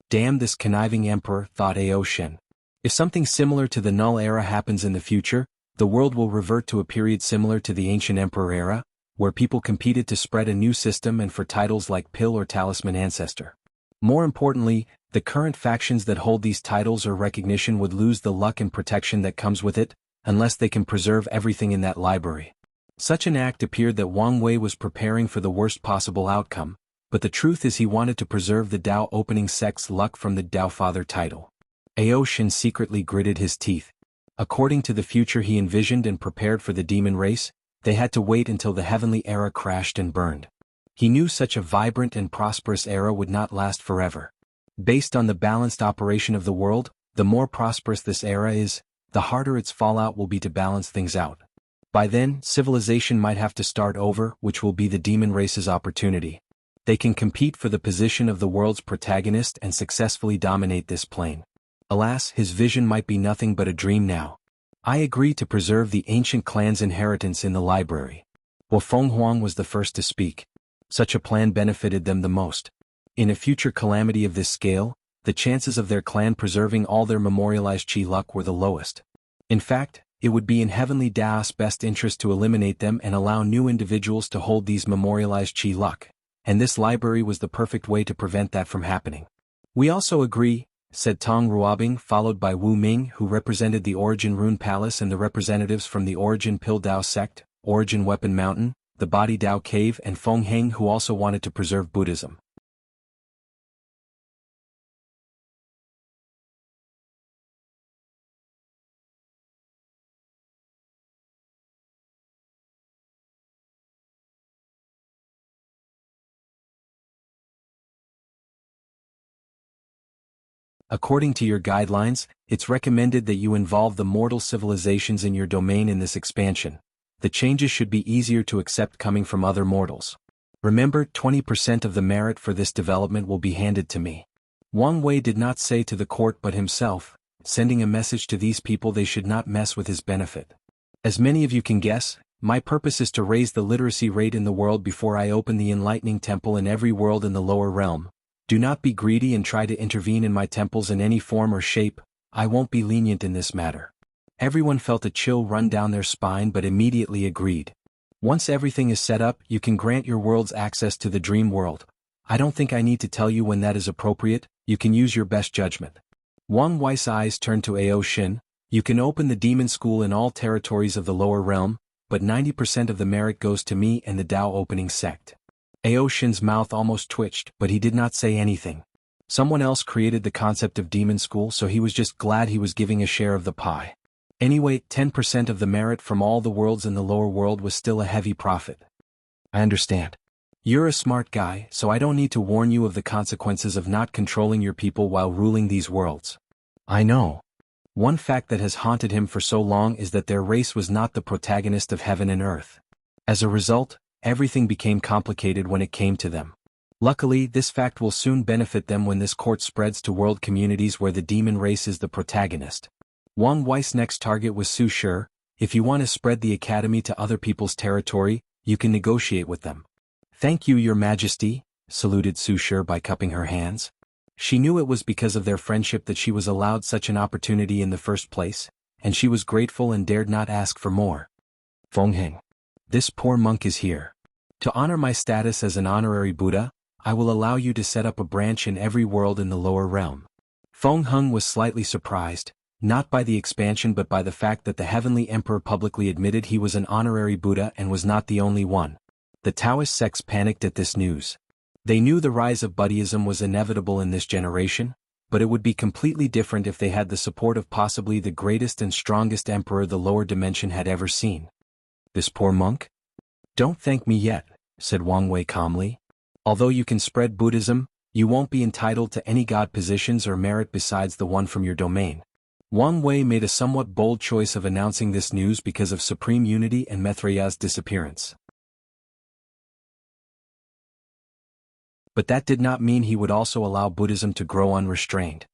Damn this conniving emperor, thought Ao Shen. If something similar to the Null era happens in the future, the world will revert to a period similar to the ancient emperor era, where people competed to spread a new system and for titles like Pill or Talisman Ancestor. More importantly, the current factions that hold these titles or recognition would lose the luck and protection that comes with it, unless they can preserve everything in that library. Such an act appeared that Wang Wei was preparing for the worst possible outcome, but the truth is he wanted to preserve the Tao opening sect's luck from the Tao Father title. Ao Shen secretly gritted his teeth. According to the future he envisioned and prepared for the demon race, they had to wait until the heavenly era crashed and burned. He knew such a vibrant and prosperous era would not last forever. Based on the balanced operation of the world, the more prosperous this era is, the harder its fallout will be to balance things out. By then, civilization might have to start over, which will be the demon race's opportunity. They can compete for the position of the world's protagonist and successfully dominate this plane. Alas, his vision might be nothing but a dream now. I agree to preserve the ancient clan's inheritance in the library. Wu Fenghuang was the first to speak. Such a plan benefited them the most. In a future calamity of this scale, the chances of their clan preserving all their memorialized chi luck were the lowest. In fact, it would be in Heavenly Dao's best interest to eliminate them and allow new individuals to hold these memorialized chi luck, and this library was the perfect way to prevent that from happening. We also agree, said Tong Ruobing, followed by Wu Ming, who represented the Origin Rune Palace, and the representatives from the Origin Pill Dao sect, Origin Weapon Mountain, the Body Dao Cave, and Feng Heng, who also wanted to preserve Buddhism. According to your guidelines, it's recommended that you involve the mortal civilizations in your domain in this expansion. The changes should be easier to accept coming from other mortals. Remember, 20% of the merit for this development will be handed to me. Wang Wei did not say to the court but himself, sending a message to these people they should not mess with his benefit. As many of you can guess, my purpose is to raise the literacy rate in the world before I open the enlightening temple in every world in the lower realm. Do not be greedy and try to intervene in my temples in any form or shape. I won't be lenient in this matter. Everyone felt a chill run down their spine but immediately agreed. Once everything is set up, you can grant your worlds access to the dream world. I don't think I need to tell you when that is appropriate. You can use your best judgment. Wang Wei's eyes turned to Ao Shen. You can open the demon school in all territories of the lower realm, but 90% of the merit goes to me and the Tao opening sect. Ao Shen's mouth almost twitched, but he did not say anything. Someone else created the concept of demon school, so he was just glad he was giving a share of the pie. Anyway, 10% of the merit from all the worlds in the lower world was still a heavy profit. I understand. You're a smart guy, so I don't need to warn you of the consequences of not controlling your people while ruling these worlds. I know. One fact that has haunted him for so long is that their race was not the protagonist of heaven and earth. As a result, everything became complicated when it came to them. Luckily, this fact will soon benefit them when this court spreads to world communities where the demon race is the protagonist. Wang Wei's next target was Su Shi. If you want to spread the academy to other people's territory, you can negotiate with them. Thank you, Your Majesty, saluted Su Shi by cupping her hands. She knew it was because of their friendship that she was allowed such an opportunity in the first place, and she was grateful and dared not ask for more. Feng Heng. This poor monk is here. To honor my status as an honorary Buddha, I will allow you to set up a branch in every world in the lower realm. Feng Heng was slightly surprised, not by the expansion but by the fact that the Heavenly Emperor publicly admitted he was an honorary Buddha and was not the only one. The Taoist sects panicked at this news. They knew the rise of Buddhism was inevitable in this generation, but it would be completely different if they had the support of possibly the greatest and strongest emperor the lower dimension had ever seen. This poor monk? Don't thank me yet, said Wang Wei calmly. Although you can spread Buddhism, you won't be entitled to any god positions or merit besides the one from your domain. Wang Wei made a somewhat bold choice of announcing this news because of Supreme Unity and Maitreya's disappearance. But that did not mean he would also allow Buddhism to grow unrestrained.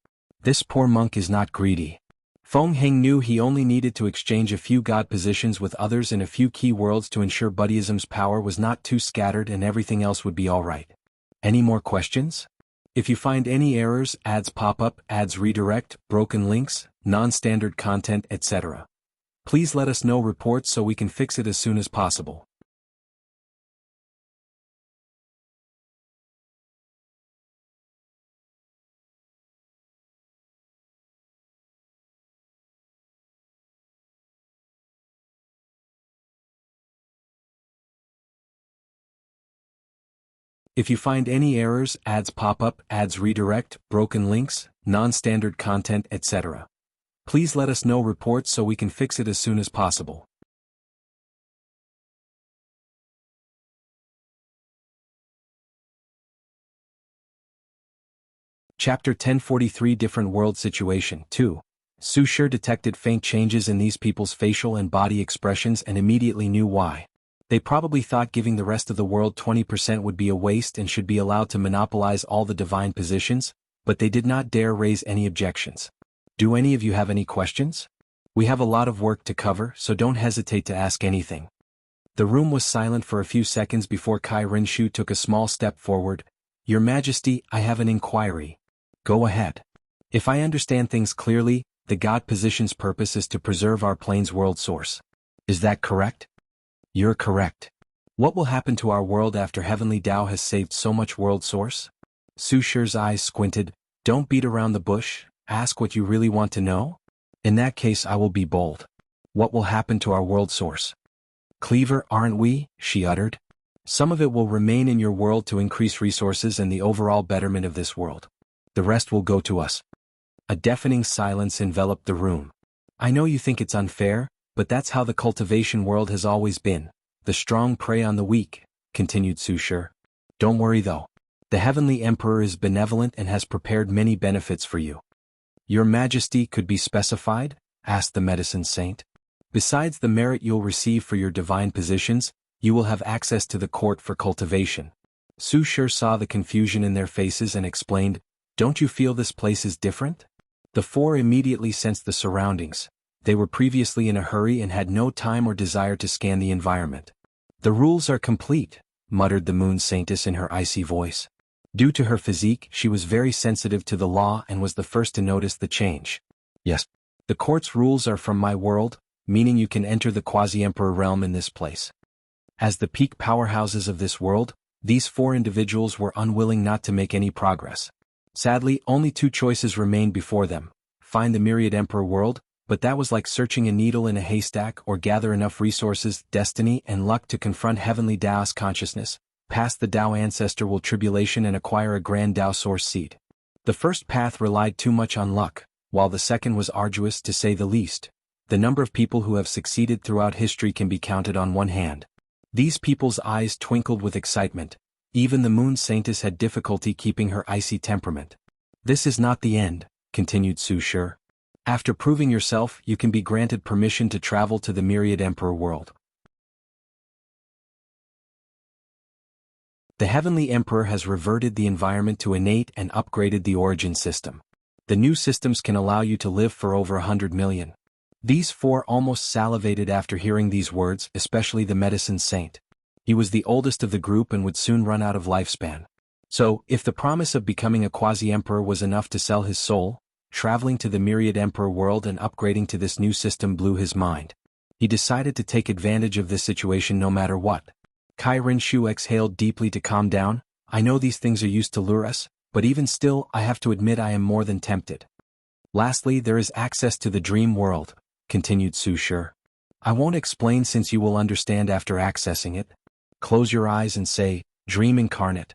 This poor monk is not greedy. Feng Heng knew he only needed to exchange a few god positions with others in a few key worlds to ensure Buddhism's power was not too scattered and everything else would be alright. Any more questions? If you find any errors, ads pop up, ads redirect, broken links, non-standard content, etc., please let us know reports so we can fix it as soon as possible. If you find any errors, ads pop up, ads redirect, broken links, non-standard content, etc., please let us know reports so we can fix it as soon as possible. Chapter 1043 Different World Situation 2. Su Shi detected faint changes in these people's facial and body expressions and immediately knew why. They probably thought giving the rest of the world 20% would be a waste and should be allowed to monopolize all the divine positions, but they did not dare raise any objections. Do any of you have any questions? We have a lot of work to cover, so don't hesitate to ask anything. The room was silent for a few seconds before Kai Rinshu took a small step forward. Your Majesty, I have an inquiry. Go ahead. If I understand things clearly, the God position's purpose is to preserve our plane's world source. Is that correct? You're correct. What will happen to our world after Heavenly Tao has saved so much world source? Su Shi's eyes squinted. Don't beat around the bush, ask what you really want to know. In that case I will be bold. What will happen to our world source? Cleaver, aren't we? She uttered. Some of it will remain in your world to increase resources and the overall betterment of this world. The rest will go to us. A deafening silence enveloped the room. I know you think it's unfair, but that's how the cultivation world has always been. The strong prey on the weak, continued Su Shi. Don't worry though. The Heavenly Emperor is benevolent and has prepared many benefits for you. Your Majesty could be specified? Asked the medicine saint. Besides the merit you'll receive for your divine positions, you will have access to the court for cultivation. Su Shi saw the confusion in their faces and explained, don't you feel this place is different? The four immediately sensed the surroundings. They were previously in a hurry and had no time or desire to scan the environment. The rules are complete, muttered the moon saintess in her icy voice. Due to her physique, she was very sensitive to the law and was the first to notice the change. Yes. The court's rules are from my world, meaning you can enter the quasi-emperor realm in this place. As the peak powerhouses of this world, these four individuals were unwilling not to make any progress. Sadly, only two choices remained before them. Find the myriad emperor world, but that was like searching a needle in a haystack, or gather enough resources, destiny, and luck to confront Heavenly Tao's consciousness, pass the Tao ancestor will tribulation and acquire a grand Tao source seed. The first path relied too much on luck, while the second was arduous to say the least. The number of people who have succeeded throughout history can be counted on one hand. These people's eyes twinkled with excitement. Even the moon saintess had difficulty keeping her icy temperament. This is not the end, continued Su Shi. After proving yourself, you can be granted permission to travel to the myriad emperor world. The Heavenly Emperor has reverted the environment to innate and upgraded the origin system. The new systems can allow you to live for over 100 million. These four almost salivated after hearing these words, especially the medicine saint. He was the oldest of the group and would soon run out of lifespan. So, if the promise of becoming a quasi-emperor was enough to sell his soul, traveling to the myriad emperor world and upgrading to this new system blew his mind. He decided to take advantage of this situation no matter what. Kai Rinshu exhaled deeply to calm down. I know these things are used to lure us, but even still I have to admit I am more than tempted. Lastly, there is access to the dream world, continued Su Shi. I won't explain since you will understand after accessing it. Close your eyes and say, Dream Incarnate.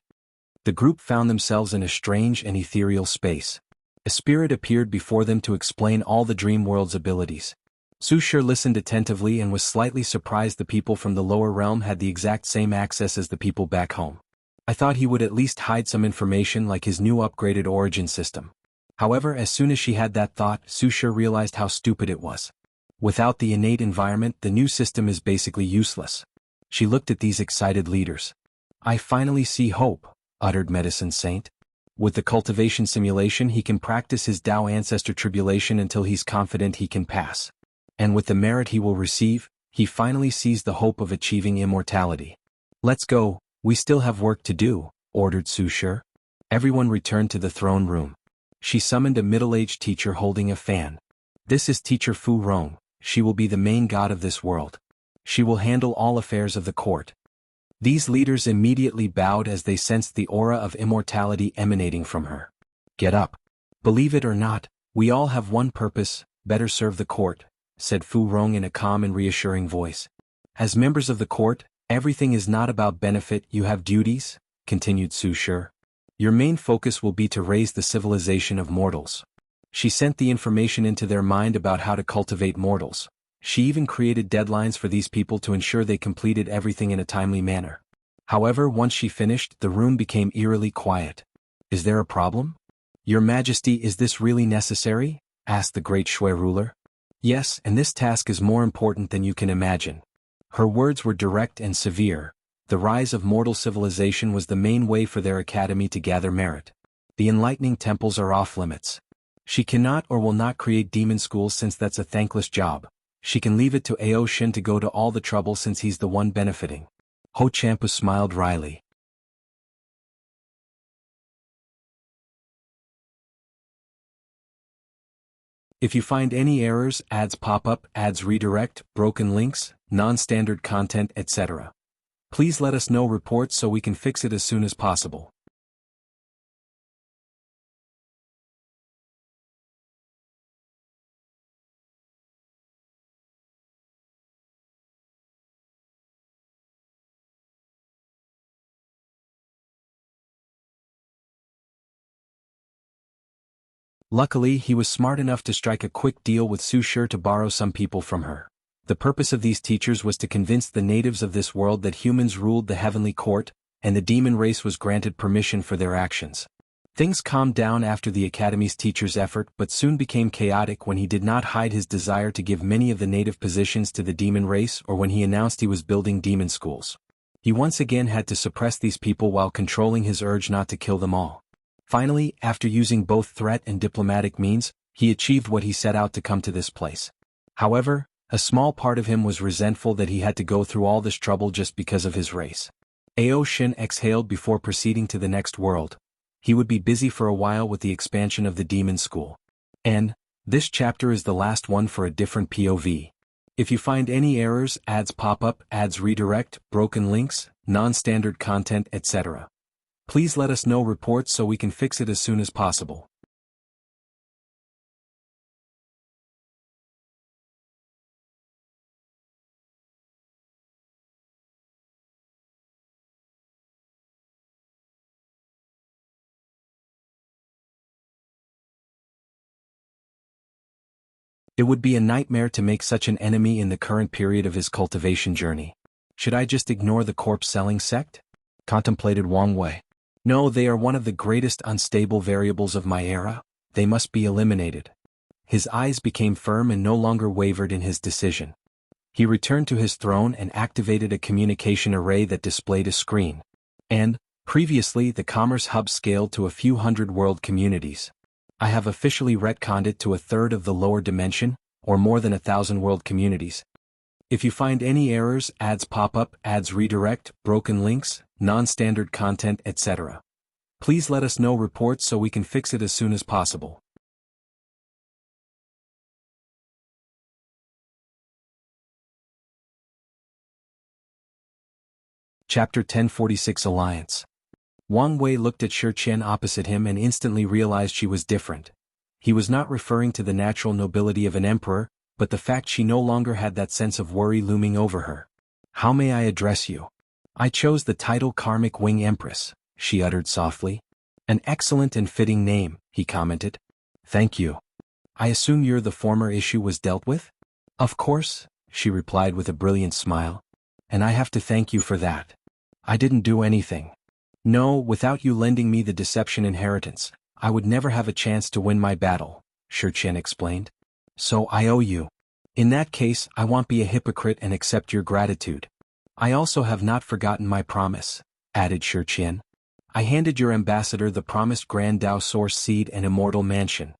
The group found themselves in a strange and ethereal space. A spirit appeared before them to explain all the dream world's abilities. Su Shi listened attentively and was slightly surprised the people from the lower realm had the exact same access as the people back home. I thought he would at least hide some information like his new upgraded origin system. However, as soon as she had that thought, Su Shi realized how stupid it was. Without the innate environment, the new system is basically useless. She looked at these excited leaders. I finally see hope, uttered Medicine Saint. With the cultivation simulation he can practice his Tao ancestor tribulation until he's confident he can pass. And with the merit he will receive, he finally sees the hope of achieving immortality. Let's go, we still have work to do, ordered Su Shi. Everyone returned to the throne room. She summoned a middle-aged teacher holding a fan. This is Teacher Fu Rong. She will be the main god of this world. She will handle all affairs of the court. These leaders immediately bowed as they sensed the aura of immortality emanating from her. Get up. Believe it or not, we all have one purpose, better serve the court, said Fu Rong in a calm and reassuring voice. As members of the court, everything is not about benefit, you have duties, continued Su Shi. Your main focus will be to raise the civilization of mortals. She sent the information into their mind about how to cultivate mortals. She even created deadlines for these people to ensure they completed everything in a timely manner. However, once she finished, the room became eerily quiet. Is there a problem? Your Majesty, is this really necessary? Asked the great Shui ruler. Yes, and this task is more important than you can imagine. Her words were direct and severe. The rise of mortal civilization was the main way for their academy to gather merit. The enlightening temples are off limits. She cannot or will not create demon schools since that's a thankless job. She can leave it to Ao Shin to go to all the trouble since he's the one benefiting. Ho Champu smiled wryly. If you find any errors, ads pop up, ads redirect, broken links, non-standard content, etc. Please let us know reports so we can fix it as soon as possible. Luckily, he was smart enough to strike a quick deal with Su Shi to borrow some people from her. The purpose of these teachers was to convince the natives of this world that humans ruled the heavenly court, and the demon race was granted permission for their actions. Things calmed down after the Academy's teacher's effort but soon became chaotic when he did not hide his desire to give many of the native positions to the demon race or when he announced he was building demon schools. He once again had to suppress these people while controlling his urge not to kill them all. Finally, after using both threat and diplomatic means, he achieved what he set out to come to this place. However, a small part of him was resentful that he had to go through all this trouble just because of his race. Ao Shin exhaled before proceeding to the next world. He would be busy for a while with the expansion of the demon school. And this chapter is the last one for a different POV. If you find any errors, ads pop up, ads redirect, broken links, non-standard content, etc. Please let us know reports so we can fix it as soon as possible. It would be a nightmare to make such an enemy in the current period of his cultivation journey. Should I just ignore the corpse-selling sect? Contemplated Wang Wei. No, they are one of the greatest unstable variables of my era. They must be eliminated. His eyes became firm and no longer wavered in his decision. He returned to his throne and activated a communication array that displayed a screen. And, previously, the commerce hub scaled to a few hundred world communities. I have officially retconned it to a third of the lower dimension, or more than 1,000 world communities. If you find any errors, ads pop up, ads redirect, broken links, non-standard content, etc. Please let us know reports so we can fix it as soon as possible. Chapter 1046 Alliance. Wang Wei looked at Xianxia opposite him and instantly realized she was different. He was not referring to the natural nobility of an emperor, but the fact she no longer had that sense of worry looming over her. How may I address you? I chose the title Karmic Wing Empress, she uttered softly. An excellent and fitting name, he commented. Thank you. I assume the former issue was dealt with? Of course, she replied with a brilliant smile. And I have to thank you for that. I didn't do anything. No, without you lending me the deception inheritance, I would never have a chance to win my battle, Xianxia explained. So I owe you. In that case, I won't be a hypocrite and accept your gratitude. I also have not forgotten my promise, added Xianxia. I handed your ambassador the promised Grand Dao Source Seed and Immortal Mansion.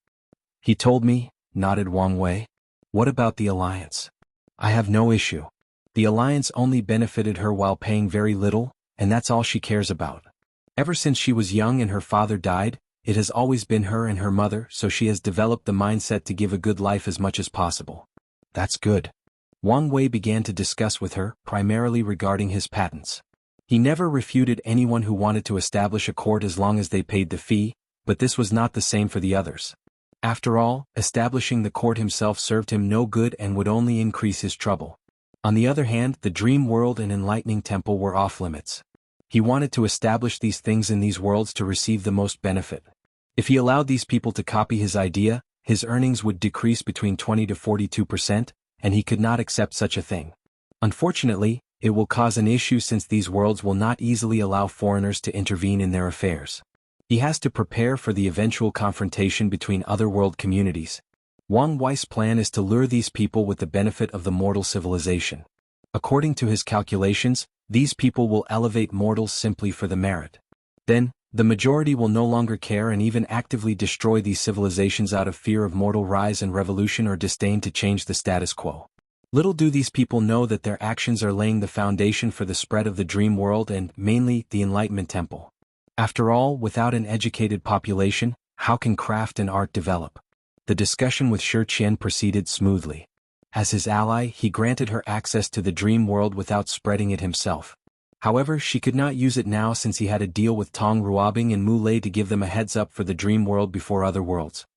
He told me, nodded Wang Wei. What about the alliance? I have no issue. The alliance only benefited her while paying very little, and that's all she cares about. Ever since she was young and her father died, it has always been her and her mother, so she has developed the mindset to give a good life as much as possible. That's good. Wang Wei began to discuss with her, primarily regarding his patents. He never refuted anyone who wanted to establish a court as long as they paid the fee, but this was not the same for the others. After all, establishing the court himself served him no good and would only increase his trouble. On the other hand, the dream world and enlightening temple were off-limits. He wanted to establish these things in these worlds to receive the most benefit. If he allowed these people to copy his idea, his earnings would decrease between 20 to 42%, and he could not accept such a thing. Unfortunately, it will cause an issue since these worlds will not easily allow foreigners to intervene in their affairs. He has to prepare for the eventual confrontation between other world communities. Wang Wei's plan is to lure these people with the benefit of the mortal civilization. According to his calculations, these people will elevate mortals simply for the merit. Then, the majority will no longer care and even actively destroy these civilizations out of fear of mortal rise and revolution or disdain to change the status quo. Little do these people know that their actions are laying the foundation for the spread of the dream world and, mainly, the Enlightenment Temple. After all, without an educated population, how can craft and art develop? The discussion with Xianxia proceeded smoothly. As his ally, he granted her access to the dream world without spreading it himself. However, she could not use it now since he had a deal with Tong Ruobing and Mu Lei to give them a heads-up for the dream world before other worlds.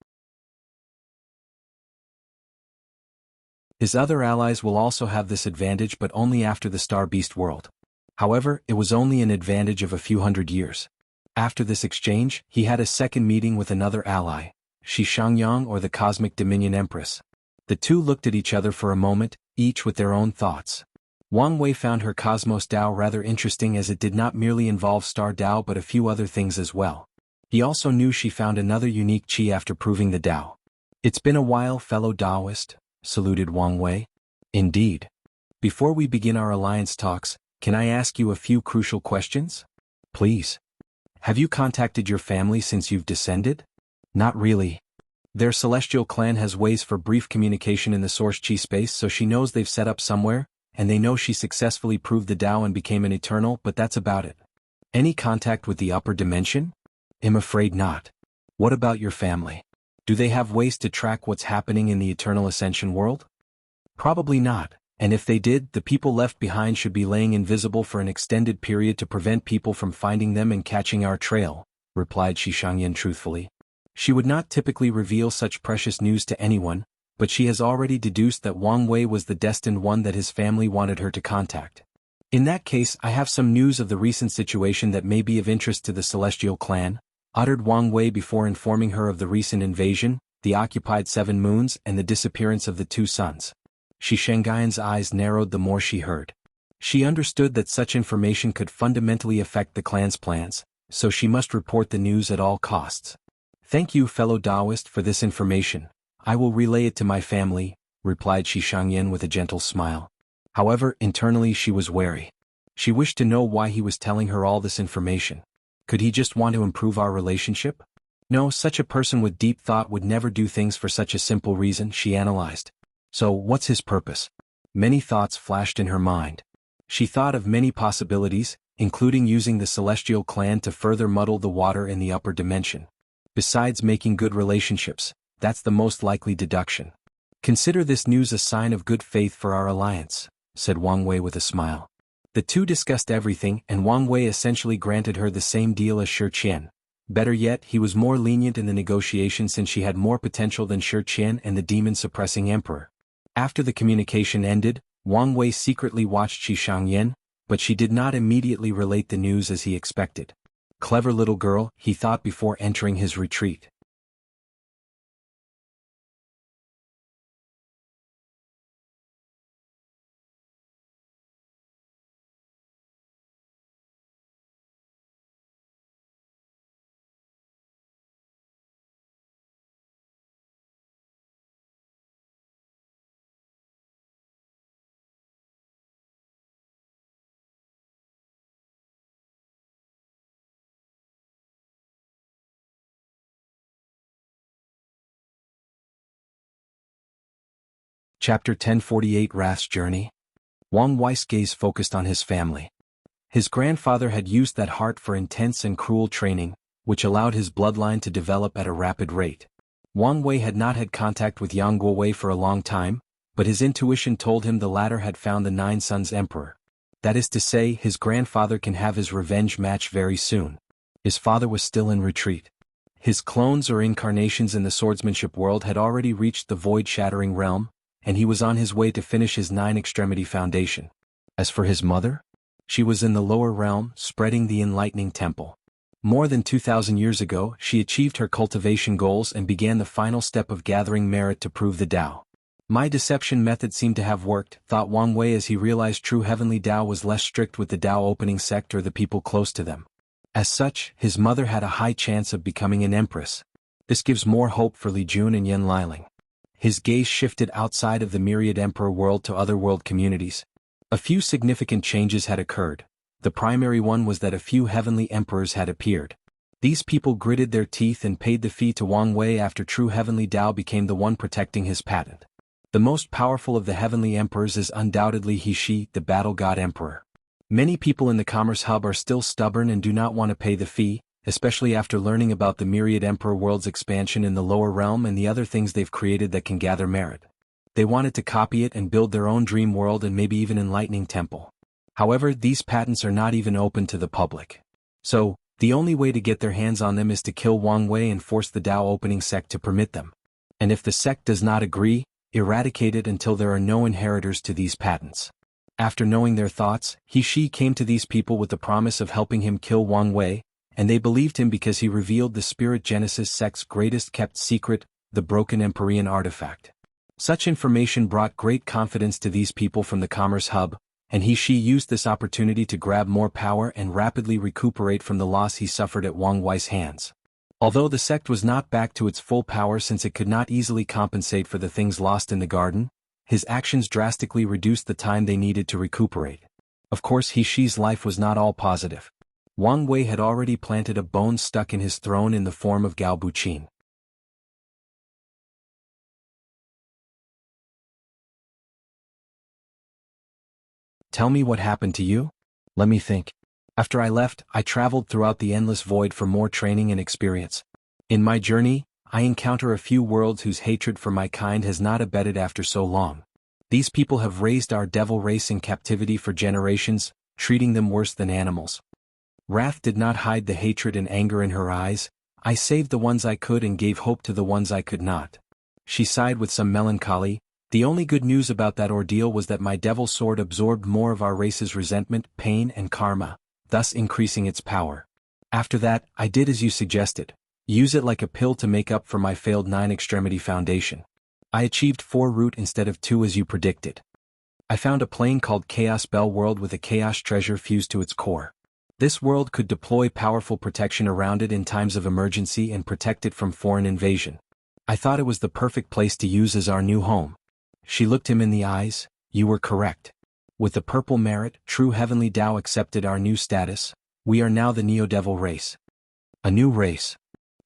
His other allies will also have this advantage but only after the Star Beast world. However, it was only an advantage of a few hundred years. After this exchange, he had a second meeting with another ally, Xianxia or the Cosmic Dominion Empress. The two looked at each other for a moment, each with their own thoughts. Wang Wei found her Cosmos Dao rather interesting as it did not merely involve Star Dao but a few other things as well. He also knew she found another unique chi after proving the Dao. It's been a while, fellow Daoist, saluted Wang Wei. Indeed. Before we begin our alliance talks, can I ask you a few crucial questions? Please. Have you contacted your family since you've descended? Not really. Their celestial clan has ways for brief communication in the source chi space, so she knows they've set up somewhere, and they know she successfully proved the Dao and became an eternal, but that's about it. Any contact with the upper dimension? I'm afraid not. What about your family? Do they have ways to track what's happening in the eternal ascension world? Probably not, and if they did, the people left behind should be laying invisible for an extended period to prevent people from finding them and catching our trail, replied Xianxia truthfully. She would not typically reveal such precious news to anyone, but she has already deduced that Wang Wei was the destined one that his family wanted her to contact. In that case, I have some news of the recent situation that may be of interest to the Celestial Clan, uttered Wang Wei before informing her of the recent invasion, the occupied 7 moons and the disappearance of the 2 suns. Xianxia's eyes narrowed the more she heard. She understood that such information could fundamentally affect the clan's plans, so she must report the news at all costs. Thank you, fellow Daoist, for this information. I will relay it to my family, replied Xianxia with a gentle smile. However, internally she was wary. She wished to know why he was telling her all this information. Could he just want to improve our relationship? No, such a person with deep thought would never do things for such a simple reason, she analyzed. So, what's his purpose? Many thoughts flashed in her mind. She thought of many possibilities, including using the celestial clan to further muddle the water in the upper dimension. Besides making good relationships, that's the most likely deduction. Consider this news a sign of good faith for our alliance, said Wang Wei with a smile. The two discussed everything, and Wang Wei essentially granted her the same deal as Shi Qian. Better yet, he was more lenient in the negotiation since she had more potential than Shi Qian and the demon-suppressing emperor. After the communication ended, Wang Wei secretly watched Xianxia, but she did not immediately relate the news as he expected. Clever little girl, he thought before entering his retreat. Chapter 1048 Wrath's Journey. Wang Wei's gaze focused on his family. His grandfather had used that heart for intense and cruel training, which allowed his bloodline to develop at a rapid rate. Wang Wei had not had contact with Yang Guowei for a long time, but his intuition told him the latter had found the Nine Sons Emperor. That is to say, his grandfather can have his revenge match very soon. His father was still in retreat. His clones or incarnations in the swordsmanship world had already reached the void-shattering realm, and he was on his way to finish his nine-extremity foundation. As for his mother, she was in the lower realm, spreading the enlightening temple. More than 2,000 years ago, she achieved her cultivation goals and began the final step of gathering merit to prove the Tao. My deception method seemed to have worked, thought Wang Wei as he realized true heavenly Tao was less strict with the Tao opening sect or the people close to them. As such, his mother had a high chance of becoming an empress. This gives more hope for Li Jun and Yan Liling. His gaze shifted outside of the myriad emperor world to other world communities. A few significant changes had occurred. The primary one was that a few heavenly emperors had appeared. These people gritted their teeth and paid the fee to Wang Wei after true heavenly Tao became the one protecting his patent. The most powerful of the heavenly emperors is undoubtedly He Shi, the battle god emperor. Many people in the commerce hub are still stubborn and do not want to pay the fee, especially after learning about the myriad emperor world's expansion in the lower realm and the other things they've created that can gather merit. They wanted to copy it and build their own dream world and maybe even enlightening temple. However, these patents are not even open to the public. So, the only way to get their hands on them is to kill Wang Wei and force the Tao opening sect to permit them. And if the sect does not agree, eradicate it until there are no inheritors to these patents. After knowing their thoughts, He Shi came to these people with the promise of helping him kill Wang Wei, and they believed him because he revealed the Spirit Genesis sect's greatest kept secret, the broken Empyrean artifact. Such information brought great confidence to these people from the Commerce Hub, and He Shi used this opportunity to grab more power and rapidly recuperate from the loss he suffered at Wang Wei's hands. Although the sect was not back to its full power since it could not easily compensate for the things lost in the garden, his actions drastically reduced the time they needed to recuperate. Of course, He Shi's life was not all positive. Wang Wei had already planted a bone stuck in his throne in the form of Gao Buqin. Tell me what happened to you? Let me think. After I left, I traveled throughout the endless void for more training and experience. In my journey, I encounter a few worlds whose hatred for my kind has not abated after so long. These people have raised our devil race in captivity for generations, treating them worse than animals. Wrath did not hide the hatred and anger in her eyes. I saved the ones I could and gave hope to the ones I could not. She sighed with some melancholy. The only good news about that ordeal was that my devil sword absorbed more of our race's resentment, pain and karma, thus increasing its power. After that, I did as you suggested. Use it like a pill to make up for my failed 9-extremity foundation. I achieved 4 root instead of 2 as you predicted. I found a plane called Chaos Bell World with a chaos treasure fused to its core. This world could deploy powerful protection around it in times of emergency and protect it from foreign invasion. I thought it was the perfect place to use as our new home. She looked him in the eyes. You were correct. With the purple merit, true heavenly Tao accepted our new status. We are now the Neo-Devil race. A new race.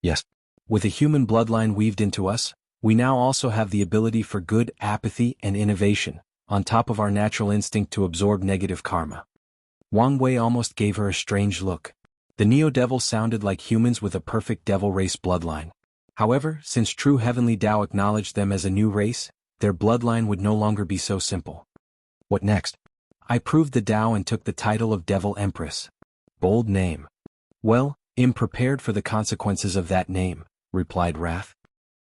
Yes. With a human bloodline weaved into us, we now also have the ability for good, apathy, and innovation, on top of our natural instinct to absorb negative karma. Wang Wei almost gave her a strange look. The Neo-Devil sounded like humans with a perfect devil race bloodline. However, since true heavenly Tao acknowledged them as a new race, their bloodline would no longer be so simple. What next? I proved the Tao and took the title of Devil Empress. Bold name. Well, I'm prepared for the consequences of that name, replied Wrath.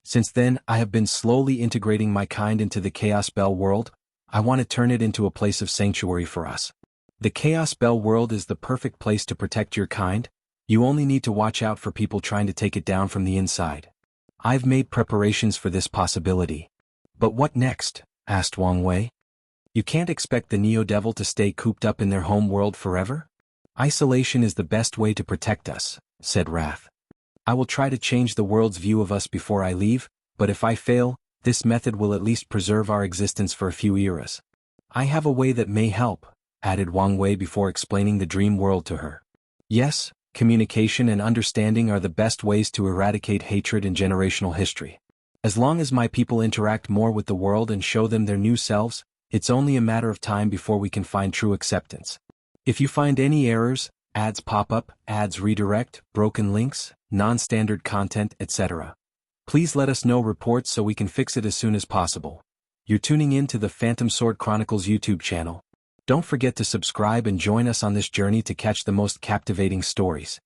Since then, I have been slowly integrating my kind into the Chaos Bell world. I want to turn it into a place of sanctuary for us. The Chaos Bell world is the perfect place to protect your kind. You only need to watch out for people trying to take it down from the inside. I've made preparations for this possibility. But what next? Asked Wang Wei. You can't expect the Neo-Devil to stay cooped up in their home world forever? Isolation is the best way to protect us, said Wrath. I will try to change the world's view of us before I leave, but if I fail, this method will at least preserve our existence for a few eras. I have a way that may help, added Wang Wei before explaining the dream world to her. Yes, communication and understanding are the best ways to eradicate hatred in generational history. As long as my people interact more with the world and show them their new selves, it's only a matter of time before we can find true acceptance. If you find any errors, ads pop up, ads redirect, broken links, non-standard content, etc., please let us know reports so we can fix it as soon as possible. You're tuning in to the Phantom Sword Chronicles YouTube channel. Don't forget to subscribe and join us on this journey to catch the most captivating stories.